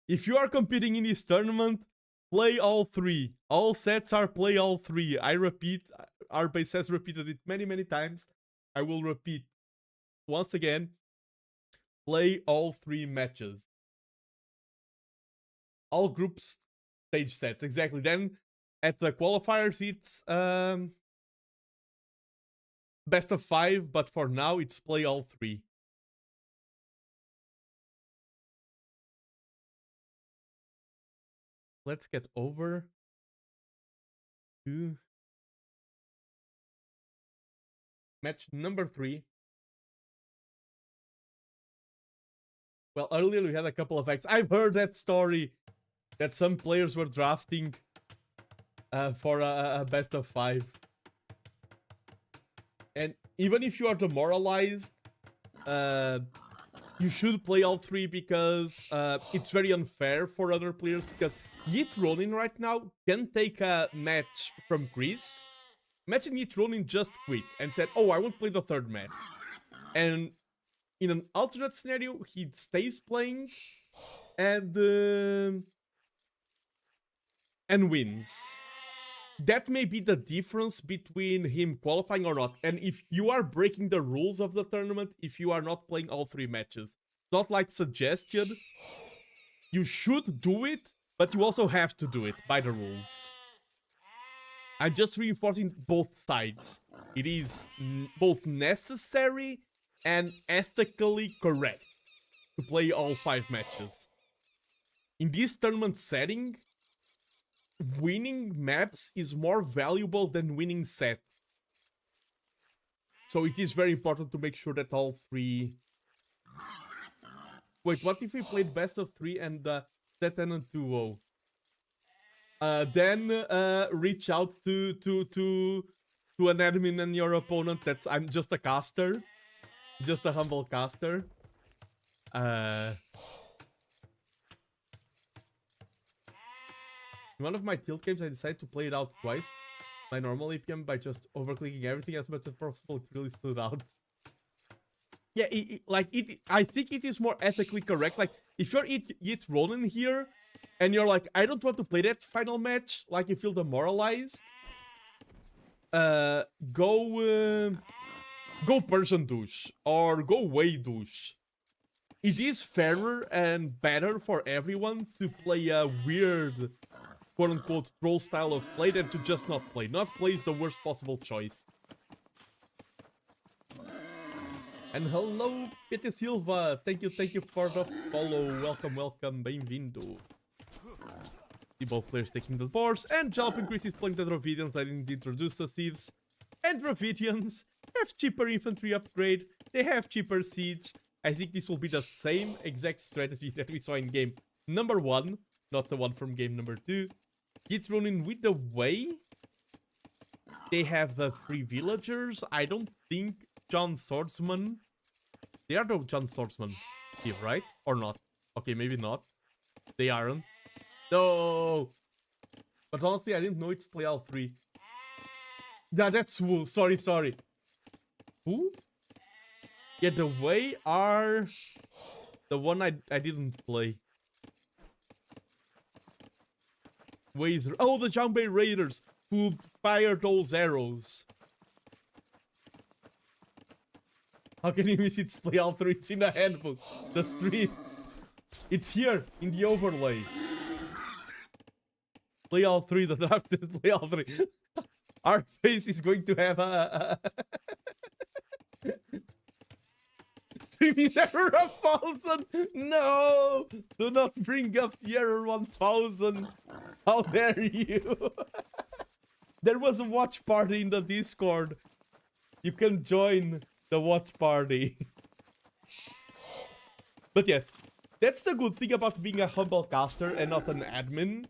If you are competing in this tournament, play all three. All sets are play all three. I repeat, our base has repeated it many, many times. I will repeat once again. Play all three matches. All groups stage sets, exactly. Then at the qualifiers, it's best of 5, but for now, it's play all three. Let's get over to match number 3. Well, earlier we had a couple of acts. I've heard that story that some players were drafting for a best of 5. And even if you are demoralized, you should play all three because it's very unfair for other players. Because Yeet Ronin right now can take a match from Greece. Imagine Yeet Ronin just quit and said, oh, I won't play the third match. And in an alternate scenario, he stays playing and wins. That may be the difference between him qualifying or not. And if you are breaking the rules of the tournament, if you are not playing all three matches, not like suggested, you should do it, but you also have to do it by the rules. I'm just reinforcing both sides. It is both necessary and ethically correct to play all 5 matches. In this tournament setting, winning maps is more valuable than winning sets. So it is very important to make sure that all 3... Wait, what if we played best of 3 and set and 2-0? Then reach out to an admin and your opponent. I'm just a caster. Just a humble caster. In one of my tilt games, I decided to play it out twice. My normal APM by just overclicking everything as much as possible. It really stood out. Yeah, I think it is more ethically correct. Like, if you're Yeet Ronin here, and you're like, I don't want to play that final match, like you feel demoralized, go Persian douche, or go Wei douche. It is fairer and better for everyone to play a weird, quote-unquote, troll style of play than to just not play. Not play is the worst possible choice. And hello, Peter Silva. Thank you for the follow. Welcome, bem-vindo. See both players taking the boards, and Jaloping Grease is playing the Dravidians. I didn't introduce the thieves. And Dravidians have cheaper infantry upgrade. They have cheaper siege. I think this will be the same exact strategy that we saw in game number 1, not the one from game number 2. Yeet Ronin with the way. They have 3 villagers. I don't think John Swordsman. They are the John Swordsman here, right? Or not? Okay, maybe not. They aren't. No! But honestly, I didn't know it's play all 3. Yeah, that's Wu. Sorry. Who? Yeah, the way are the one I didn't play. Ways. Oh, the Jiangbei Raiders who fire those arrows. How can you miss its play all through? It's in the handbook. The streams. It's here in the overlay. Play all three. The draft is play all three. Our face is going to have a streaming error 1000. No, do not bring up the error 1000. How dare you? There was a watch party in the Discord. You can join the watch party. But yes, that's the good thing about being a humble caster and not an admin.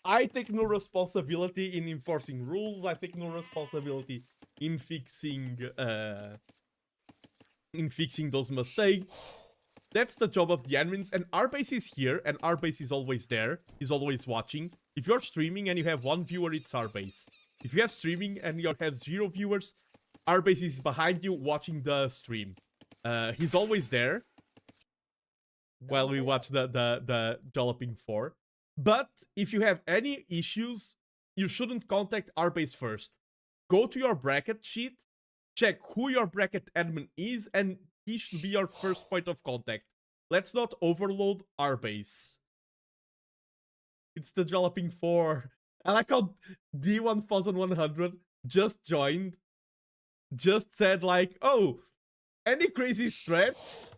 I take no responsibility in enforcing rules. I take no responsibility in fixing those mistakes. That's the job of the admins, and Arbase is here, and Arbase is always there. He's always watching. If you're streaming and you have one viewer, it's Arbase. If you have streaming and you have 0 viewers, Arbase is behind you watching the stream. He's always there while we watch the Jaloping 4. But if you have any issues, you shouldn't contact Arbase first. Go to your bracket sheet, check who your bracket admin is, and he should be your first point of contact. Let's not overload Arbase. It's the Jaloping 4. I like how D1100 just joined. Just said like, oh, any crazy strats?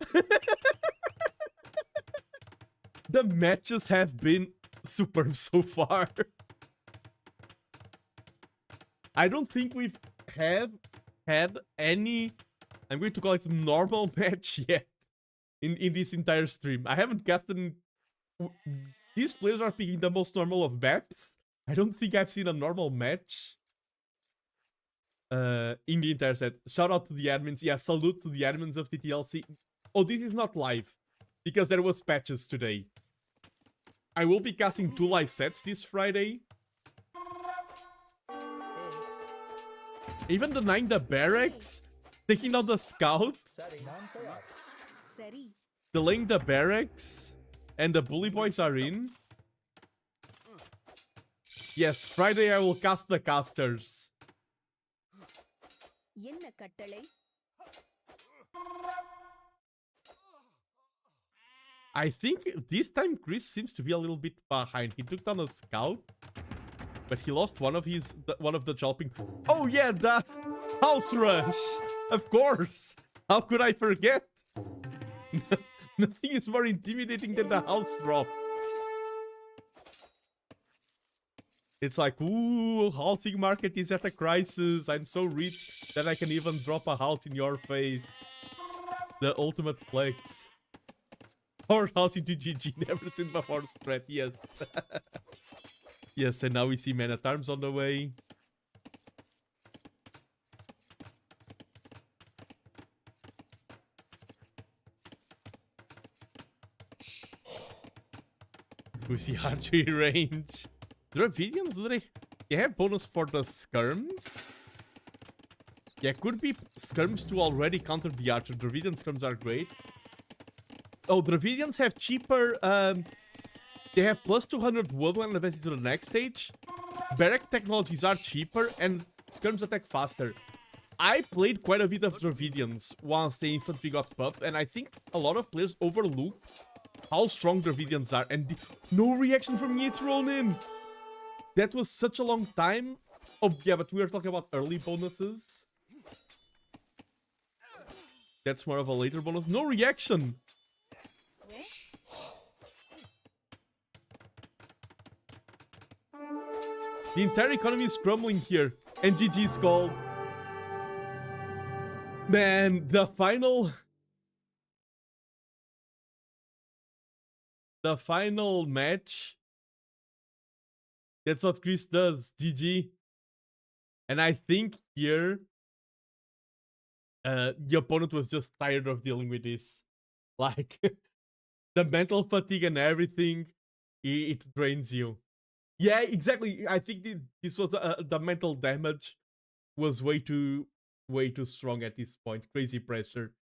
The matches have been superb so far. I don't think we've had any, I'm going to call it a normal match yet in this entire stream. I haven't casted. These players are picking the most normal of maps. I don't think I've seen a normal match in the entire set. Shout out to the admins. Yeah, salute to the admins of TTLC. Oh, this is not live because there was patches today. I will be casting 2 live sets this Friday. Even denying the barracks, taking out the scout, delaying the barracks, and the bully boys are in. Yes, Friday I will cast the casters. I think this time Chris seems to be a little bit behind. He took down a scout, but he lost one of the chopping. Oh yeah, the house rush! Of course! How could I forget? Nothing is more intimidating than the house drop. It's like, ooh, housing market is at a crisis. I'm so rich that I can even drop a house in your face. The ultimate flex. Or house into GG, never seen before strat, yes. Yes, and now we see Man at Arms on the way. We see archery range. Dravidians, do they have bonus for the skirms? Yeah, could be skirms to already counter the archer. Dravidian skirms are great. Oh, Dravidians have cheaper, they have plus 200 wood when advancing to the next stage. Barrack technologies are cheaper and skirms attack faster. I played quite a bit of Dravidians once the infantry got buffed, and I think a lot of players overlook how strong Dravidians are. And no reaction from Yetronin! That was such a long time. Oh, yeah, but we were talking about early bonuses. That's more of a later bonus. No reaction! The entire economy is crumbling here. And GG's called. Man, the final match. That's what Chris does. GG. And I think here the opponent was just tired of dealing with this. Like the mental fatigue and everything, it drains you. Yeah, exactly. I think this was the mental damage was way too strong at this point. Crazy pressure.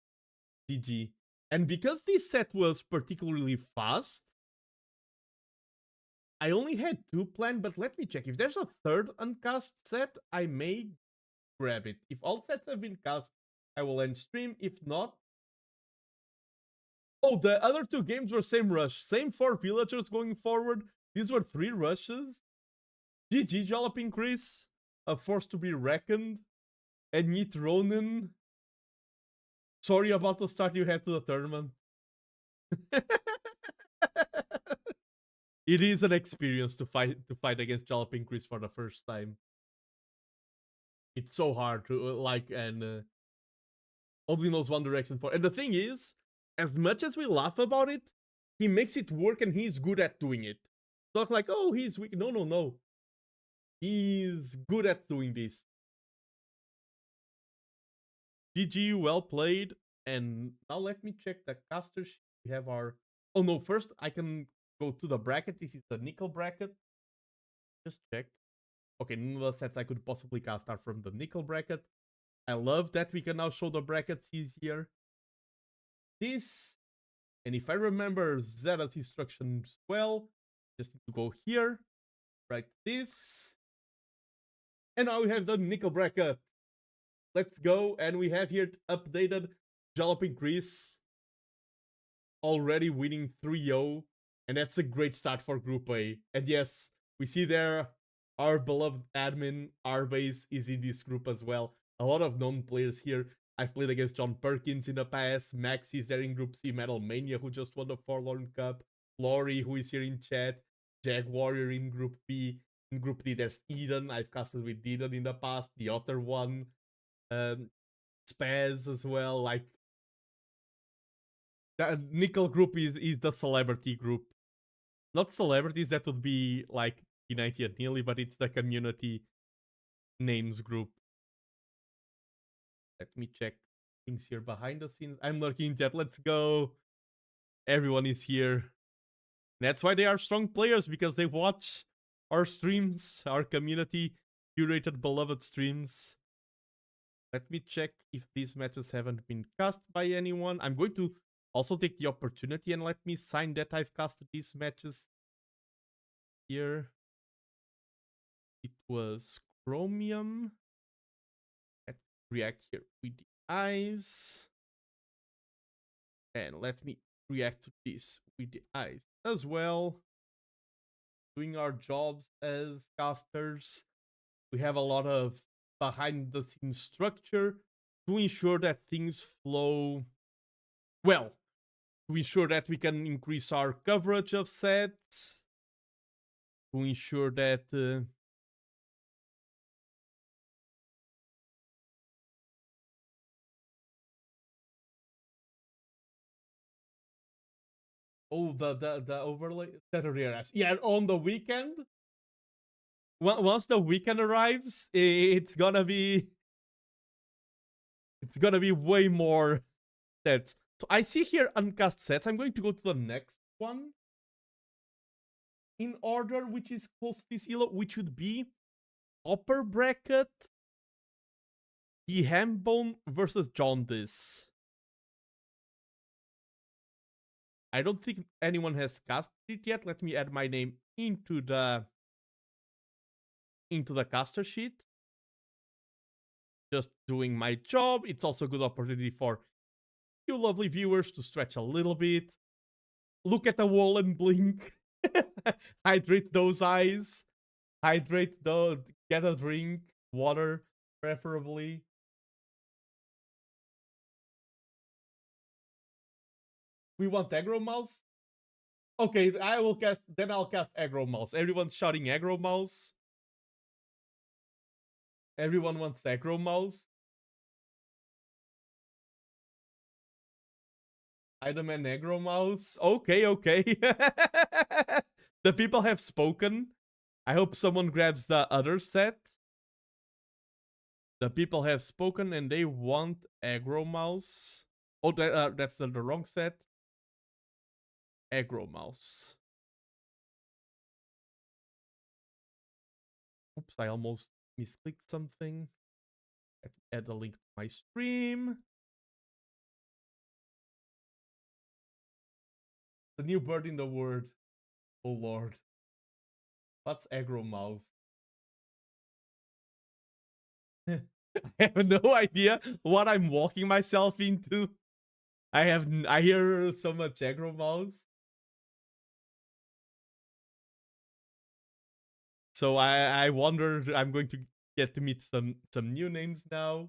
GG. And because this set was particularly fast, I only had 2 planned, but let me check. If there's a third uncast set, I may grab it. If all sets have been cast, I will end stream. If not... Oh, the other 2 games were same rush. Same 4 villagers going forward. These were 3 rushes. GG Jaloping Chris, a force to be reckoned. And Yeet Ronin. Sorry about the start you had to the tournament. It is an experience to fight against Jaloping Chris for the first time. It's so hard to and only knows one direction for. And the thing is, as much as we laugh about it, he makes it work and he's good at doing it. It's not like, oh, he's weak. No, no, no. He's good at doing this. GG, well played. And now let me check the caster sheet. We have our... Oh no, first I can go to the bracket. This is the nickel bracket. Just check. Okay, none of the sets I could possibly cast are from the nickel bracket. I love that we can now show the brackets easier. This, and if I remember Zera's instructions well, just need to go here, write this, and now we have the nickel bracket. Let's go, and we have here updated Jaloping Chris already winning 3-0, and that's a great start for Group A. And yes, we see there our beloved admin, Arbase, is in this group as well. A lot of known players here. I've played against John Perkins in the past. Max is there in Group C. Metal Mania, who just won the Forlorn Cup. Lori, who is here in chat. Jag Warrior in Group B. In Group D, there's Eden. I've casted with Eden in the past. The other one. Spaz as well. Like, the Nickel group is the celebrity group. Not celebrities, that would be like T90 and Nearly, but it's the community names group. Let me check things here behind the scenes. I'm lurking in chat. Let's go. Everyone is here. That's why they are strong players, because they watch our streams, our community curated beloved streams. Let me check if these matches haven't been cast by anyone. I'm going to also take the opportunity and let me sign that I've casted these matches here. It was Chromium. Let's react here with the eyes. And let me react to this with the eyes as well. Doing our jobs as casters. We have a lot of behind the scenes structure to ensure that things flow well. To ensure that we can increase our coverage of sets. To ensure that oh, the overlay Saturday arrives. Yeah, on the weekend. Once the weekend arrives, it's gonna be way more sets. So I see here uncast sets. I'm going to go to the next one in order, which is close to this elo, which would be Upper Bracket, the Hambone versus Jaundice. I don't think anyone has casted it yet. Let me add my name into the caster sheet. Just doing my job. It's also a good opportunity for you lovely viewers to stretch a little bit. Look at the wall and blink. Hydrate those eyes. Get a drink. Water, preferably. We want aggro mouse? Okay, I'll cast aggro mouse. Everyone's shouting aggro mouse. Everyone wants aggro mouse. Item and aggro mouse. Okay, okay. The people have spoken. I hope someone grabs the other set. The people have spoken and they want aggro mouse. Oh, that's the wrong set. Aggro mouse. Oops, I almost misclicked something. Add a link to my stream. The new bird in the word. Oh lord. What's aggro mouse? I have no idea what I'm walking myself into. I hear so much aggro mouse. So I wonder I'm going to get to meet some new names now.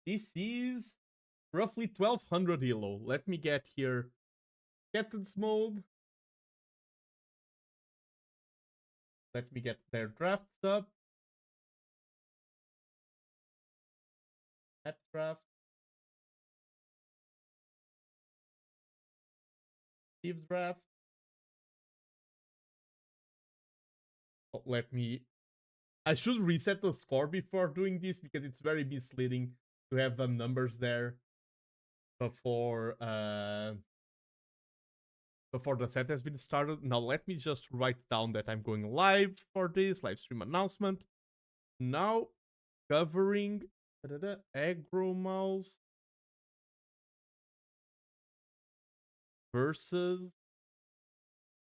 This is roughly 1200 elo. Let me get here captain's mode. Let me get their drafts up. That draft. Steve's draft. Oh, let me. I should reset the score before doing this because it's very misleading to have the numbers there before before the set has been started. Now let me just write down that I'm going live for this live stream announcement. Now covering aggro mouse versus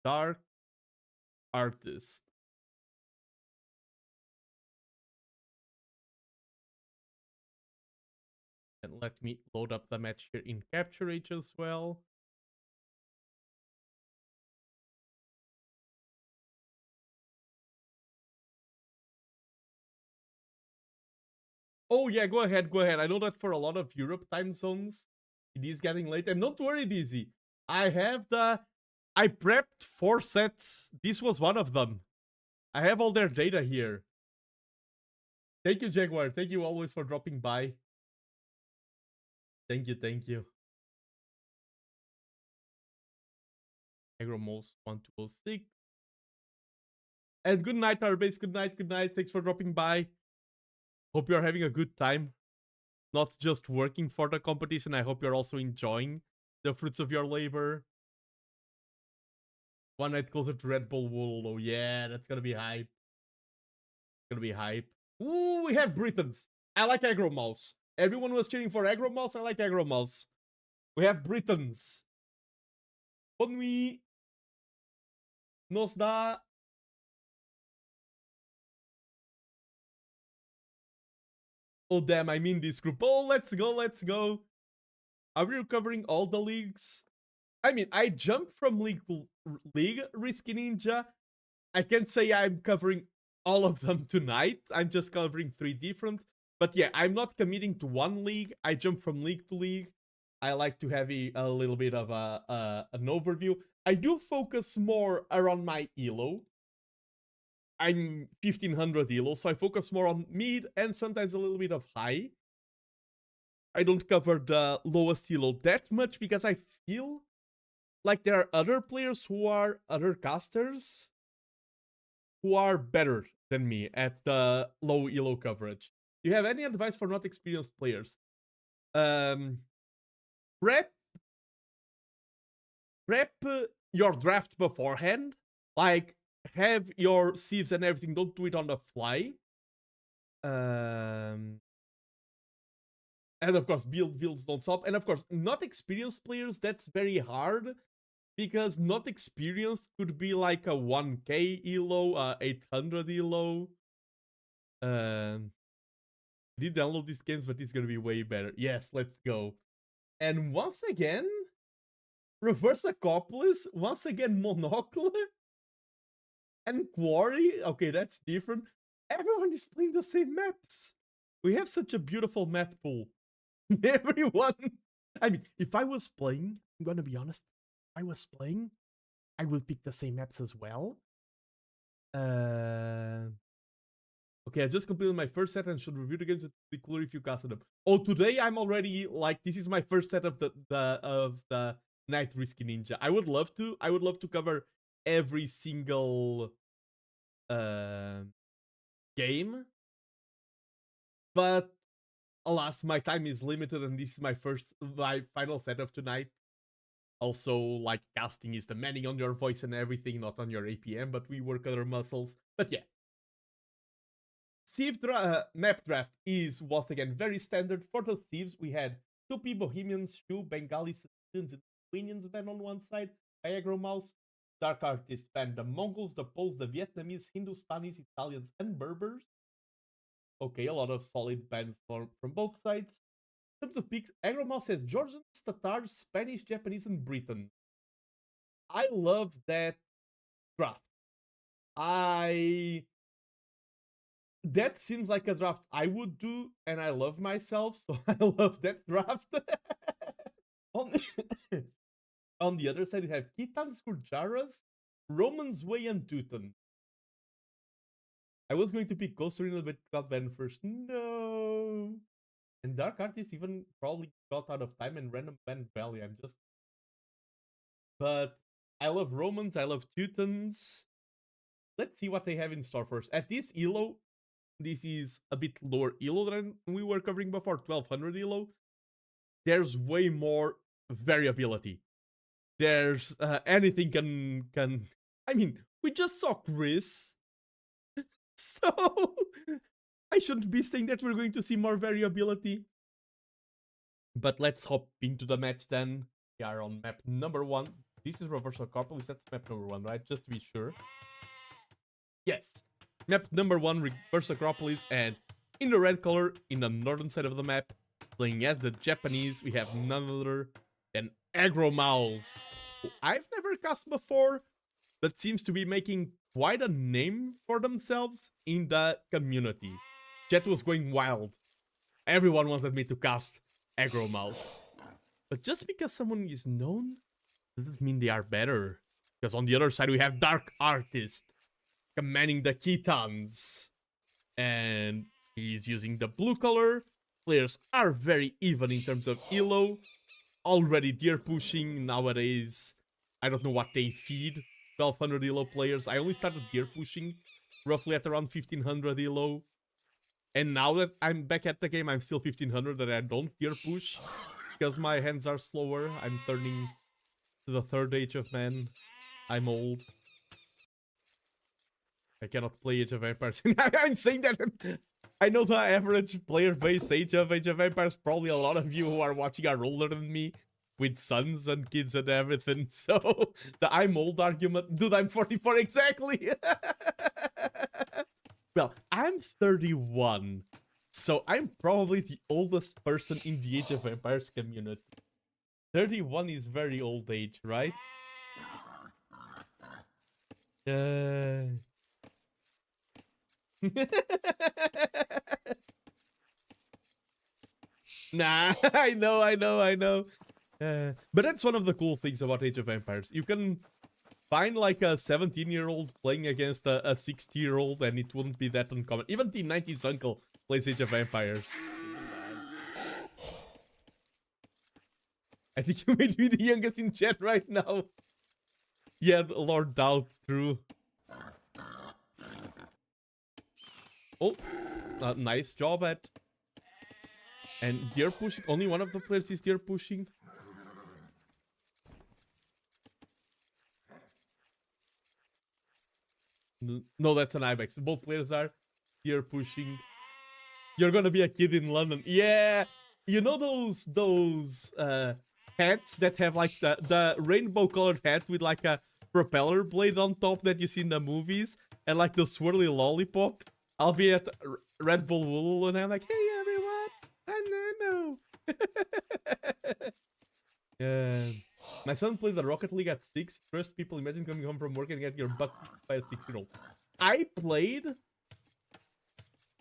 dark artist. And let me load up the match here in Capture H as well. Oh yeah, go ahead, go ahead. I know that for a lot of Europe time zones, it is getting late. And don't worry, Dizzy. I prepped 4 sets. This was one of them. I have all their data here. Thank you, Jaguar. Thank you always for dropping by. Thank you, thank you. Agromos 1206. And good night, Arbase. Good night, good night. Thanks for dropping by. Hope you're having a good time. Not just working for the competition. I hope you're also enjoying the fruits of your labor. One night closer to Red Bull Wool. Oh yeah, that's gonna be hype. Gonna be hype. Ooh, we have Britons. I like aggro mouse. Everyone was cheering for aggro mouse. I like aggro mouse. We have Britons. Bonui nos dá. Oh damn, I'm in this group. Oh, let's go, let's go. Are we covering all the leagues? I mean, I jumped from league to league, Risky Ninja. I can't say I'm covering all of them tonight. I'm just covering 3 different. But yeah, I'm not committing to one league. I jump from league to league. I like to have a little bit of an overview. I do focus more around my elo. I'm 1500 elo, so I focus more on mid and sometimes a little bit of high. I don't cover the lowest elo that much because I feel like there are other players who are other casters who are better than me at the low elo coverage. Do you have any advice for not experienced players? Prep your draft beforehand. Like, have your sieves and everything. Don't do it on the fly. And of course, builds don't stop. And of course, not experienced players, that's very hard. Because not experienced could be like a 1k elo, 800 elo. I did download these games, but it's gonna be way better. Yes, let's go. And once again, Reverse Acopolis. Once again, Monocle. And Quarry. Okay, that's different. Everyone is playing the same maps. We have such a beautiful map pool. Everyone. I mean, if I was playing, I'm gonna be honest. If I was playing, I will pick the same maps as well. Okay, I just completed my first set and should review the games. It'd be cooler if you casted them. Oh, today I'm already like this is my first set of the Night Risky Ninja. I would love to. I would love to cover every single game, but alas, my time is limited, and this is my final set of tonight. Also, like, casting is demanding on your voice and everything, not on your APM, but we work other muscles. But yeah. Map draft is once again very standard. For the Thieves, we had 2P Bohemians, 2 Bengali citizens, and Lithuanians ban on one side, Aggro Mouse, Dark Artists ban the Mongols, the Poles, the Vietnamese, Hindustanis, Italians, and Berbers. Okay, a lot of solid bans from both sides. In terms of picks, Aggro Mouse has Georgians, Tatars, Spanish, Japanese, and Britain. I love that draft. That seems like a draft I would do, and I love myself, so I love that draft. On the other side, you have Khitans, Gurjaras, Romans, Way, and Teuton. I was going to pick Ghost Arena, but got banned first. No! And Dark Artist even probably got out of time and random banned Valley. But I love Romans, I love Teutons. Let's see what they have in store first. At this elo, this is a bit lower elo than we were covering before, 1200 elo. There's way more variability. There's anything can. I mean, we just saw Chris, so I shouldn't be saying that we're going to see more variability. But let's hop into the match then. We are on map number 1. This is Reverse Acropolis. That's map number 1, right? Just to be sure. Yes. Map number 1, Reverse Acropolis, and in the red color, in the northern side of the map, playing as the Japanese, we have none other than Aggro Mouse, who I've never cast before, but seems to be making quite a name for themselves in the community. Chat was going wild. Everyone wanted me to cast Aggro Mouse. But just because someone is known, doesn't mean they are better. Because on the other side, we have Dark Artist commanding the Khitans. And he's using the blue color. Players are very even in terms of elo. Already deer pushing nowadays. I don't know what they feed 1200 elo players. I only started deer pushing roughly at around 1500 elo. And now that I'm back at the game, I'm still 1500 and I don't deer push. Because my hands are slower. I'm turning to the 3rd age of man. I'm old. I cannot play Age of Empires. I'm saying that. I know the average player base Age of Empires. Probably a lot of you who are watching are older than me. With sons and kids and everything. So, the I'm old argument. Dude, I'm 44 exactly. Well, I'm 31. So, I'm probably the oldest person in the Age of Empires community. 31 is very old age, right? Nah, I know. But that's one of the cool things about Age of Empires. You can find like a 17-year-old playing against a 60-year-old and it wouldn't be that uncommon. Even T90's uncle plays Age of Empires. I think you might be the youngest in chat right now. Yeah, Lord Doubt, true. Oh, nice job at... And deer pushing, only one of the players is deer pushing. No, that's an Ibex. Both players are deer pushing. You're gonna be a kid in London. Yeah! You know those hats that have like the rainbow colored hat with like a propeller blade on top that you see in the movies? And like the swirly lollipop? I'll be at Red Bull Wool and I'm like, hey everyone, TheNando. Yeah. My son played the Rocket League at 6. First people, imagine coming home from work and getting your butt kicked by a 6-year-old. I played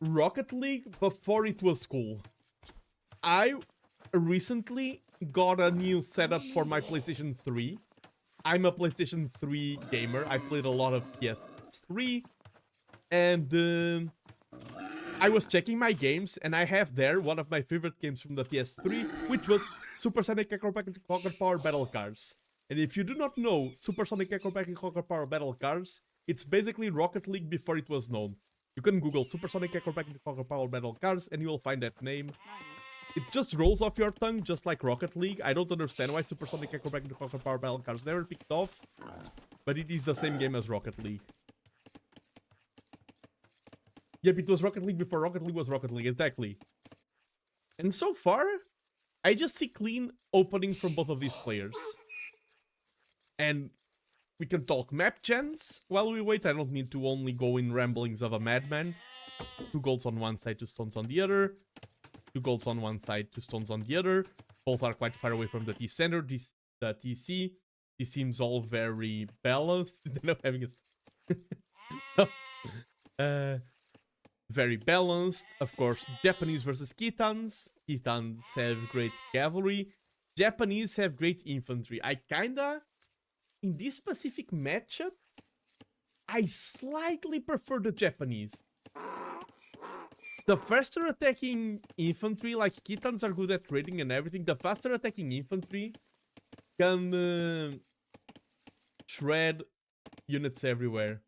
Rocket League before it was cool. I recently got a new setup for my PlayStation 3. I'm a PlayStation 3 gamer. I played a lot of PS3. And I was checking my games, and I have there one of my favorite games from the PS3, which was Supersonic Acrobatic Rocket Power Battle Cars. And if you do not know Supersonic Acrobatic Rocket Power Battle Cars, it's basically Rocket League before it was known. You can Google Supersonic Acrobatic Rocket Power Battle Cars, and you will find that name. It just rolls off your tongue, just like Rocket League. I don't understand why Supersonic Acrobatic Rocket Power Battle Cars never picked off, but it is the same game as Rocket League. Yep, it was Rocket League before Rocket League was Rocket League, exactly. And so far, I just see clean opening from both of these players. And we can talk map gens while we wait. I don't need to only go in ramblings of a madman. 2 golds on one side, 2 stones on the other. 2 golds on one side, 2 stones on the other. Both are quite far away from the T center, the TC. It seems all very balanced. Instead of having a... very balanced. Of course, Japanese versus Titans. Titans have great cavalry. Japanese have great infantry. I kinda... In this specific matchup, I slightly prefer the Japanese. The faster attacking infantry, like Titans are good at trading and everything, the faster attacking infantry can shred units everywhere.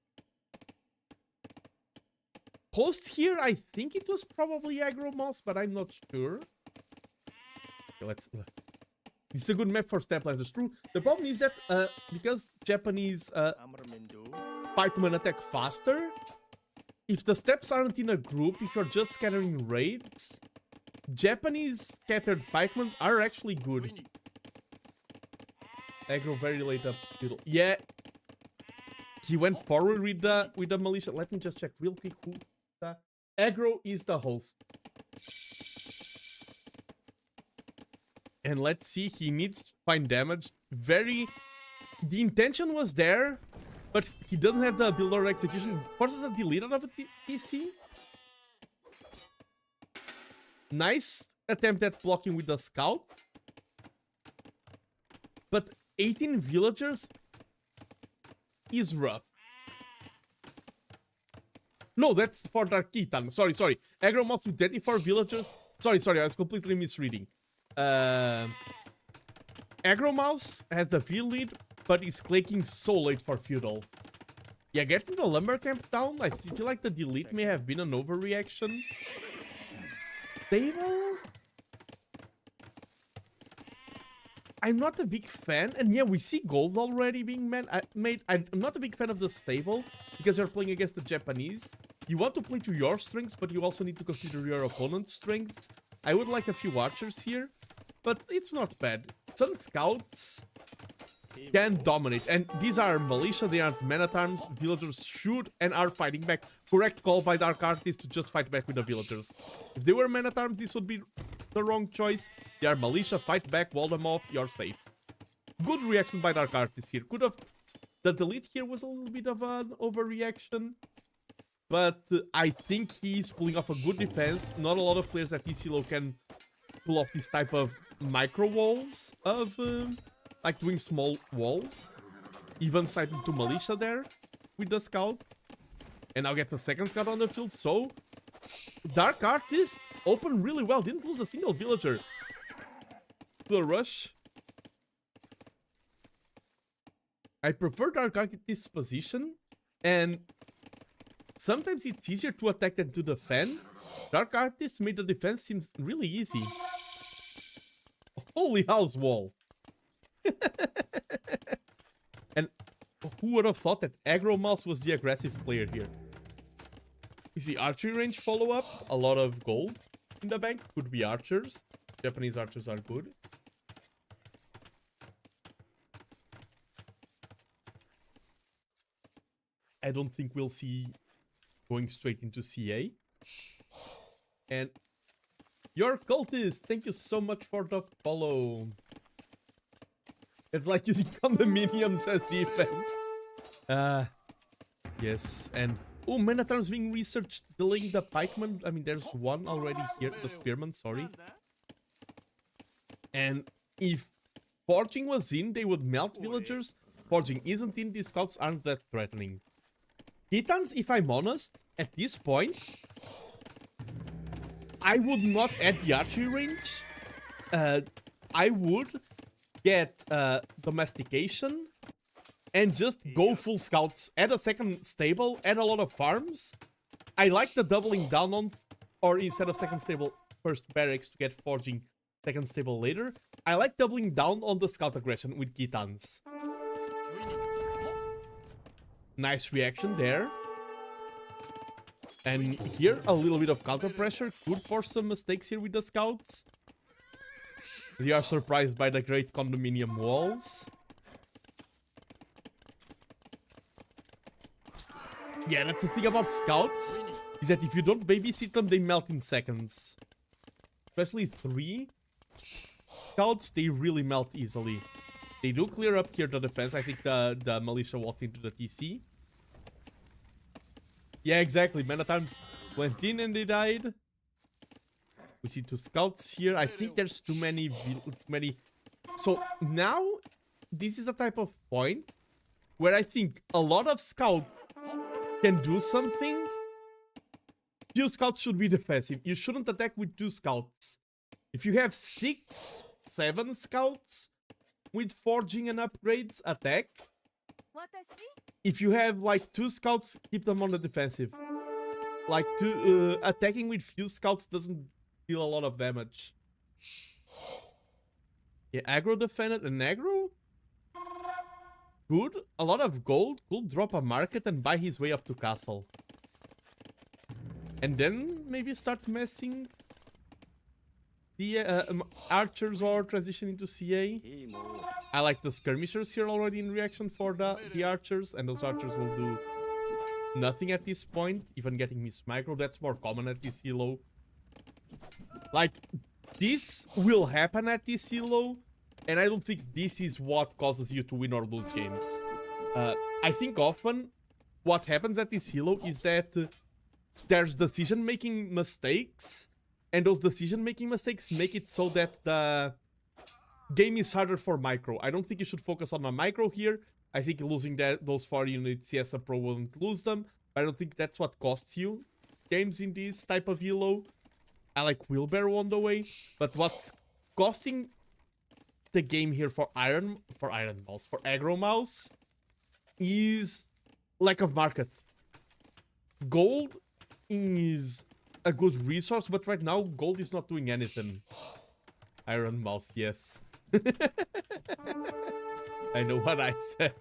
Host here, I think it was probably Aggro Mouse, but I'm not sure. Okay, let's... It's a good map for Stepladders, true. The problem is that because Japanese pikemen attack faster, if the steps aren't in a group, if you're just scattering raids, Japanese scattered pikemen are actually good. Aggro very late up middle. Yeah, he went forward with the militia. Let me just check real quick who the aggro is the host. And let's see, he needs to find damage. The intention was there, but he doesn't have the build or execution. Forces a delete out of a TC. Nice attempt at blocking with the scout. But 18 villagers is rough. No, that's for Dark Titan. Sorry. Aggro Mouse with 24 villagers. Sorry, I was completely misreading. Aggro Mouse has the field lead, but is clicking so late for Feudal. Yeah, getting the lumber camp down, I feel like the delete may have been an overreaction. Stable? I'm not a big fan, and yeah, we see gold already being made. I'm not a big fan of the stable, because you're playing against the Japanese. You want to play to your strengths, but you also need to consider your opponent's strengths. I would like a few archers here, but it's not bad. Some scouts can dominate, and these are militia, they aren't men-at-arms. Villagers should and are fighting back. Correct call by Dark Artist to just fight back with the villagers. If they were men-at-arms, this would be the wrong choice. They are militia, fight back, wall them off, you're safe. Good reaction by Dark Artist here. Could have... The delete here was a little bit of an overreaction, but I think he's pulling off a good defense. Not a lot of players at TCLO can pull off this type of micro walls of... like doing small walls. Even sighting to militia there with the scout. And now get the second scout on the field. So, Dark Artist opened really well. Didn't lose a single villager to a rush. I prefer Dark Artist's position. And sometimes it's easier to attack than to defend. Dark Artist made the defense seems really easy. Holy house wall. And who would have thought that Aggro Mouse was the aggressive player here? You see archery range follow-up, a lot of gold in the bank. Could be archers. Japanese archers are good. I don't think we'll see going straight into CA. And your cultist, thank you so much for the follow. It's like using condominiums as defense. Yes, and... Oh, Men-at-Arms being researched, delaying the pikeman. I mean, there's one already here, the spearman, sorry. And if forging was in, they would melt villagers. Forging isn't in, these scouts aren't that threatening. Titans, if I'm honest, at this point, I would not add the archery range. I would get domestication and just go full scouts. Add a second stable, add a lot of farms. I like the doubling down on, or instead of second stable, first barracks to get forging, second stable later. I like doubling down on the scout aggression with Titans. Nice reaction there. And here, a little bit of counter pressure could force some mistakes here with the scouts. They are surprised by the great condominium walls. Yeah, that's the thing about scouts, is that if you don't babysit them, they melt in seconds. Especially 3 scouts, they really melt easily. They do clear up here the defense. I think the militia walks into the TC. Yeah, exactly. Many times went in and they died. We see 2 scouts here. I think there's too many. So now, this is the type of point where I think a lot of scouts can do something. Few scouts should be defensive. You shouldn't attack with 2 scouts. If you have 6, 7 scouts with forging and upgrades, attack. If you have like 2 scouts, keep them on the defensive. Like attacking with few scouts doesn't deal a lot of damage. Yeah, aggro defended and aggro? Good. A lot of gold. Could drop a market and buy his way up to castle. And then maybe start messing the archers or transition into CA. I like the skirmishers here already in reaction for the archers, and those archers will do nothing at this point. Even getting Miss Micro, that's more common at this elo. Like, this will happen at this elo, and I don't think this is what causes you to win or lose games. I think often what happens at this elo is that there's decision-making mistakes, and those decision-making mistakes make it so that the game is harder for micro. I don't think you should focus on a micro here. I think losing those 4 units, yes, a pro won't lose them. But I don't think that's what costs you games in this type of elo. I like wheelbarrow on the way, but what's costing the game here for aggro mouse is lack of market. Gold is a good resource, but right now gold is not doing anything. Iron mouse, yes. I know what I said.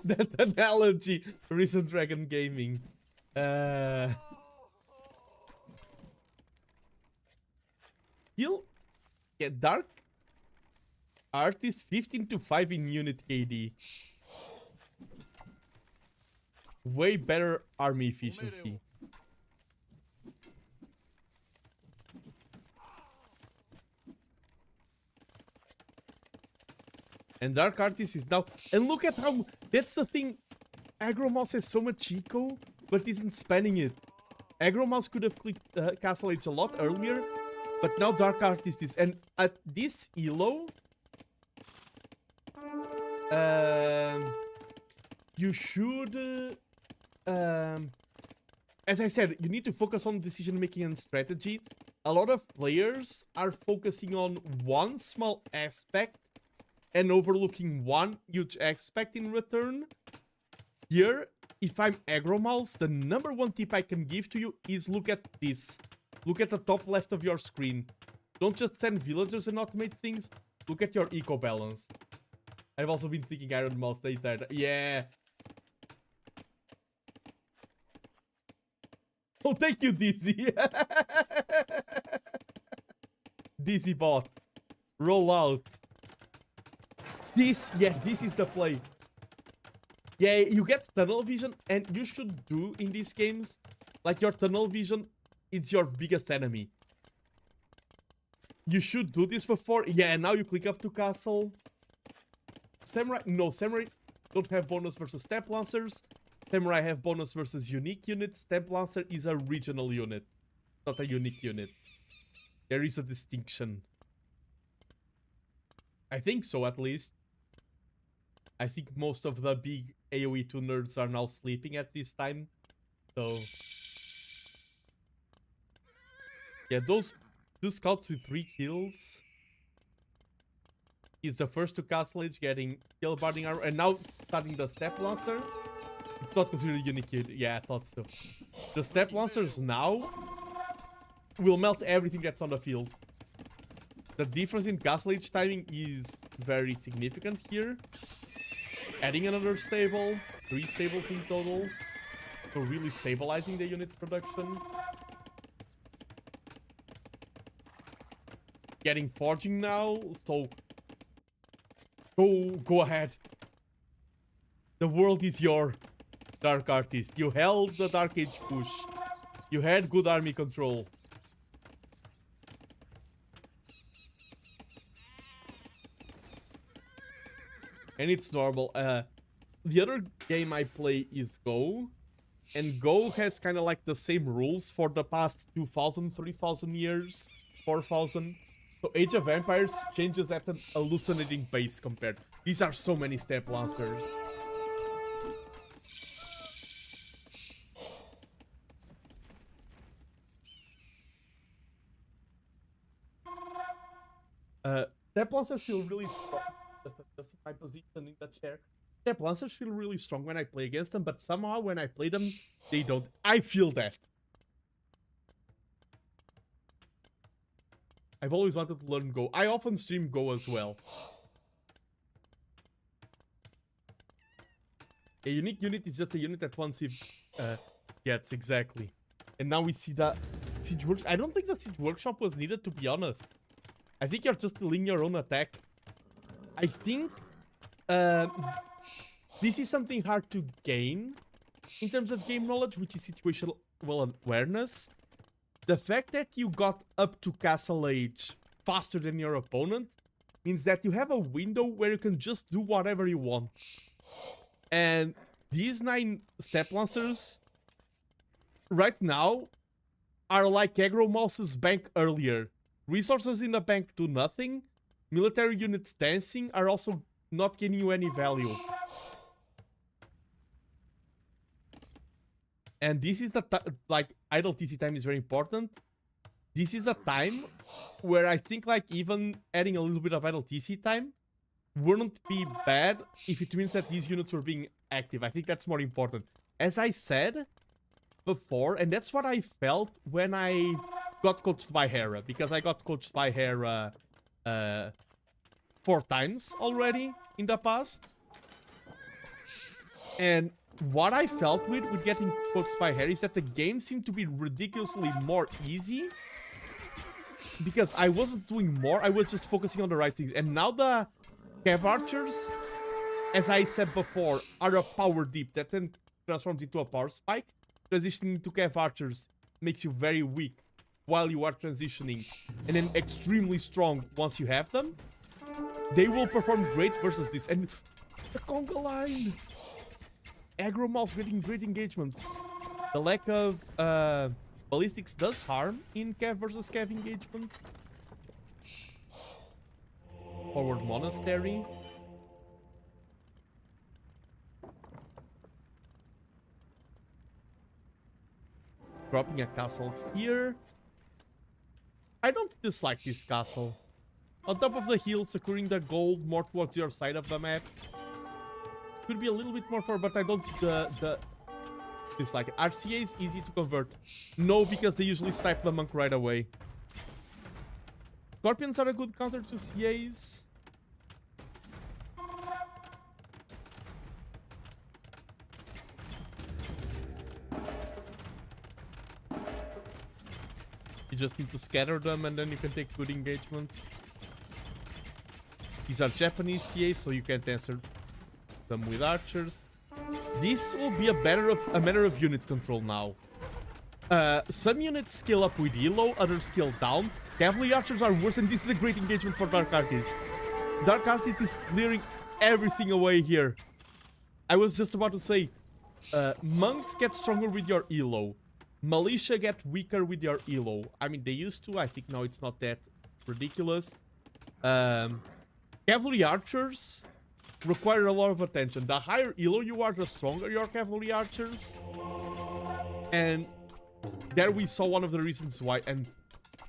That analogy, recent Dragon Gaming. He'll get Dark Artist 15 to 5 in unit KD. Way better army efficiency. And Dark Artist is now... And look at how... That's the thing. Aggro Mouse has so much eco, but isn't spanning it. Aggro Mouse could have clicked Castle Age a lot earlier, but now Dark Artist is... And at this elo... you should... as I said, you need to focus on decision making and strategy. A lot of players are focusing on one small aspect and overlooking one huge aspect in return. Here, if I'm aggro mouse, the number 1 tip I can give to you is look at this. Look at the top left of your screen. Don't just send villagers and automate things. Look at your eco balance. I've also been thinking Iron Mouse the entire time. Yeah. Oh, thank you, Dizzy. Dizzy bot. Roll out. This is the play. Yeah, you get tunnel vision, and you should do in these games, like your tunnel vision is your biggest enemy. You should do this before. Yeah, and now you click up to castle. Samurai, no, Samurai don't have bonus versus Step Lancers. Samurai have bonus versus unique units. Step Lancer is a regional unit, not a unique unit. There is a distinction. I think so, at least. I think most of the big AOE2 nerds are now sleeping at this time. So... yeah, those 2 scouts with 3 kills. He's the first to Castle Age, getting kill barding armor, and now starting the Step Lancer. It's not considered unique. Yeah, I thought so. The Step Lancers now will melt everything that's on the field. the difference in Castle Age timing is very significant here. Adding another stable, 3 stables in total, so really stabilizing the unit production. Getting forging now, so go ahead. The world is your Dark Artist. You held the Dark Age push. You had good army control. And it's normal. The other game I play is Go. And Go has kind of like the same rules for the past 2,000, 3,000 years, 4,000. So Age of Empires changes at an hallucinating pace compared. These are so many step lancers. Step lancers feel really strong. Just adjusting my position in the chair. Step lancers feel really strong when I play against them, but somehow when I play them, they don't. I feel that. I've always wanted to learn Go. I often stream Go as well. A unique unit is just a unit that one Siege gets, exactly. And now we see that Siege Workshop. I don't think the Siege Workshop was needed, to be honest. I think you're just delaying your own attack. I think this is something hard to gain in terms of game knowledge, which is situational awareness. The fact that you got up to Castle Age faster than your opponent means that you have a window where you can just do whatever you want. And these 9 Step Lancers right now are like Aggro Mouse's bank earlier. Resources in the bank do nothing. Military units dancing are also not gaining you any value. And this is the like idle TC time is very important. This is a time where I think like even adding a little bit of idle TC time wouldn't be bad if it means that these units were being active. I think that's more important. As I said before, and that's what I felt when I got coached by Hera, because I got coached by Hera 4 times already in the past. And what I felt with getting coached by Hera is that the game seemed to be ridiculously more easy because I wasn't doing more, I was just focusing on the right things. And now the Cav Archers, as I said before, are a power deep that then transforms into a power spike. Transitioning to Cav Archers makes you very weak while you are transitioning, and then extremely strong once you have them. They will perform great versus this. And the conga line! Aggro Mouse getting great engagements. The lack of ballistics does harm in Cav versus Cav engagements. Forward Monastery. Dropping a castle here. I don't dislike this castle. On top of the hill, securing the gold more towards your side of the map. Could be a little bit more for, but I don't dislike it. RCA is easy to convert. No, because they usually snipe the monk right away. Scorpions are a good counter to CAs. You just need to scatter them and then you can take good engagements. These are Japanese CAs, so you can't answer them with archers. This will be a matter of unit control now. Some units scale up with elo, others scale down. Cavalry archers are worse, and this is a great engagement for Dark Artist. Dark Artist is clearing everything away here. I was just about to say, monks get stronger with your elo. Militia get weaker with your elo. I mean, they used to. I think now it's not that ridiculous. Cavalry archers require a lot of attention. The higher elo you are, the stronger your cavalry archers. And there we saw one of the reasons why. And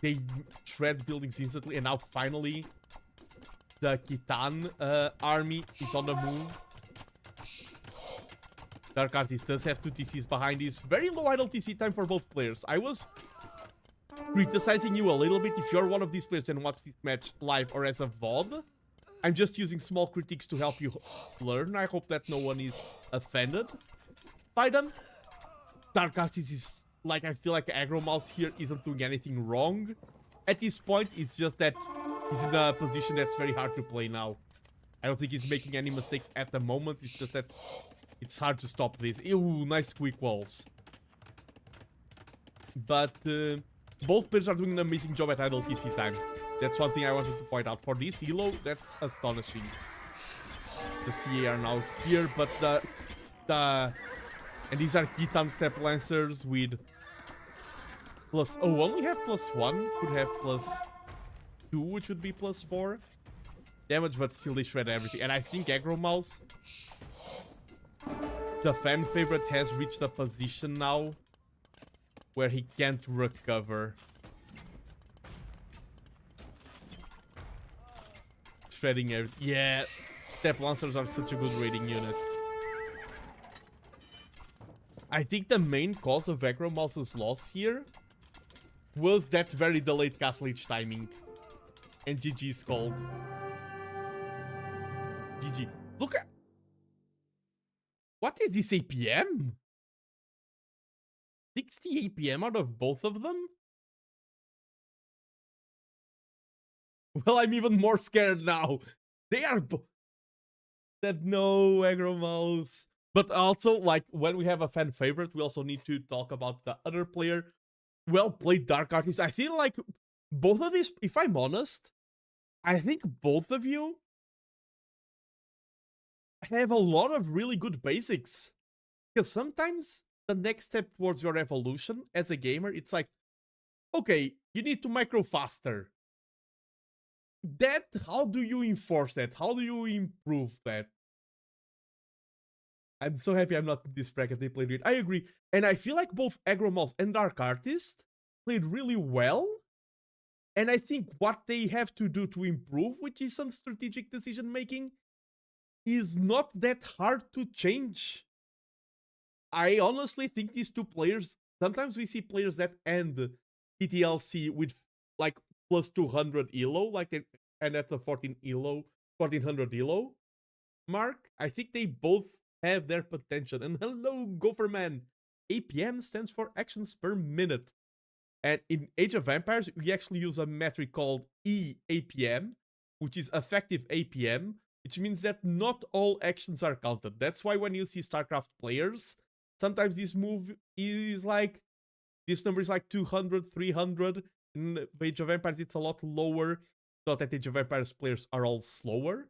they shred buildings instantly. And now finally, the Khitan army is on the move. Dark Artist does have 2 TCs behind this. Very low idle TC time for both players. I was criticizing you a little bit if you're one of these players and watch this match live or as a VOD. I'm just using small critiques to help you learn. I hope that no one is offended by them. Darkastis is like, I feel like Aggro Mouse here isn't doing anything wrong. At this point, it's just that he's in a position that's very hard to play now. I don't think he's making any mistakes at the moment. It's just that it's hard to stop this. Ew, nice quick walls. But both players are doing an amazing job at idle TC time. That's one thing I wanted to point out. For this elo, that's astonishing. The CA are now here, but and these are Khitan Step Lancers with plus... Oh, only have +1. Could have +2, which would be +4 damage, but still they shred everything. And I think Aggro Mouse, the fan favorite, has reached a position now where he can't recover. Shredding everything. Yeah, Step Lancers are such a good raiding unit. I think the main cause of Aggro Mouse's loss here was that very delayed Castle Age timing. And GG's called. GG. Look at... What is this APM? 60 APM out of both of them? Well, I'm even more scared now. They are that no Aggro Mouse. But also, like, when we have a fan favorite, we also need to talk about the other player. Well played, Dark Artist. I feel like both of these, if I'm honest, I think both of you have a lot of really good basics. Because sometimes the next step towards your evolution as a gamer, it's like, okay, you need to micro faster. That, how do you enforce that? How do you improve that? I'm so happy I'm not in this bracket. They played it. I agree. And I feel like both Aggro Mouse and Dark Artist played really well. And I think what they have to do to improve, which is some strategic decision making, is not that hard to change. I honestly think these two players, sometimes we see players that end TTLC with like plus 200 elo, like they end at the 1400 elo mark. I think they both have their potential. And hello, Gopherman. APM stands for actions per minute. And in Age of Empires, we actually use a metric called EAPM, which is effective APM, which means that not all actions are counted. That's why when you see StarCraft players, sometimes this move is like, this number is like 200, 300. In Age of Empires, it's a lot lower. Not that Age of Empires players are all slower.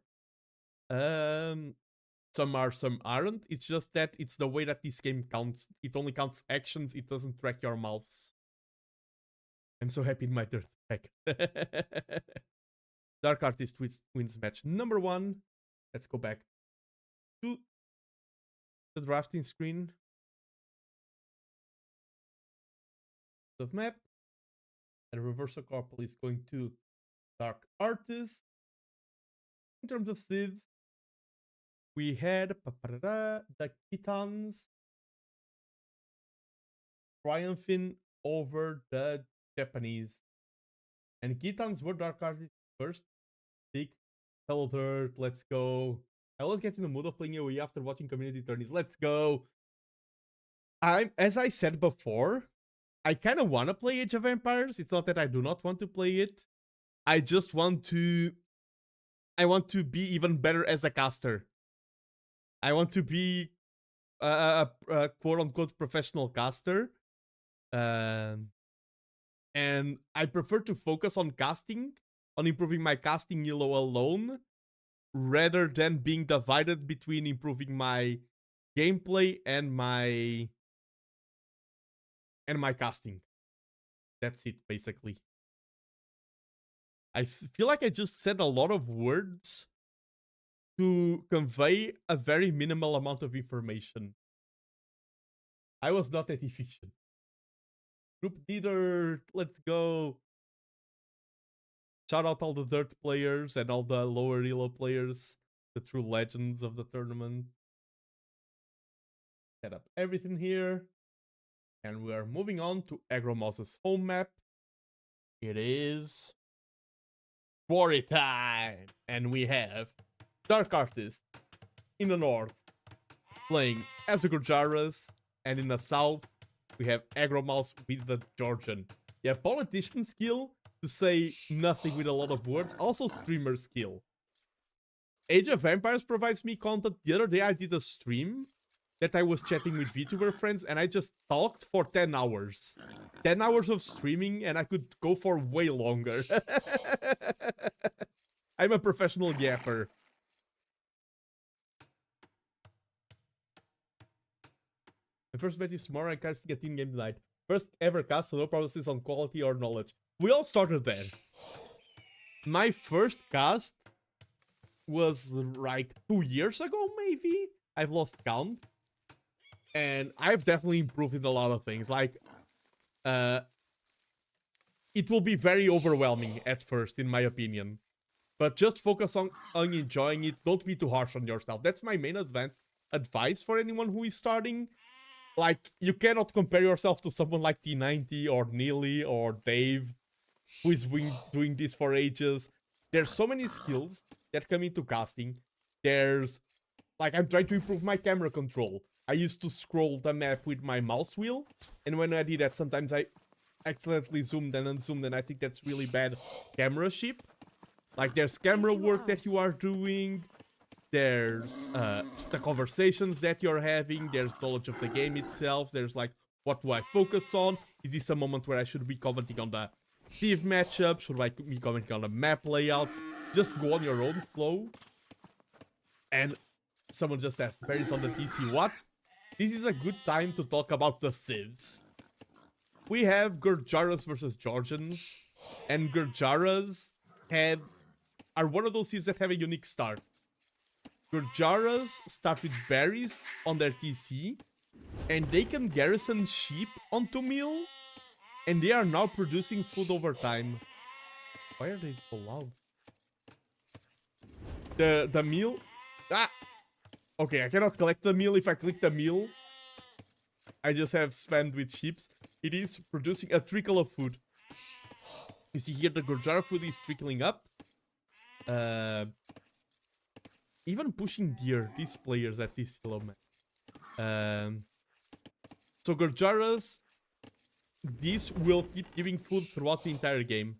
Some are, some aren't. It's just that it's the way that this game counts. It only counts actions. It doesn't track your mouse. I'm so happy in my third pack. Dark Artist wins match number 1. Let's go back to the drafting screen of map. And Reversal Corporal is going to Dark Artist. In terms of civs, we had the Khitans triumphing over the Japanese. And Khitans were Dark Artist first. Big fellow third. Let's go. I always get in the mood of playing AOE after watching community tourneys. Let's go. As I said before, I kind of want to play Age of Empires. It's not that I do not want to play it. I just want to... I want to be even better as a caster. I want to be a quote-unquote professional caster. And I prefer to focus on casting, on improving my casting elo alone, rather than being divided between improving my gameplay and my casting. That's it, basically. I feel like I just said a lot of words to convey a very minimal amount of information. I was not that efficient. Group leader, let's go. Shout out all the dirt players and all the lower elo players, the true legends of the tournament. Set up everything here. And we are moving on to Aggro Mouse's home map. It is quarry time, and we have Dark Artist in the north playing as the Gurjaras, and in the south we have Aggro Mouse with the Georgian. Yeah, politician skill to say nothing with a lot of words, also streamer skill. Age of Empires provides me content. The other day I did a stream that I was chatting with VTuber friends, and I just talked for 10 hours. 10 hours of streaming, and I could go for way longer. I'm a professional yapper. My first match is tomorrow. I can't get team game tonight. First ever cast, so no promises on quality or knowledge. We all started there. My first cast was like 2 years ago, maybe? I've lost count. And I've definitely improved in a lot of things. Like, it will be very overwhelming at first, in my opinion. But just focus on enjoying it. Don't be too harsh on yourself. That's my main advice for anyone who is starting. Like, you cannot compare yourself to someone like T90 or Neely or Dave, who is doing this for ages. There's so many skills that come into casting. There's, like, I'm trying to improve my camera control. I used to scroll the map with my mouse wheel, and when I did that, sometimes I accidentally zoomed and unzoomed, and I think that's really bad cameramanship. Like, there's camera work that you are doing, there's the conversations that you're having, there's knowledge of the game itself, there's like, what do I focus on? Is this a moment where I should be commenting on the Steve matchup? Should I be commenting on the map layout? Just go on your own flow. And someone just asked, Paris on the TC, what? This is a good time to talk about the civs. We have Gurjaras versus Georgians, and Gurjaras are one of those civs that have a unique start. Gurjaras start with berries on their TC, and they can garrison sheep onto meal, and they are now producing food over time. Why are they so loud? The meal... Ah! Okay, I cannot collect the meal. If I click the meal, I just have spammed with sheep. It is producing a trickle of food. You see here the Gurjara food is trickling up. Even pushing deer, these players at this yellow map. So Gurjaras, these will keep giving food throughout the entire game.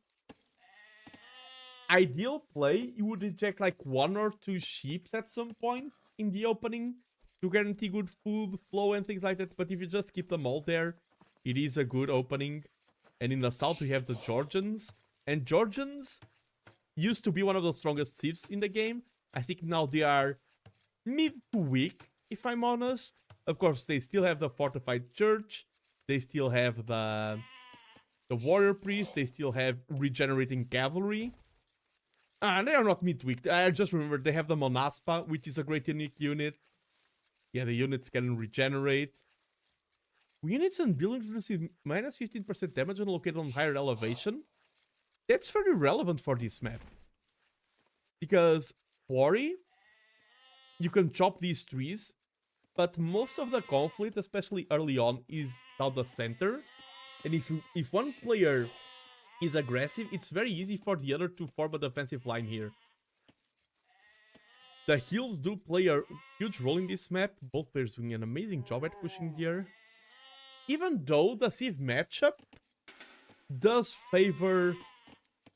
Ideal play, you would inject like 1 or 2 sheep at some point in the opening to guarantee good food flow and things like that. But if you just keep them all there, it is a good opening. And in the south, we have the Georgians. And Georgians used to be one of the strongest civs in the game. I think now they are mid to weak, if I'm honest. Of course, they still have the fortified church. They still have the warrior priest. They still have regenerating cavalry. They are not mid-weak. I just remembered they have the Monaspa, which is a great unique unit. Yeah, the units can regenerate. Units and buildings receive minus 15% damage when located on higher elevation. That's very relevant for this map. Because quarry, you can chop these trees, but most of the conflict, especially early on, is down the center. And if one player is aggressive, it's very easy for the other to form a defensive line here. The heals do play a huge role in this map. Both players doing an amazing job at pushing here. Even though the Civ matchup does favor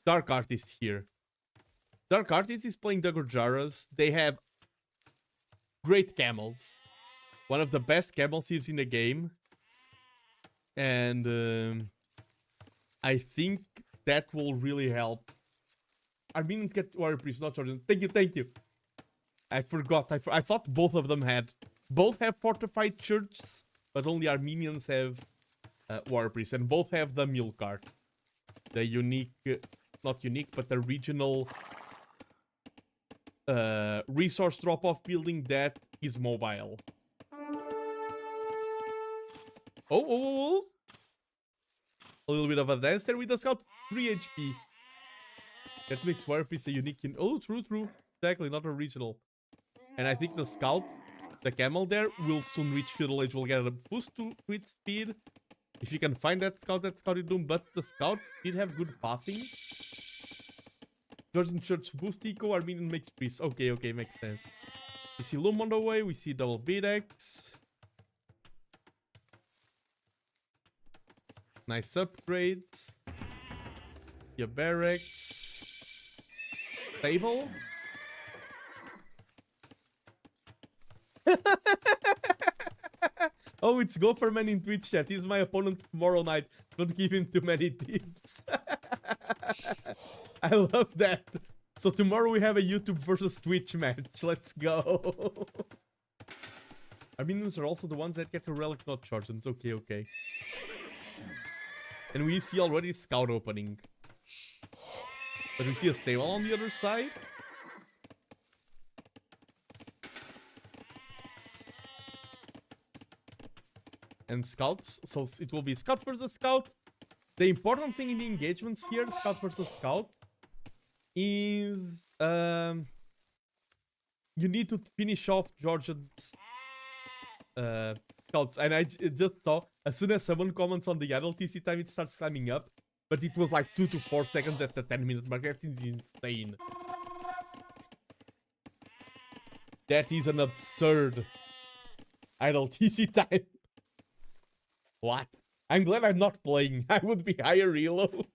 Dark Artist here. Dark Artist is playing the Gurjaras. They have great camels. One of the best camel civs in the game. And I think that will really help. Armenians get warrior priest, not Jordan. Thank you, thank you. I forgot. I thought both of them had. Both have fortified churches, but only Armenians have warrior priests, and both have the mule cart. The unique, not unique, but the regional resource drop-off building that is mobile. Oh. A little bit of a dance there with the scout. 3 HP. That makes warrior priest a unique unit. Oh, true. Exactly, not a regional. And I think the scout, the camel there, will soon reach feudal age. Will get a boost to its speed. If you can find that scout you do. But the scout did have good pathing. Georgian Church boost eco, Armenian makes priest. Okay, okay, makes sense. We see Loom on the way, we see double Bedex. Nice upgrades. Your barracks. Stable. Oh, it's Gopherman in Twitch chat. He's my opponent tomorrow night. Don't give him too many tips. I love that. So tomorrow we have a YouTube versus Twitch match. Let's go. Armenians are also the ones that get the relic not charged. Okay, okay. And we see already scout opening. But we see a stable on the other side. And scouts, so it will be scout versus scout. The important thing in the engagements here, scout versus scout, is you need to finish off Georgian's scouts. And I just saw, as soon as someone comments on the adult TC time, it starts climbing up. But it was like 2 to 4 seconds at the 10-minute mark. That's insane. That is an absurd idle TC time. What? I'm glad I'm not playing. I would be higher reload.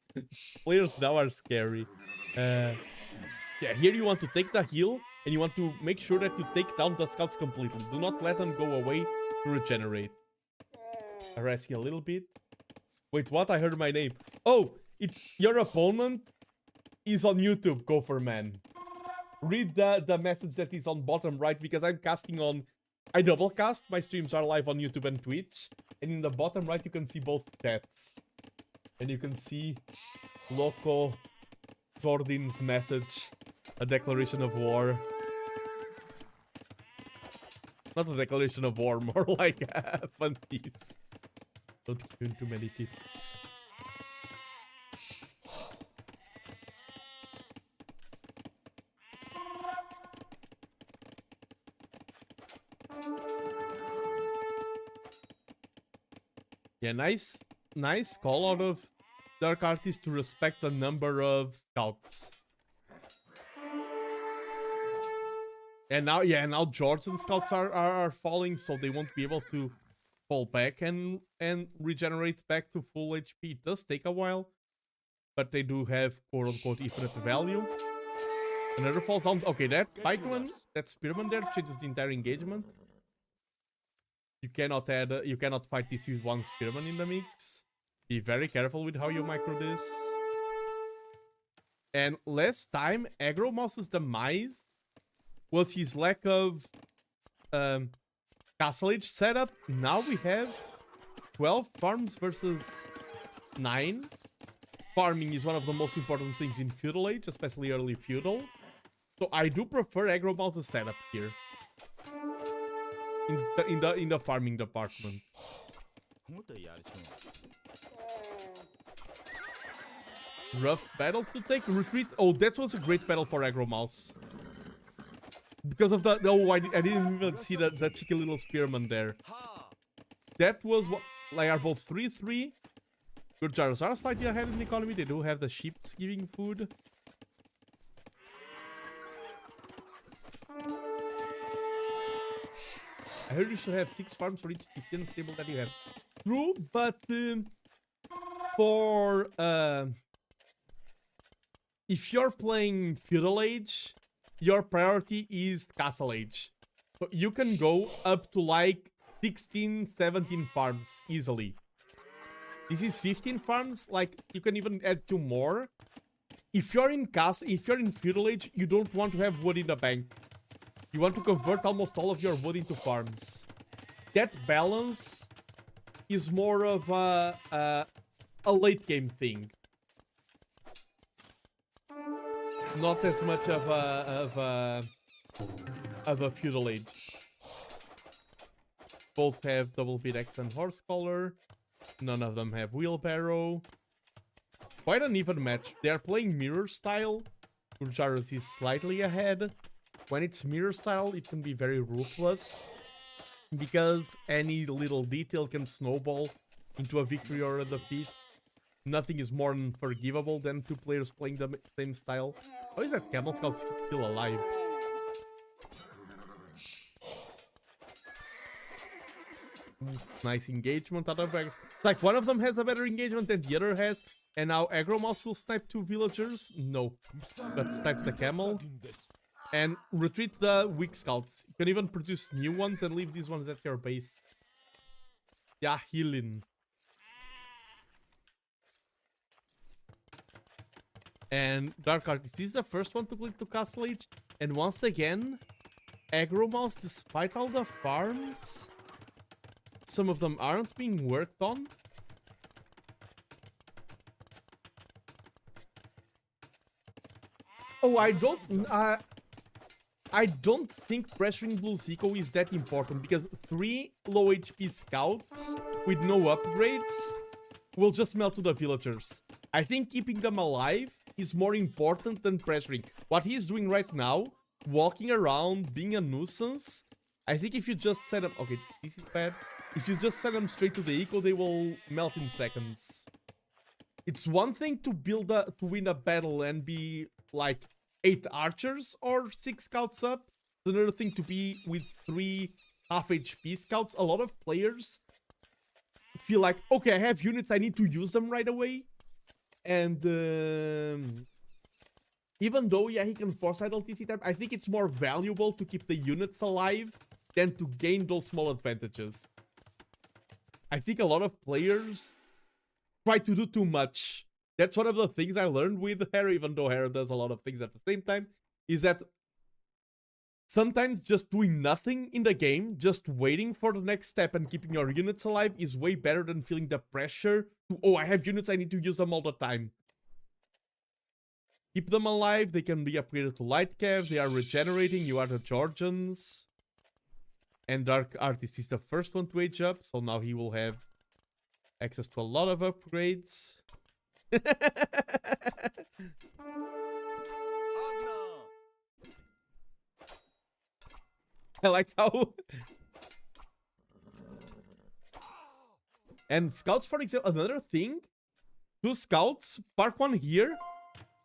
Players now are scary. Yeah, here you want to take the heal, and you want to make sure that you take down the scouts completely. Do not let them go away to regenerate. Harass you a little bit. Wait, what? I heard my name. Oh, it's your opponent is on YouTube, Gopherman. Read the message that is on bottom right, because I'm casting on... I double cast. My streams are live on YouTube and Twitch. And in the bottom right, you can see both chats. And you can see Loco Zordin's message. A declaration of war. Not a declaration of war, more like a fun piece. Don't give him too many tips. Yeah, nice call out of Dark Artist to respect the number of scouts. And now, yeah, now Georgian scouts are falling, so they won't be able to fall back and regenerate back to full HP. It does take a while, but they do have quote-unquote infinite value. Another falls down. Okay, that Pikeman, that Spearman there changes the entire engagement. You cannot fight this with one Spearman in the mix. Be very careful with how you micro this. And last time, Aggro Mouse's demise was his lack of Castle Age setup. Now we have 12 farms versus 9. Farming is one of the most important things in Feudal Age, especially early Feudal. So I do prefer Aggro Mouse's setup here. In the farming department. Rough battle to take. Retreat. Oh, that was a great battle for Aggro Mouse. Because of the... Oh, I didn't even see the cheeky little spearman there. That was what... Like, are both 3-3. Good Jaros are slightly ahead in the economy. They do have the sheep giving food. I heard you should have 6 farms for each TCN stable that you have. True, but for if you're playing Feudal Age, your priority is Castle Age. So you can go up to like 16, 17 farms easily. This is 15 farms, like you can even add 2 more. If you're in Feudal Age, you don't want to have wood in the bank. You want to convert almost all of your wood into farms. That balance is more of a late game thing. Not as much of a Feudal Age. Both have double Virex and horse collar. None of them have wheelbarrow. Quite an even match. They are playing mirror style. Urjaros is slightly ahead. When it's mirror style, it can be very ruthless, because any little detail can snowball into a victory or a defeat. Nothing is more unforgivable than two players playing the same style. How is that Camel Scout still alive? Nice engagement out of like one of them has a better engagement than the other has, and now Aggro Mouse will snipe two villagers. No, but snipe the camel and retreat the weak scouts. You can even produce new ones and leave these ones at your base. Yeah, healing. And Dark Artist, this is the first one to click to Castle Age, and once again, Aggro Mouse, despite all the farms, some of them aren't being worked on. Oh, I don't think pressuring Blue Zico is that important, because 3 low HP scouts with no upgrades will just melt to the villagers. I think keeping them alive is more important than pressuring. What he's doing right now, walking around, being a nuisance, I think if you just set them... Okay, this is bad. If you just send them straight to the eco, they will melt in seconds. It's one thing to win a battle and be like 8 archers or 6 scouts up. It's another thing to be with 3 half HP scouts. A lot of players feel like, okay, I have units, I need to use them right away. And even though, yeah, he can force idle TC time, I think it's more valuable to keep the units alive than to gain those small advantages. I think a lot of players try to do too much. That's one of the things I learned with Hera, even though Hera does a lot of things at the same time, is that sometimes just doing nothing in the game, just waiting for the next step and keeping your units alive is way better than feeling the pressure to, oh, I have units, I need to use them all the time. Keep them alive, they can be upgraded to light cav, they are regenerating, you are the Georgians. And Dark Artist is the first one to age up, so now he will have access to a lot of upgrades. I like how... And scouts, for example, another thing. 2 scouts, park 1 here.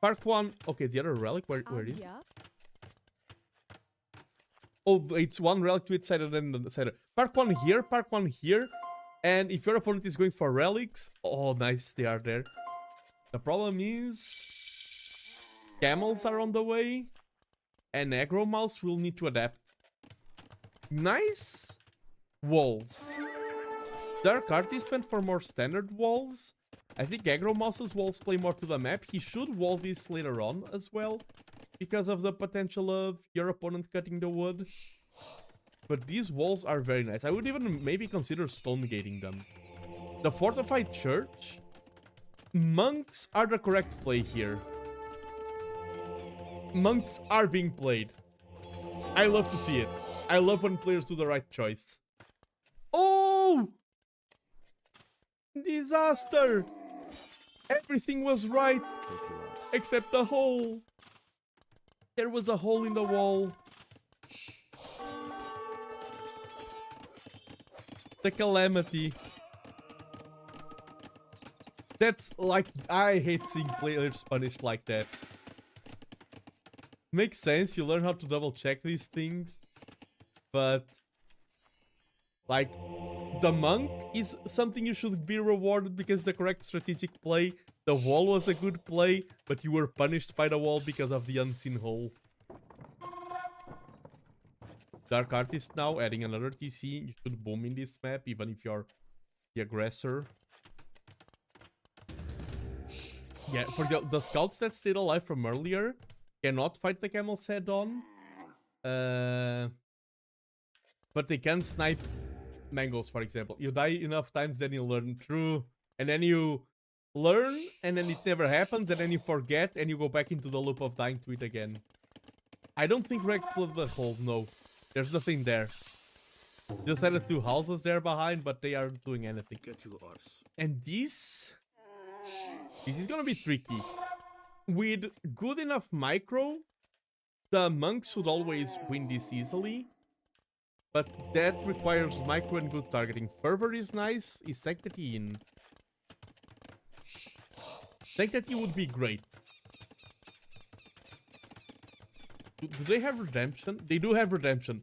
Park 1... Okay, the other relic, where is it? Oh, it's 1 relic to each side and then the side. Park 1 here, park 1 here. And if your opponent is going for relics... Oh, nice, they are there. The problem is... Camels are on the way. And Aggro Mouse will need to adapt. Nice walls. Dark Artist went for more standard walls. I think Aggro Mouse's walls play more to the map. He should wall this later on as well, because of the potential of your opponent cutting the wood. But these walls are very nice. I would even maybe consider stone gating them. The fortified church. Monks are the correct play here. Monks are being played. I love to see it. I love when players do the right choice. Oh! Disaster! Everything was right, except the hole. There was a hole in the wall. The calamity. That's like... I hate seeing players punished like that. Makes sense, you learn how to double check these things. But... like... the monk is something you should be rewarded because the correct strategic play. The wall was a good play, but you were punished by the wall because of the unseen hole. Dark Artist now, adding another TC. You should boom in this map, even if you're the aggressor. Yeah, for the scouts that stayed alive from earlier, cannot fight the camels head on. But they can snipe mangoes, for example. You die enough times, then you learn true. And then you learn, and then it never happens, and then you forget, and you go back into the loop of dying to it again. I don't think Reg put the hole, no. There's nothing there. Just added 2 houses there behind, but they aren't doing anything. And this is gonna be tricky. With good enough micro, the monks should always win this easily. but that requires micro and good targeting. Fervor is nice. Is Sanctity in? Sanctity would be great. Do they have Redemption? They do have Redemption.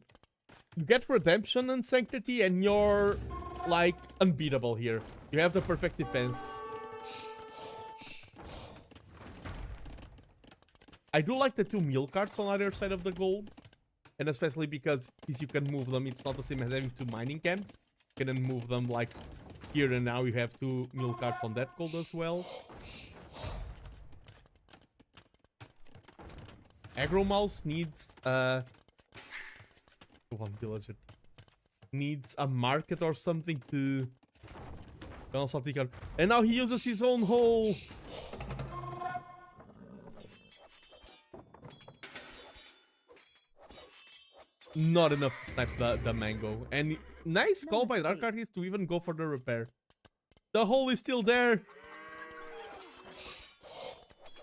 You get Redemption and Sanctity and you're, like, unbeatable here. You have the perfect defense. I do like the 2 meal carts on either side of the gold. And especially because you can move them. It's not the same as having 2 mining camps. You can then move them like here and now you have 2 meal carts on that gold as well. Aggro Mouse needs one villager needs a market or something to balance out the card. And now he uses his own hole. Not enough to snipe the mango. And nice call by Dark Artist to even go for the repair. The hole is still there.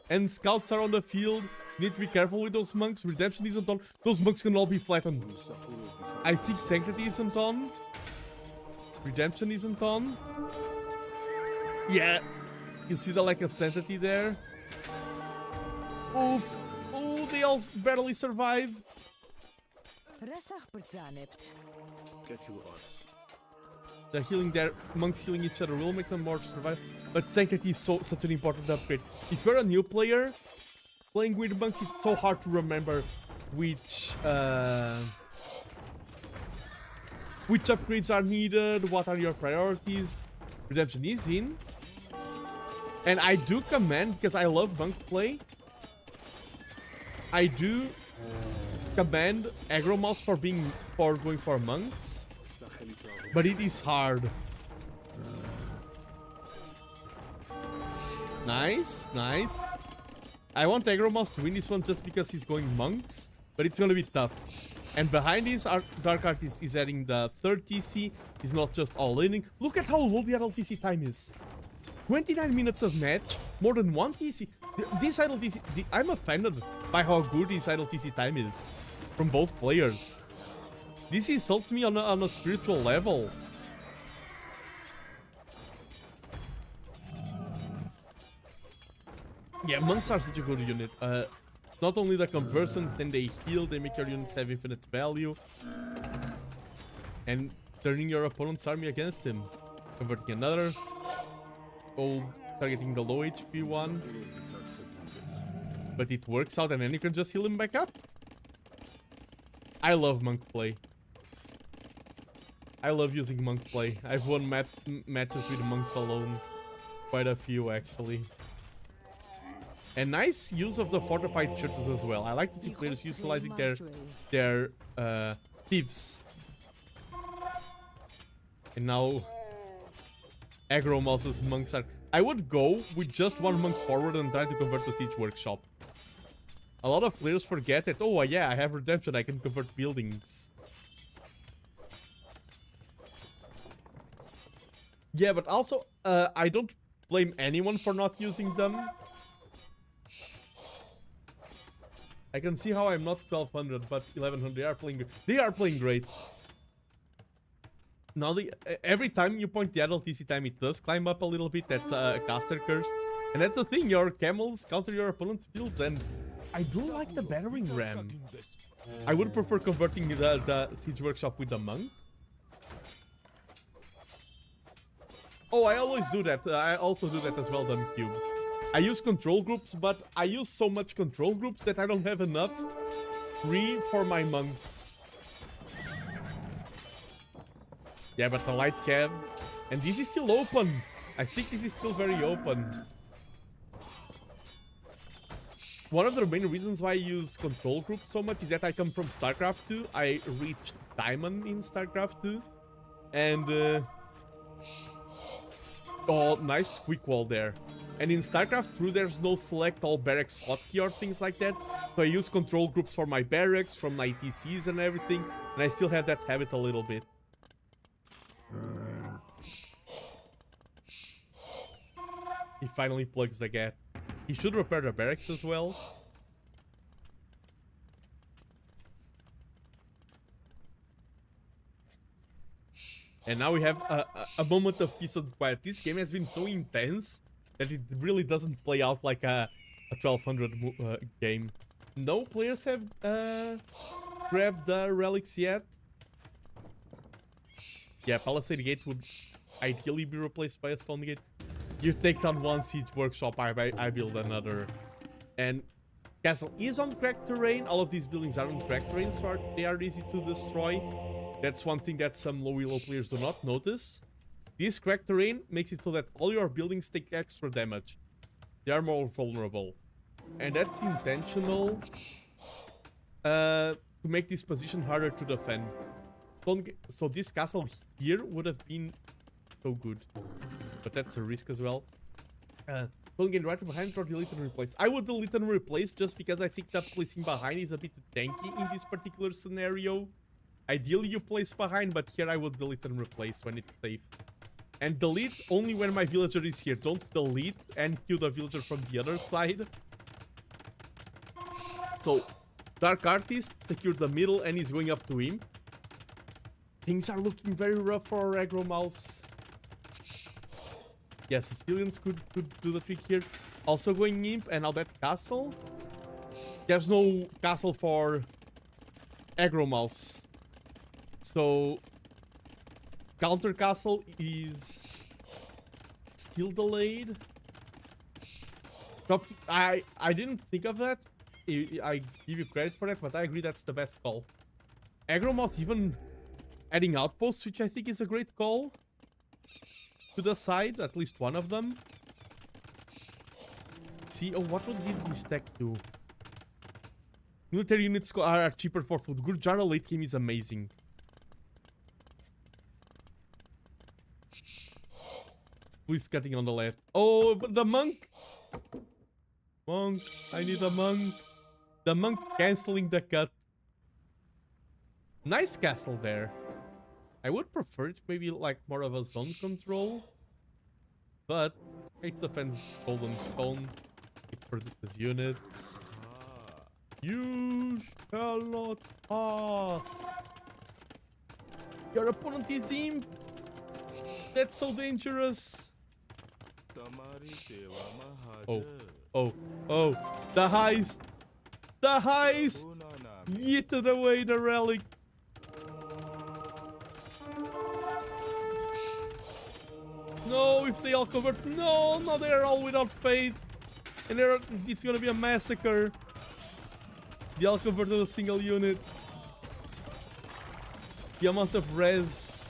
And scouts are on the field. Need to be careful with those monks. Redemption isn't on. Those monks can all be flattened. I think Sanctity isn't on. Redemption isn't on. Yeah. You see the lack of Sanctity there? Oof. Oh, they all barely survive. Get to us. The healing there, monks healing each other will make them more survive. But Sanctity is such an important upgrade. If you're a new player playing with monks, it's so hard to remember which upgrades are needed, what are your priorities. Redemption is in. And I do commend, because I love monk play, I do commend Aggro Mouse for going for monks. But it is hard. Nice, nice. I want Aggro Mouse to win this one just because he's going monks, but it's gonna be tough. And behind this, our Dark Artist is adding the 3rd TC. He's not just all-inning. Look at how low the idle TC time is. 29 minutes of match, more than 1 TC. This idle TC, I'm offended by how good this idle TC time is from both players. This insults me on a spiritual level. Yeah, monks are such a good unit. Not only the conversion, then they heal, they make your units have infinite value. And turning your opponent's army against him. Converting another. Gold, targeting the low HP one. But it works out and then you can just heal him back up. I love monk play. I love using monk play. I've won matches with monks alone. Quite a few, actually. And nice use of the fortified churches as well. I like to see players utilizing their thieves. And now Aggro Mouse's monks are... I would go with just 1 monk forward and try to convert the siege workshop. A lot of players forget that, oh yeah, I have redemption, I can convert buildings. Yeah, but also, I don't blame anyone for not using them. I can see how I'm not 1200, but 1100, they are playing good. They are playing great. Now, every time you point the idle TC time, it does climb up a little bit. That's a caster curse. And that's the thing, your camels counter your opponent's builds, and I do like the battering ram. I would prefer converting the siege workshop with the monk. Oh, I always do that. I also do that as well, Done Cube. I use control groups, but I use so much control groups that I don't have enough free for my monks. Yeah, but the light cav. And this is still open. I think this is still very open. One of the main reasons why I use control groups so much is that I come from StarCraft 2. I reached Diamond in StarCraft 2. And... oh, nice quick wall there. And in StarCraft 2, there's no select all barracks hotkey or things like that. So I use control groups for my barracks, from my TCs and everything. And I still have that habit a little bit. He finally plugs the gap. He should repair the barracks as well. And now we have a moment of peace and quiet. This game has been so intense that it really doesn't play out like a 1200 game. No players have grabbed the relics yet. Yeah, Palisade Gate would ideally be replaced by a Stone Gate. You take down one siege workshop, I build another. And Castle is on cracked terrain. All of these buildings are on cracked terrain, so they are easy to destroy. That's one thing that some low elo players do not notice. This cracked terrain makes it so that all your buildings take extra damage. They are more vulnerable. And that's intentional to make this position harder to defend. So this castle here would have been so good. But that's a risk as well. Don't get right behind or delete and replace. I would delete and replace just because I think that placing behind is a bit tanky in this particular scenario. Ideally you place behind, but here I would delete and replace when it's safe. And delete only when my villager is here. Don't delete and kill the villager from the other side. So, Dark Artist secured the middle and is going up to him. Things are looking very rough for our aggro mouse. Yeah, Sicilians could do the trick here. Also going imp, and now that castle. There's no castle for aggro mouse. So, counter castle is still delayed. I didn't think of that. I give you credit for that, but I agree that's the best call. Aggro mouse even adding outposts, which I think is a great call. To the side, at least one of them. See, oh, what did this tech do? Military units are cheaper for food. Gurjara late game is amazing. Who is cutting on the left? Oh, but the monk! Monk, I need a monk. The monk cancelling the cut. Nice castle there. I would prefer it maybe like more of a zone control. But it defends Golden Stone. It produces units. You shall not pass. Your opponent is imp. That's so dangerous. Oh, the heist. The heist. Yeeted away the relic. No, if they all convert. No, they're all without faith. And it's gonna be a massacre. They all converted a single unit. The amount of res.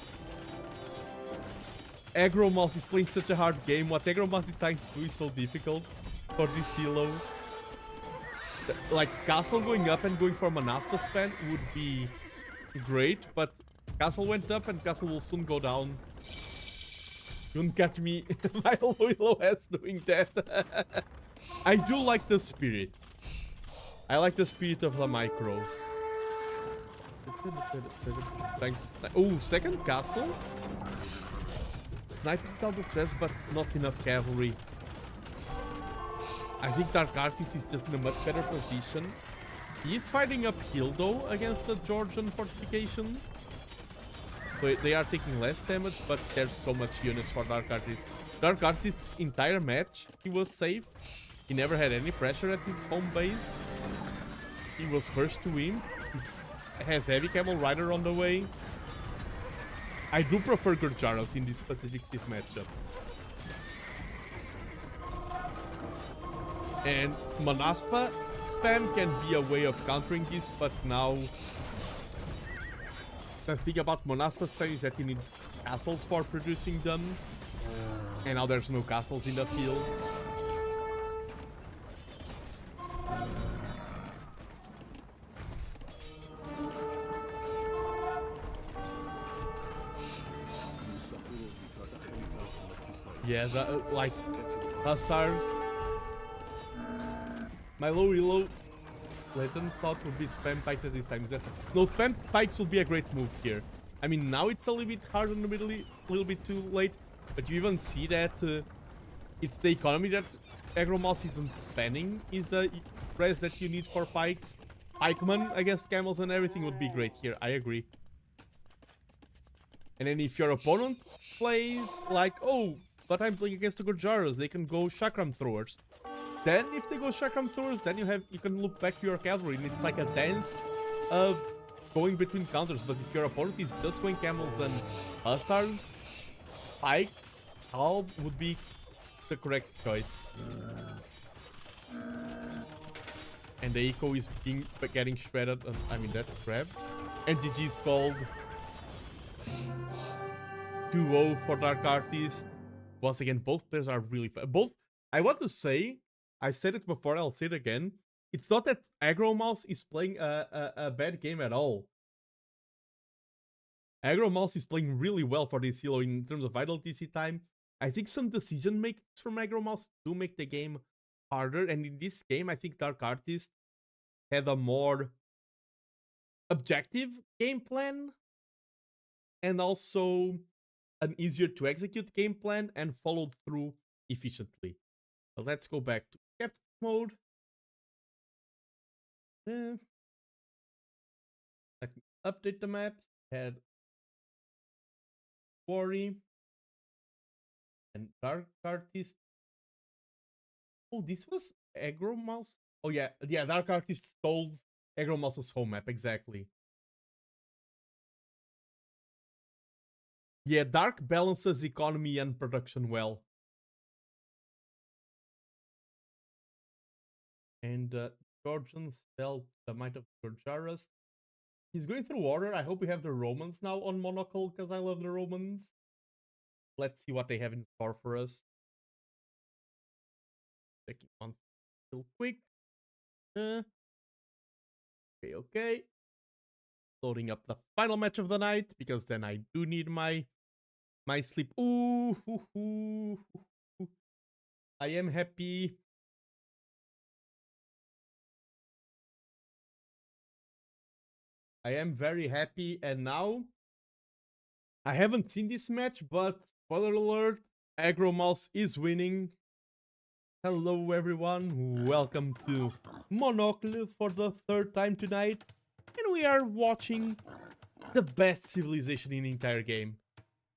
Aggro Mouse is playing such a hard game. What Aggro Mouse is trying to do is so difficult for this elo. Like, Castle going up and going for Manaspa spam would be great, but Castle went up and Castle will soon go down. You won't catch me, my low ass doing that. I do like the spirit. I like the spirit of the micro. Oh, second castle? Sniping down the trash, but not enough cavalry. I think Dark Artist is just in a much better position. He is fighting uphill though against the Georgian fortifications. So they are taking less damage, but there's so much units for Dark Artist. Dark Artist's entire match, he was safe. He never had any pressure at his home base. He was first to win. He has heavy camel rider on the way. I do prefer Gurjaras in this specific Sith matchup. And Manaspa spam can be a way of countering this, but now the thing about Manaspa spam is that you need castles for producing them. And now there's no castles in the field. Yeah, like hussars. My low elo legend thought would be spam pikes at this time. No, spam pikes would be a great move here. I mean, now it's a little bit hard and a little bit too late, but you even see that it's the economy that Aggro Mouse isn't spending is the res that you need for pikes. Pikeman against camels and everything would be great here. I agree. And then if your opponent plays like, oh, but I'm playing against the Gorjaras, they can go Chakram Throwers. Then if they go Chakram Throwers, then you can loop back to your cavalry, and it's like a dance of going between counters. But if your opponent is just going camels and hussars, Pike, Halb would be the correct choice. And the eco is getting shredded. I mean, that's crap. And GG's called 2-0 for Dark Artist. Once again, both players are really fun. Both, I want to say, I said it before, I'll say it again. It's not that Aggro Mouse is playing a bad game at all. Aggro Mouse is playing really well for this hero in terms of Vital TC time. I think some decision makings from Aggro Mouse do make the game harder. And in this game, I think Dark Artist had a more objective game plan. And also an easier to execute game plan and followed through efficiently. But let's go back to captain mode. Let me update the maps. Had Quarry and Dark Artist. Oh, this was Aggro Mouse. Oh yeah, Dark Artist stole Aggro Mouse's home map, exactly. Yeah, Dark balances economy and production well. And Georgians fell the might of Gorjaras. He's going through order. I hope we have the Romans now on Monocle, because I love the Romans. Let's see what they have in store for us. Checking on real quick. Okay. Loading up the final match of the night, because then I do need my sleep. Ooh, I am happy. I am very happy, and now I haven't seen this match, but spoiler alert, Aggro Mouse is winning. Hello everyone, welcome to Monocle for the third time tonight, and we are watching the best civilization in the entire game.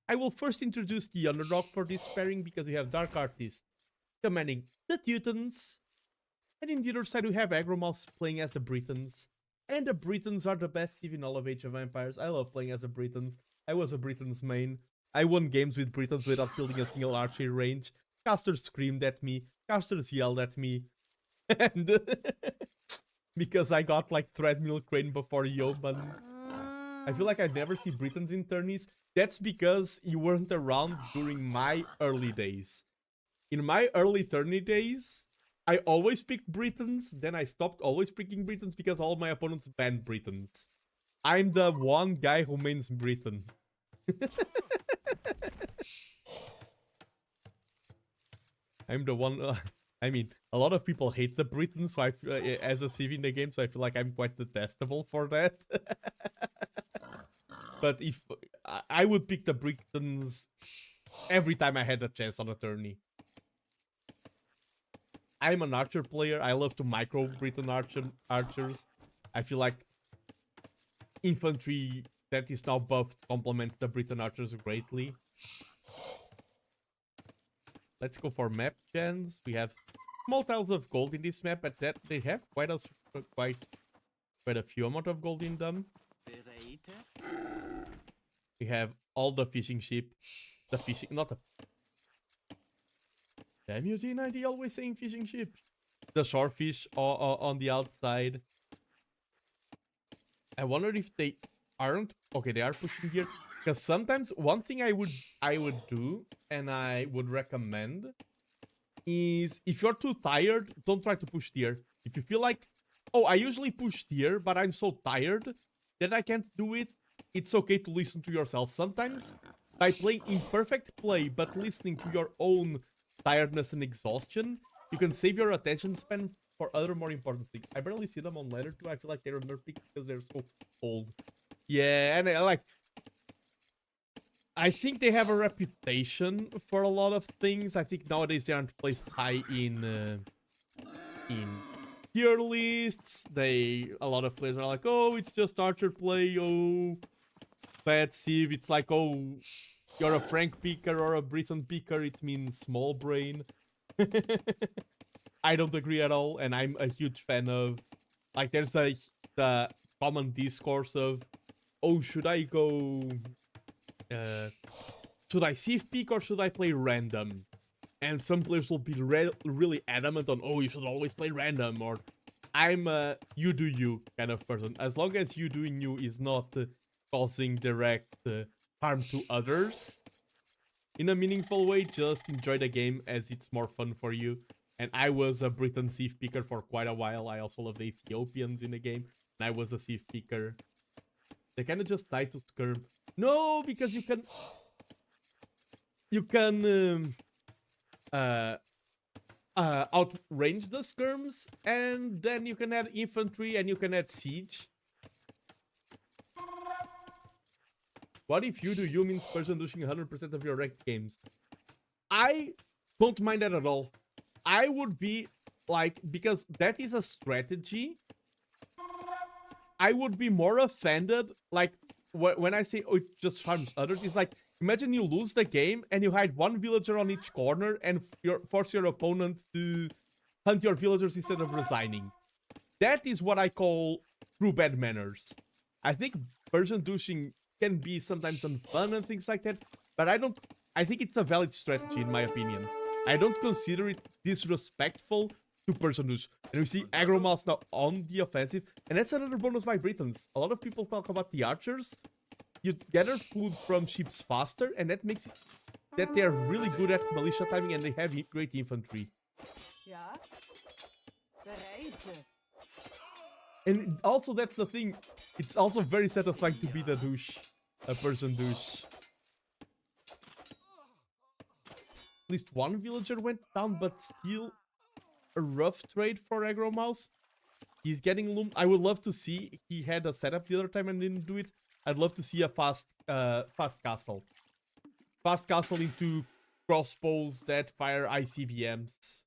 I will first introduce the underdog for this pairing, because we have Dark Artist commanding the Teutons, and in the other side we have Aggro Mouse playing as the Britons. And the Britons are the best civ in all of Age of Empires. I love playing as the Britons. I was a Britons main. I won games with Britons without building a single archery range. Casters screamed at me. Casters yelled at me. And because I got like Threadmill Crane before Yeoman. I feel like I never see Britons in tourneys. That's because you weren't around during my early days. In my early tourney days, I always picked Britons, then I stopped always picking Britons because all my opponents banned Britons. I'm the one guy who mains Briton. I'm the one... I mean, a lot of people hate the Britons so as a civ in the game, so I feel like I'm quite detestable for that. But if... I would pick the Britons every time I had a chance on a tourney. I'm an archer player. I love to micro Briton archers. I feel like infantry that is now buffed complements the Briton archers greatly. Let's go for map gens. We have small tiles of gold in this map, but that they have quite a few amount of gold in them. We have all the fishing ship, the fishing, not the. Damn you, T90, always saying fishing ship. The shorefish on the outside. I wonder if they aren't... Okay, they are pushing here. Because sometimes one thing I would do, and I would recommend, is if you're too tired, don't try to push tier. If you feel like, oh, I usually push tier, but I'm so tired that I can't do it, it's okay to listen to yourself. Sometimes, by playing imperfect play, but listening to your own tiredness and exhaustion, you can save your attention span for other more important things. I barely see them on ladder 2. I feel like they're nerfed because they're so old. Yeah, and I think they have a reputation for a lot of things. I think nowadays they aren't placed high in tier lists. A lot of players are like, oh, it's just archer play, oh. bad sieve. It's like, oh, you're a Frank picker or a Britain picker. It means small brain. I don't agree at all, and I'm a huge fan of, like, there's the common discourse of, oh, should I go, should I sieve pick or should I play random? And some players will be really adamant on, oh, you should always play random, or I'm a you do you kind of person. As long as you doing you is not causing direct harm to others in a meaningful way, just enjoy the game as it's more fun for you. And I was a Britain sieve picker for quite a while. I also love the Ethiopians in the game, and I was a sieve picker. They kind of just die to skirm. No, because you can outrange the skirms, and then you can add infantry and you can add siege. What if you do you means person douching 100% of your ranked games? I don't mind that at all. I would be like, because that is a strategy, I would be more offended, like, when I say, oh, it just harms others. It's like, imagine you lose the game and you hide one villager on each corner and force your opponent to hunt your villagers instead of resigning. That is what I call true bad manners. I think person douching can be sometimes unfun and things like that, but I think it's a valid strategy in my opinion. I don't consider it disrespectful to person douche. And we see aggro mouse now on the offensive, and that's another bonus by Britons. A lot of people talk about the archers. You gather food from ships faster, and that makes it that they're really good at militia timing and they have great infantry. Yeah. And also, that's the thing. It's also very satisfying to be the douche. A person douche. At least one villager went down, but still a rough trade for aggro mouse. He's getting loomed. I would love to see. He had a setup the other time and didn't do it. I'd love to see a fast castle. Fast castle into crossbows that fire ICBMs.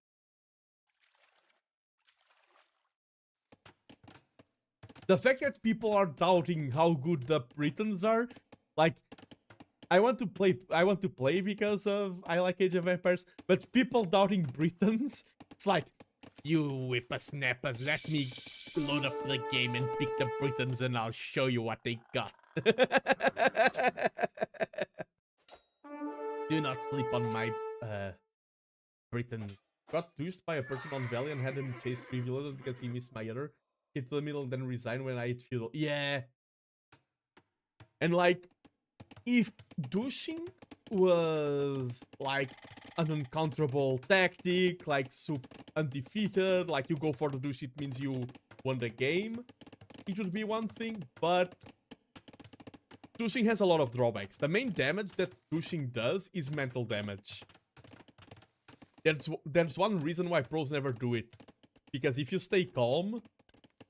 The fact that people are doubting how good the Britons are, like, I want to play because of I like Age of Empires, but people doubting Britons, it's like, you whippersnappers, let me load up the game and pick the Britons and I'll show you what they got. Do not sleep on my Britons. Got douched by a person on Valley and had him chase 3 villagers because he missed my other. Hit to the middle and then resign when I hit feudal. Yeah. And like, if douching was like an uncounterable tactic, like undefeated, like you go for the douche, it means you won the game, it would be one thing, but douching has a lot of drawbacks. The main damage that douching does is mental damage. There's one reason why pros never do it. Because if you stay calm,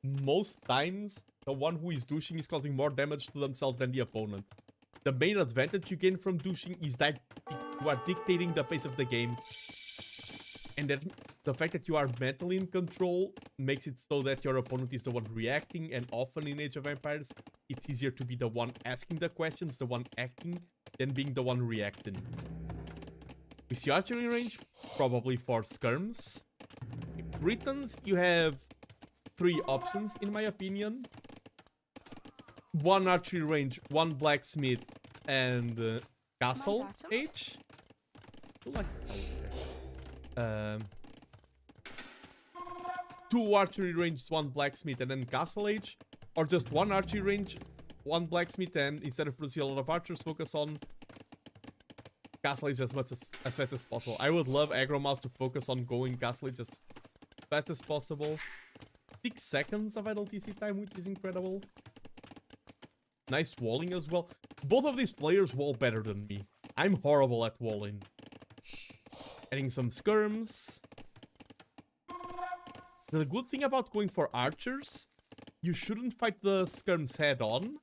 most times the one who is douching is causing more damage to themselves than the opponent. The main advantage you gain from douching is that you are dictating the pace of the game. And that the fact that you are mentally in control makes it so that your opponent is the one reacting, and often in Age of Empires, it's easier to be the one asking the questions, the one acting, than being the one reacting. We see archery range, probably for skirms. Britons, you have 3 options, in my opinion. 1 archery range, 1 blacksmith, and castle age. Like 2 archery range, 1 blacksmith, and then castle age, or just 1 archery range, 1 blacksmith, and instead of producing a lot of archers, focus on castle age as fast as possible. I would love aggro mouse to focus on going castle age as fast as possible. 6 seconds of idle TC time, which is incredible. Nice walling as well. Both of these players wall better than me. I'm horrible at walling. Adding some skirms. The good thing about going for archers, you shouldn't fight the skirms head on.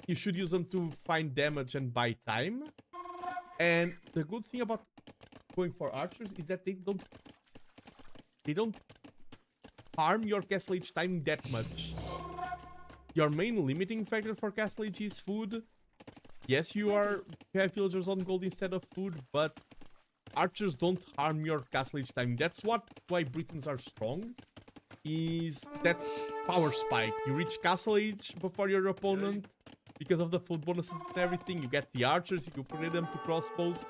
You should use them to find damage and buy time. And the good thing about going for archers is that they don't harm your castle age timing that much. your main limiting factor for Castle Age is food. Yes, you have villagers on gold instead of food, but archers don't harm your Castle Age time. That's why Britons are strong. Is that power spike. You reach Castle Age before your opponent because of the food bonuses and everything. You get the archers, you upgrade them to crossbows.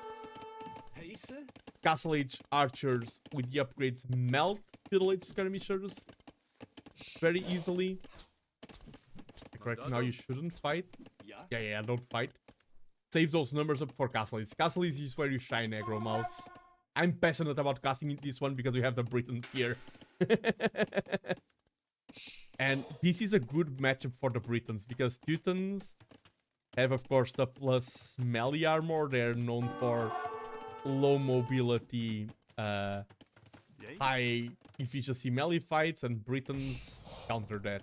Castle Age archers with the upgrades melt Middle Age skirmishers very easily. Correct, now you shouldn't fight. Yeah, don't fight. Save those numbers up for Castle Age. Castle Age is where you shine, Aggro Mouse. I'm passionate about casting this one because we have the Britons here. And this is a good matchup for the Britons because Teutons have, of course, the plus melee armor. They're known for low mobility, high efficiency melee fights, and Britons counter that.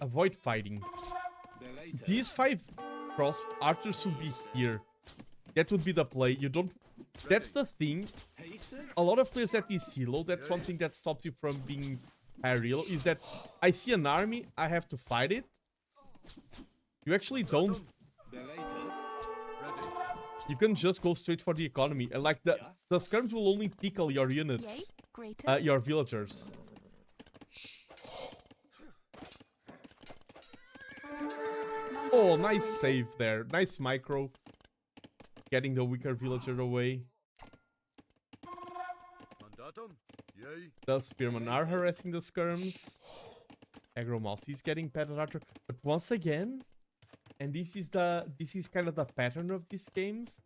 Avoid fighting. These 5 cross archers should be here. That would be the play. You don't... That's the thing. A lot of players at this elo, that's one thing that stops you from being high elo, is that I see an army, I have to fight it. You actually don't... You can just go straight for the economy. And like the skirms will only tickle your units, your villagers. Oh, nice save there. Nice micro. Getting the weaker villager away. The spearmen are harassing the skirms. Aggro Mouse is getting petted archer. But once again, and this is kind of the pattern of these games.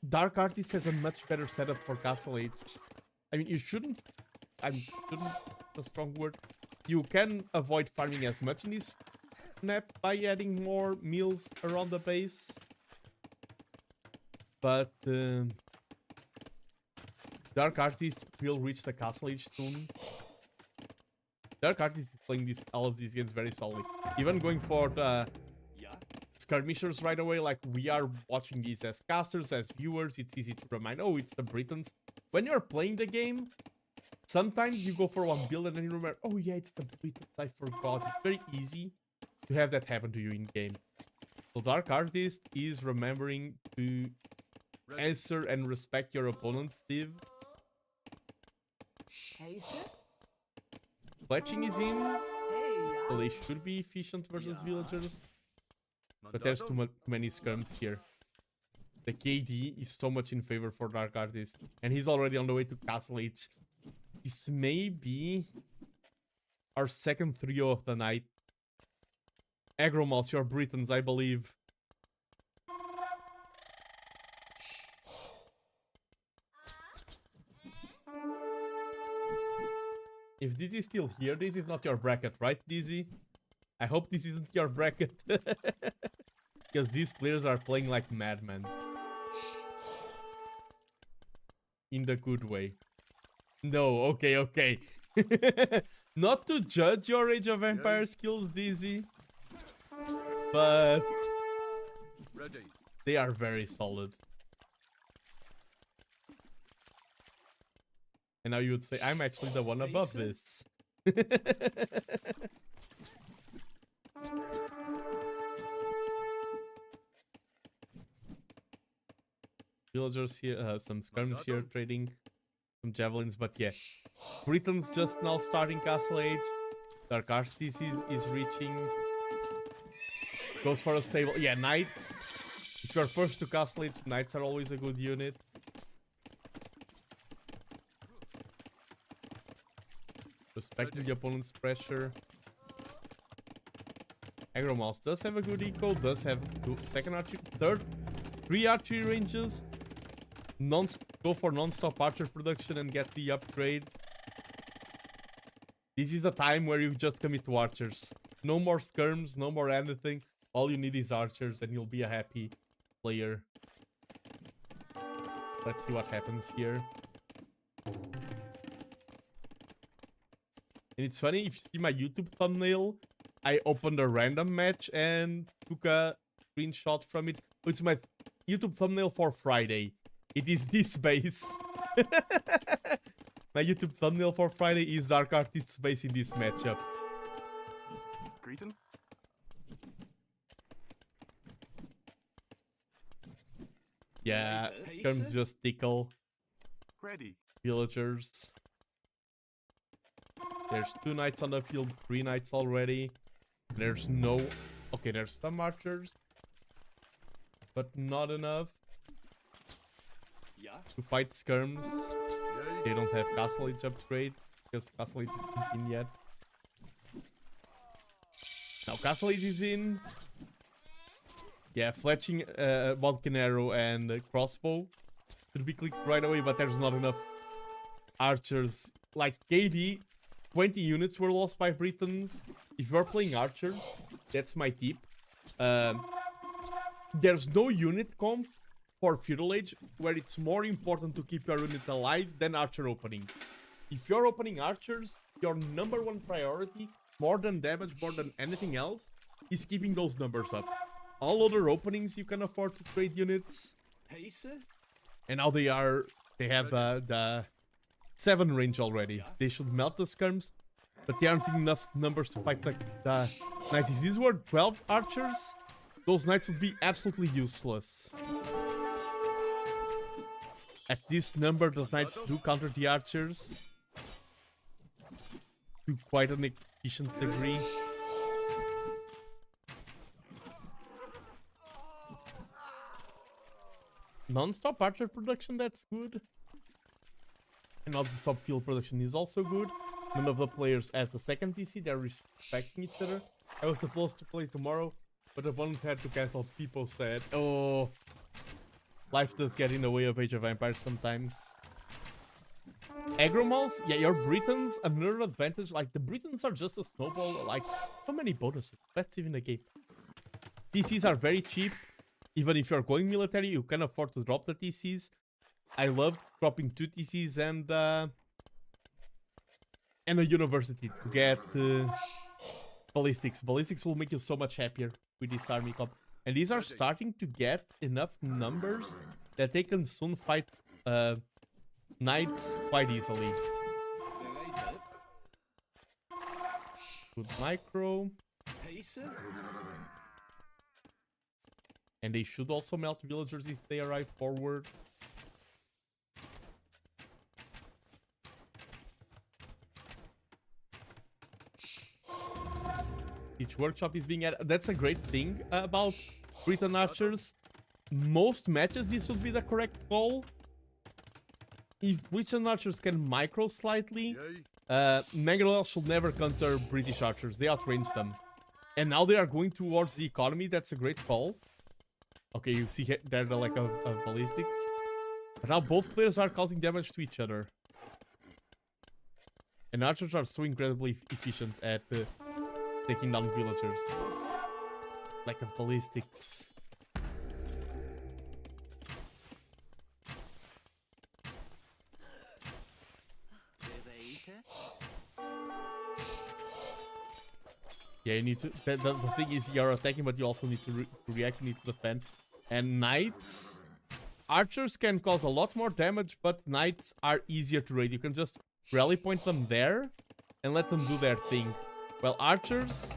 Dark Artist has a much better setup for Castle Age. I mean, you shouldn't... a strong word. You can avoid farming as much in this map by adding more meals around the base. But Dark Artist will reach the Castle Age soon. Dark Artist is playing all of these games very solidly. Even going for the skirmishers right away, like we are watching these as casters, as viewers, it's easy to remind, oh, it's the Britons. When you're playing the game, sometimes you go for one build and then you remember, oh yeah, it's the Britons, I forgot. It's very easy to have that happen to you in game. So Dark Artist is remembering to answer and respect your opponent, Steve. Fletching is in, so they should be efficient versus villagers. But there's too many skirms here. The KD is so much in favor for Dark Artist, and he's already on the way to Castle Age. This may be our second trio of the night. Aggro Mouse, you're Britons, I believe. If Dizzy is still here, this is not your bracket, right, Dizzy? I hope this isn't your bracket. Because these players are playing like madmen. In the good way. No, okay. Not to judge your Age of Empires skills, Dizzy. But they are very solid. And now you would say, I'm actually the one above this. Villagers here, some skirms here trading some javelins, but yeah. Britons just now starting Castle Age. Dark Artist is reaching. Goes for a stable. Yeah, Knights. If you're first to Castle Age, Knights are always a good unit. Respecting the opponent's pressure. Aggro Mouse does have a good eco, does have second archery, three archery ranges. Go for non-stop archer production and get the upgrade. This is the time where you just commit to archers. No more skirms, no more anything. All you need is archers and you'll be a happy player. Let's see what happens here. And it's funny, if you see my YouTube thumbnail, I opened a random match and took a screenshot from it. It's my YouTube thumbnail for Friday. It is this base. My YouTube thumbnail for Friday is Dark Artist's base in this matchup. Greeting? Yeah, terms just tickle Ready. villagers. There's 2 knights on the field, 3 knights already. There's no... Okay, there's some archers. But not enough to fight skirms. They don't have Castle Age upgrade, because Castle Age isn't in yet. Now Castle Age is in. Yeah, fletching Vulcan Arrow and crossbow should be clicked right away, but there's not enough archers. Like KD, 20 units were lost by Britons. If you're playing archers, that's my tip. There's no unit comp for Feudal Age where it's more important to keep your unit alive than archer opening. If you're opening archers, your #1 priority, more than damage, more than anything else, is keeping those numbers up. All other openings you can afford to trade units. And now they have the 7 range already. They should melt the skirms, but they aren't in enough numbers to fight like the knights. If these were 12 archers, those knights would be absolutely useless. At this number, the knights do counter the archers to quite an efficient degree. Non-stop archer production, that's good. And non-stop field production is also good. None of the players has a second TC, they're respecting each other. I was supposed to play tomorrow, but the opponent had to cancel. People said, oh, life does get in the way of Age of Empires sometimes. Aggro malls, yeah, your Britons, another advantage. Like, the Britons are just a snowball, like, so many bonuses. Best even the game. TCs are very cheap. Even if you're going military, you can afford to drop the TCs. I love dropping 2 TCs and a university to get ballistics. Ballistics will make you so much happier with this army comp. And these are starting to get enough numbers that they can soon fight knights quite easily. Good micro. And they should also melt villagers if they arrive forward. Each workshop is being added. That's a great thing about Briton archers. Most matches this would be the correct call. If Briton archers can micro slightly, Mangalore should never counter British archers. They outrange them. And now they are going towards the economy. That's a great call. Okay, you see there the lack of ballistics. But now both players are causing damage to each other. And archers are so incredibly efficient at taking down villagers. Lack of ballistics. Yeah, you need to... The thing is, you're attacking, but you also need to react, you need to defend. And knights... Archers can cause a lot more damage, but knights are easier to raid. You can just rally point them there and let them do their thing. Well, archers...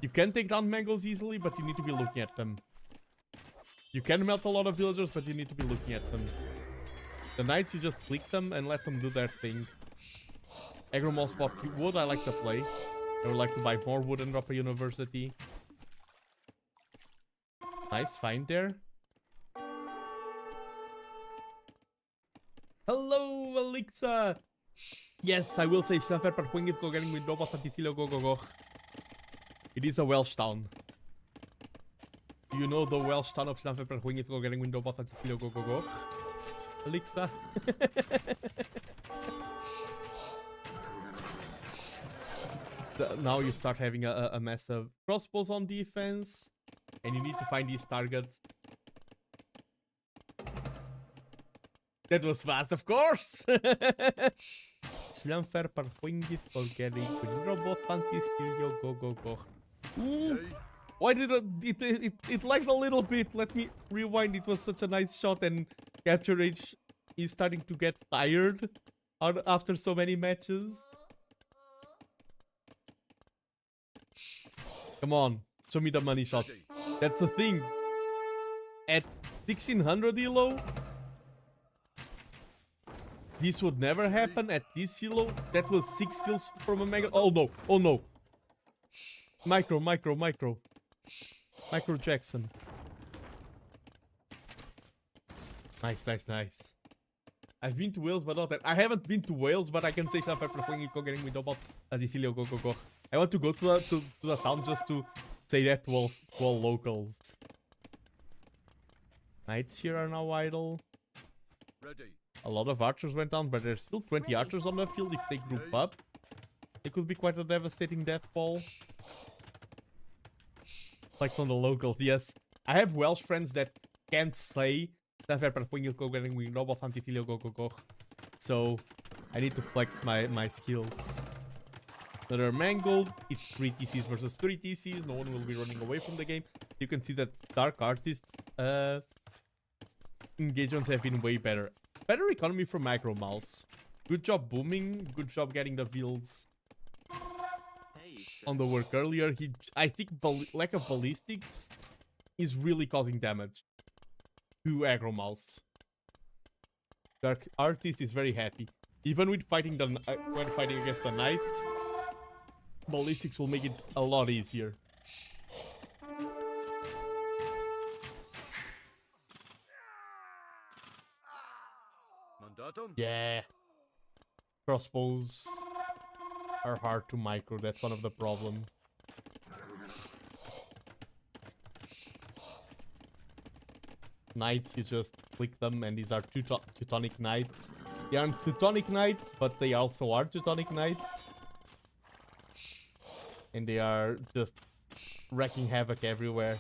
You can take down mangoes easily, but you need to be looking at them. You can melt a lot of villagers, but you need to be looking at them. The knights, you just click them and let them do their thing. Aggro mall spot wood, I like to play. I would like to buy more wood and drop a university. Nice find there. Hello, Alexa! Yes, I will say Snapper per Winged go getting with Nova Fanticilio go go go. It is a Welsh town. Do you know the Welsh town of Snapper per Winged go getting with Nova Fanticilio go go go? Alexa? Now you start having a mess of crossbows on defense, and you need to find these targets. That was fast, of course! Slamfer per winged forgetting robot fantastilio go go go. Ooh! Why did it lagged a little bit? Let me rewind. It was such a nice shot, and capture rage is starting to get tired. after so many matches. Come on, show me the money shot. That's the thing. At 1600 elo, this would never happen. At this elo, that was 6 kills from a mega. Oh no, oh no. Micro Jackson. Nice. I've been to Wales, but not that. I haven't been to Wales, but I can say stuff after playing getting me double. Go. I want to go to the town just to say that to all locals. Knights here are now idle. Ready. A lot of archers went down, but there's still 20 archers on the field. If they group up, it could be quite a devastating death ball. Flex on the locals, yes. I have Welsh friends that can't say stuff after playing go. So I need to flex my skills. Another mangled. It's 3 TCs versus 3 TCs. No one will be running away from the game. You can see that Dark Artist engagements have been way better. Better economy from Micro Mouse. Good job booming. Good job getting the builds on the work earlier. I think lack of ballistics is really causing damage to Aggro Mouse. Dark Artist is very happy. Even with fighting when fighting against the Knights, ballistics will make it a lot easier. Yeah. Crossbows are hard to micro. That's one of the problems. Knights, you just click them, and these are Teutonic Knights. They aren't Teutonic Knights, but they also are Teutonic Knights. And they are just wreaking havoc everywhere.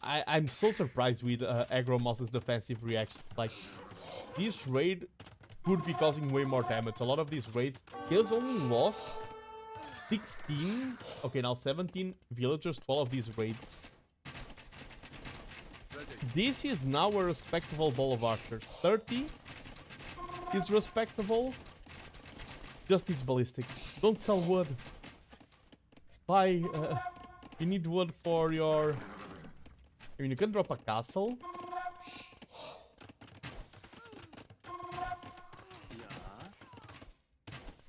I'm so surprised with Aggro Mouse's defensive reaction. Like, this raid could be causing way more damage. A lot of these raids, he has only lost 16, okay, now 17 villagers, 12 of these raids. This is now a respectable ball of archers. 30 is respectable. Just needs ballistics. Don't sell wood. Buy, you need wood for your... I mean, you can drop a castle.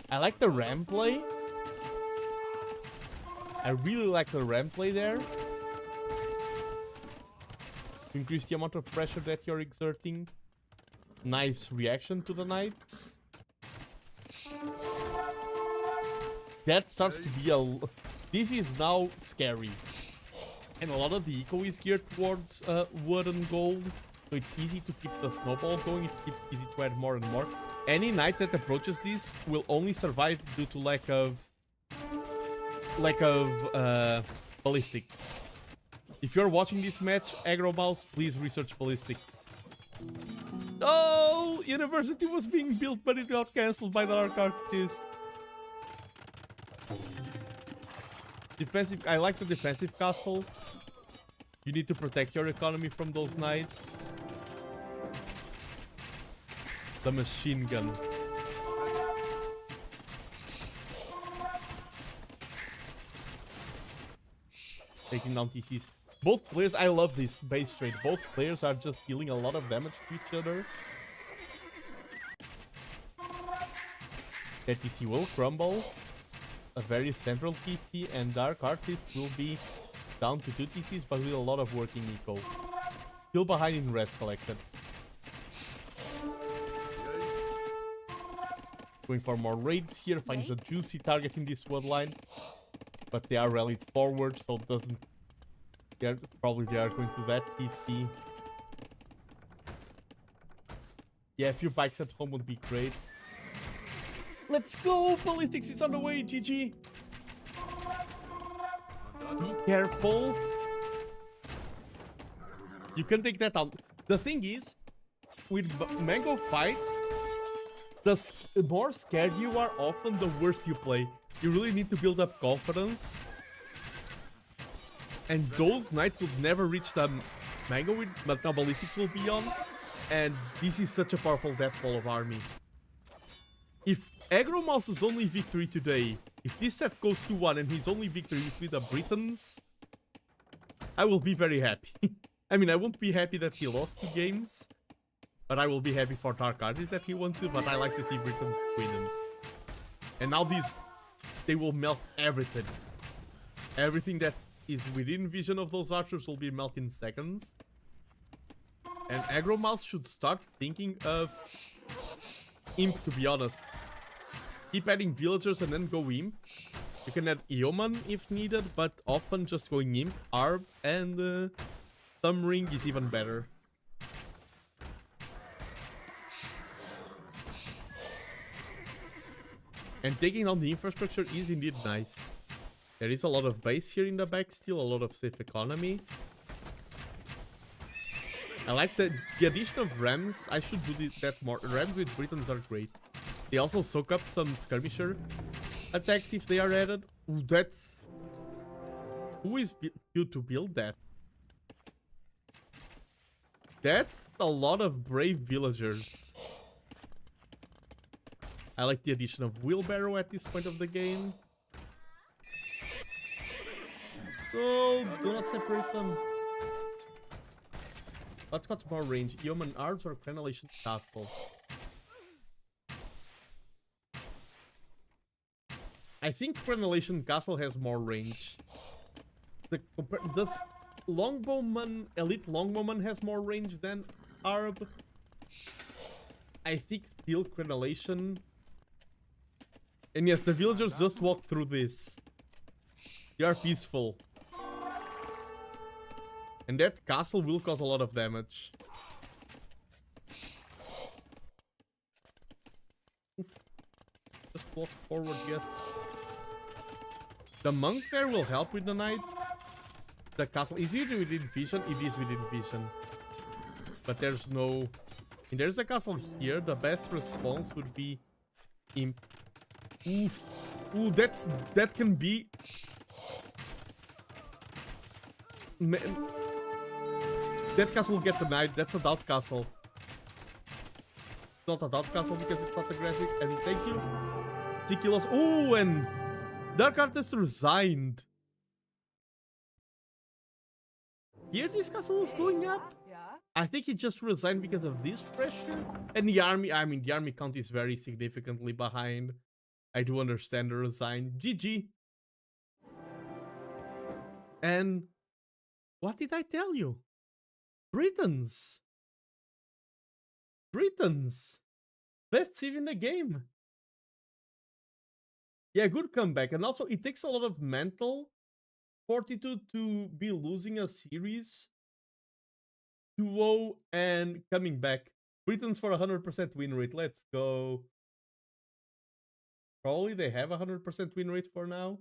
I like the ram play. I really like the ram play there. Increase the amount of pressure that you're exerting. Nice reaction to the knights. That starts to be a... This is now scary. And a lot of the eco is geared towards wood and gold. So it's easy to keep the snowball going. It's easy to add more and more. Any knight that approaches this will only survive due to lack of ballistics. If you're watching this match, Aggro Mouse, please research ballistics. Oh! University was being built, but it got cancelled by the Dark Artist. Defensive. I like the defensive castle. You need to protect your economy from those knights. The machine gun. Taking down TCs. Both players, I love this base trade. Both players are just dealing a lot of damage to each other. That TC will crumble. A very central TC, and Dark Artist will be down to 2 TCs, but with a lot of working eco. Still behind in res collected. Going for more raids here, finds a juicy target in this wood line. But they are rallied forward, so it doesn't... they are going to that TC. Yeah, a few bikes at home would be great. Let's go! Ballistics is on the way, GG! Be careful! You can take that out. The thing is, with Mango Fight, the more scared you are, often the worse you play. You really need to build up confidence. And those knights would never reach the Mango with, but now ballistics will be on. And this is such a powerful death ball of army. If Aggro Mouse's only victory today, if this set goes to 1 and his only victory is with the Britons, I will be very happy. I mean, I won't be happy that he lost 2 games, but I will be happy for Dark Artists that he won 2, but I like to see Britons win. And now these, they will melt everything. Everything that is within vision of those archers will be melted in seconds. And Aggro Mouse should start thinking of Imp, to be honest. Keep adding villagers and then go Imp. You can add Yeoman if needed, but often just going Imp, Arb, and Thumb Ring is even better. And taking down the infrastructure is indeed nice. There is a lot of base here in the back still, a lot of safe economy. I like the addition of Rams. I should do that more. Rams with Britons are great. They also soak up some skirmisher attacks if they are added. Ooh, that's... Who is you to build that? That's a lot of brave villagers. I like the addition of Wheelbarrow at this point of the game. Oh, do not separate them. What's got more range? Yeoman Arms or Crenellation Castle? I think Crenellation Castle has more range. Does Longbowman, Elite Longbowman has more range than Arb? I think still Crenellation. And yes, the villagers just walk through this. They are peaceful. And that castle will cause a lot of damage. Oof. Just walk forward, yes. The monk there will help with the knight. The castle is it within vision? It is within vision. But there's no... If there's a castle here, the best response would be Imp. Oof. Ooh, that can be... Man. That castle will get denied. That's a doubt castle. Not a doubt castle because it's not aggressive. And thank you. Ridiculous. Oh, and Dark Artist resigned. Here this castle was going up. I think he just resigned because of this pressure. And the army, I mean, the army count is very significantly behind. I do understand the resign. GG. And what did I tell you? Britons. Britons. Best team in the game. Yeah, good comeback. And also, it takes a lot of mental fortitude to be losing a series 2-0 and coming back. Britons for 100% win rate. Let's go. Probably they have 100% win rate for now.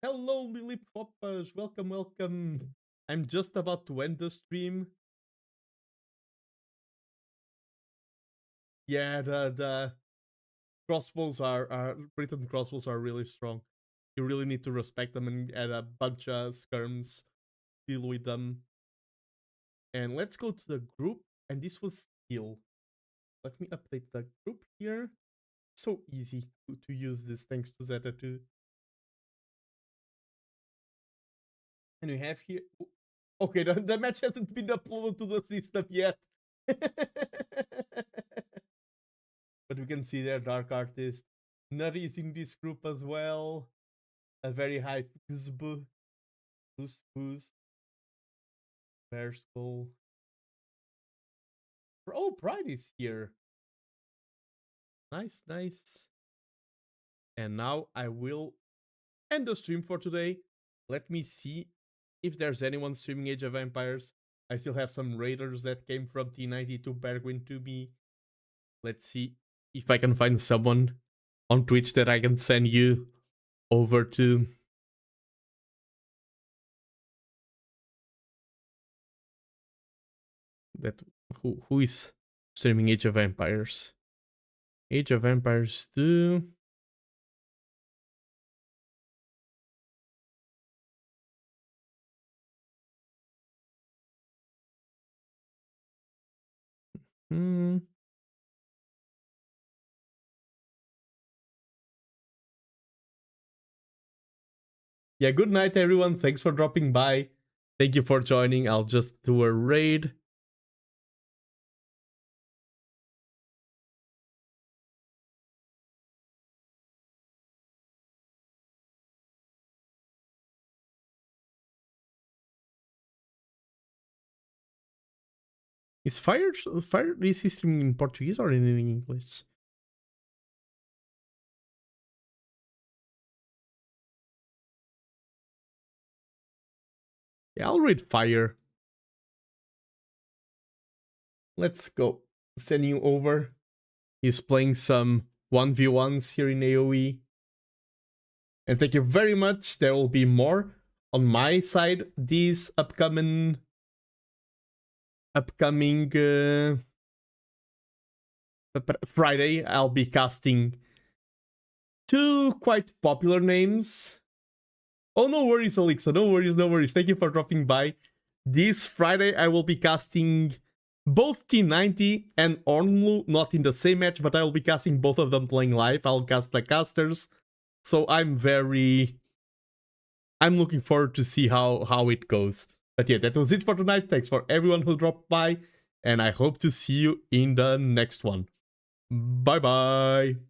Hello, Lily Poppers. Welcome, welcome. I'm just about to end the stream. Yeah, the crossbows are Briton crossbows are really strong. You really need to respect them and add a bunch of skirms, deal with them. And let's go to the group. And this was skill. Let me update the group here. So easy to use this thanks to Zeta2. And we have here... Okay, the match hasn't been uploaded to the system yet. But we can see there Dark Artist. Nutty is in this group as well. A very high Kuzbu. Kuz. Bear Skull. Oh, Pride is here. Nice, nice. And now I will end the stream for today. Let me see if there's anyone streaming Age of Empires. I still have some raiders that came from T90 to Bergwin to me. Let's see if I can find someone on Twitch that I can send you over to. That who is streaming Age of Empires? Age of Empires 2. Hmm. Yeah, good night, everyone. Thanks for dropping by. Thank you for joining. I'll just do a raid. Is Fire is he streaming in Portuguese or in English? Yeah, I'll read Fire. Let's go. Send you over. He's playing some 1v1s here in AOE. And thank you very much. There will be more on my side this upcoming Friday. I'll be casting two quite popular names. Oh, no worries, Alexa. No worries. Thank you for dropping by. This Friday, I will be casting both T90 and Ornlu, not in the same match, but I will be casting both of them playing live. I'll cast the casters. So I'm looking forward to see how it goes. But yeah, that was it for tonight. Thanks for everyone who dropped by, and I hope to see you in the next one. Bye bye.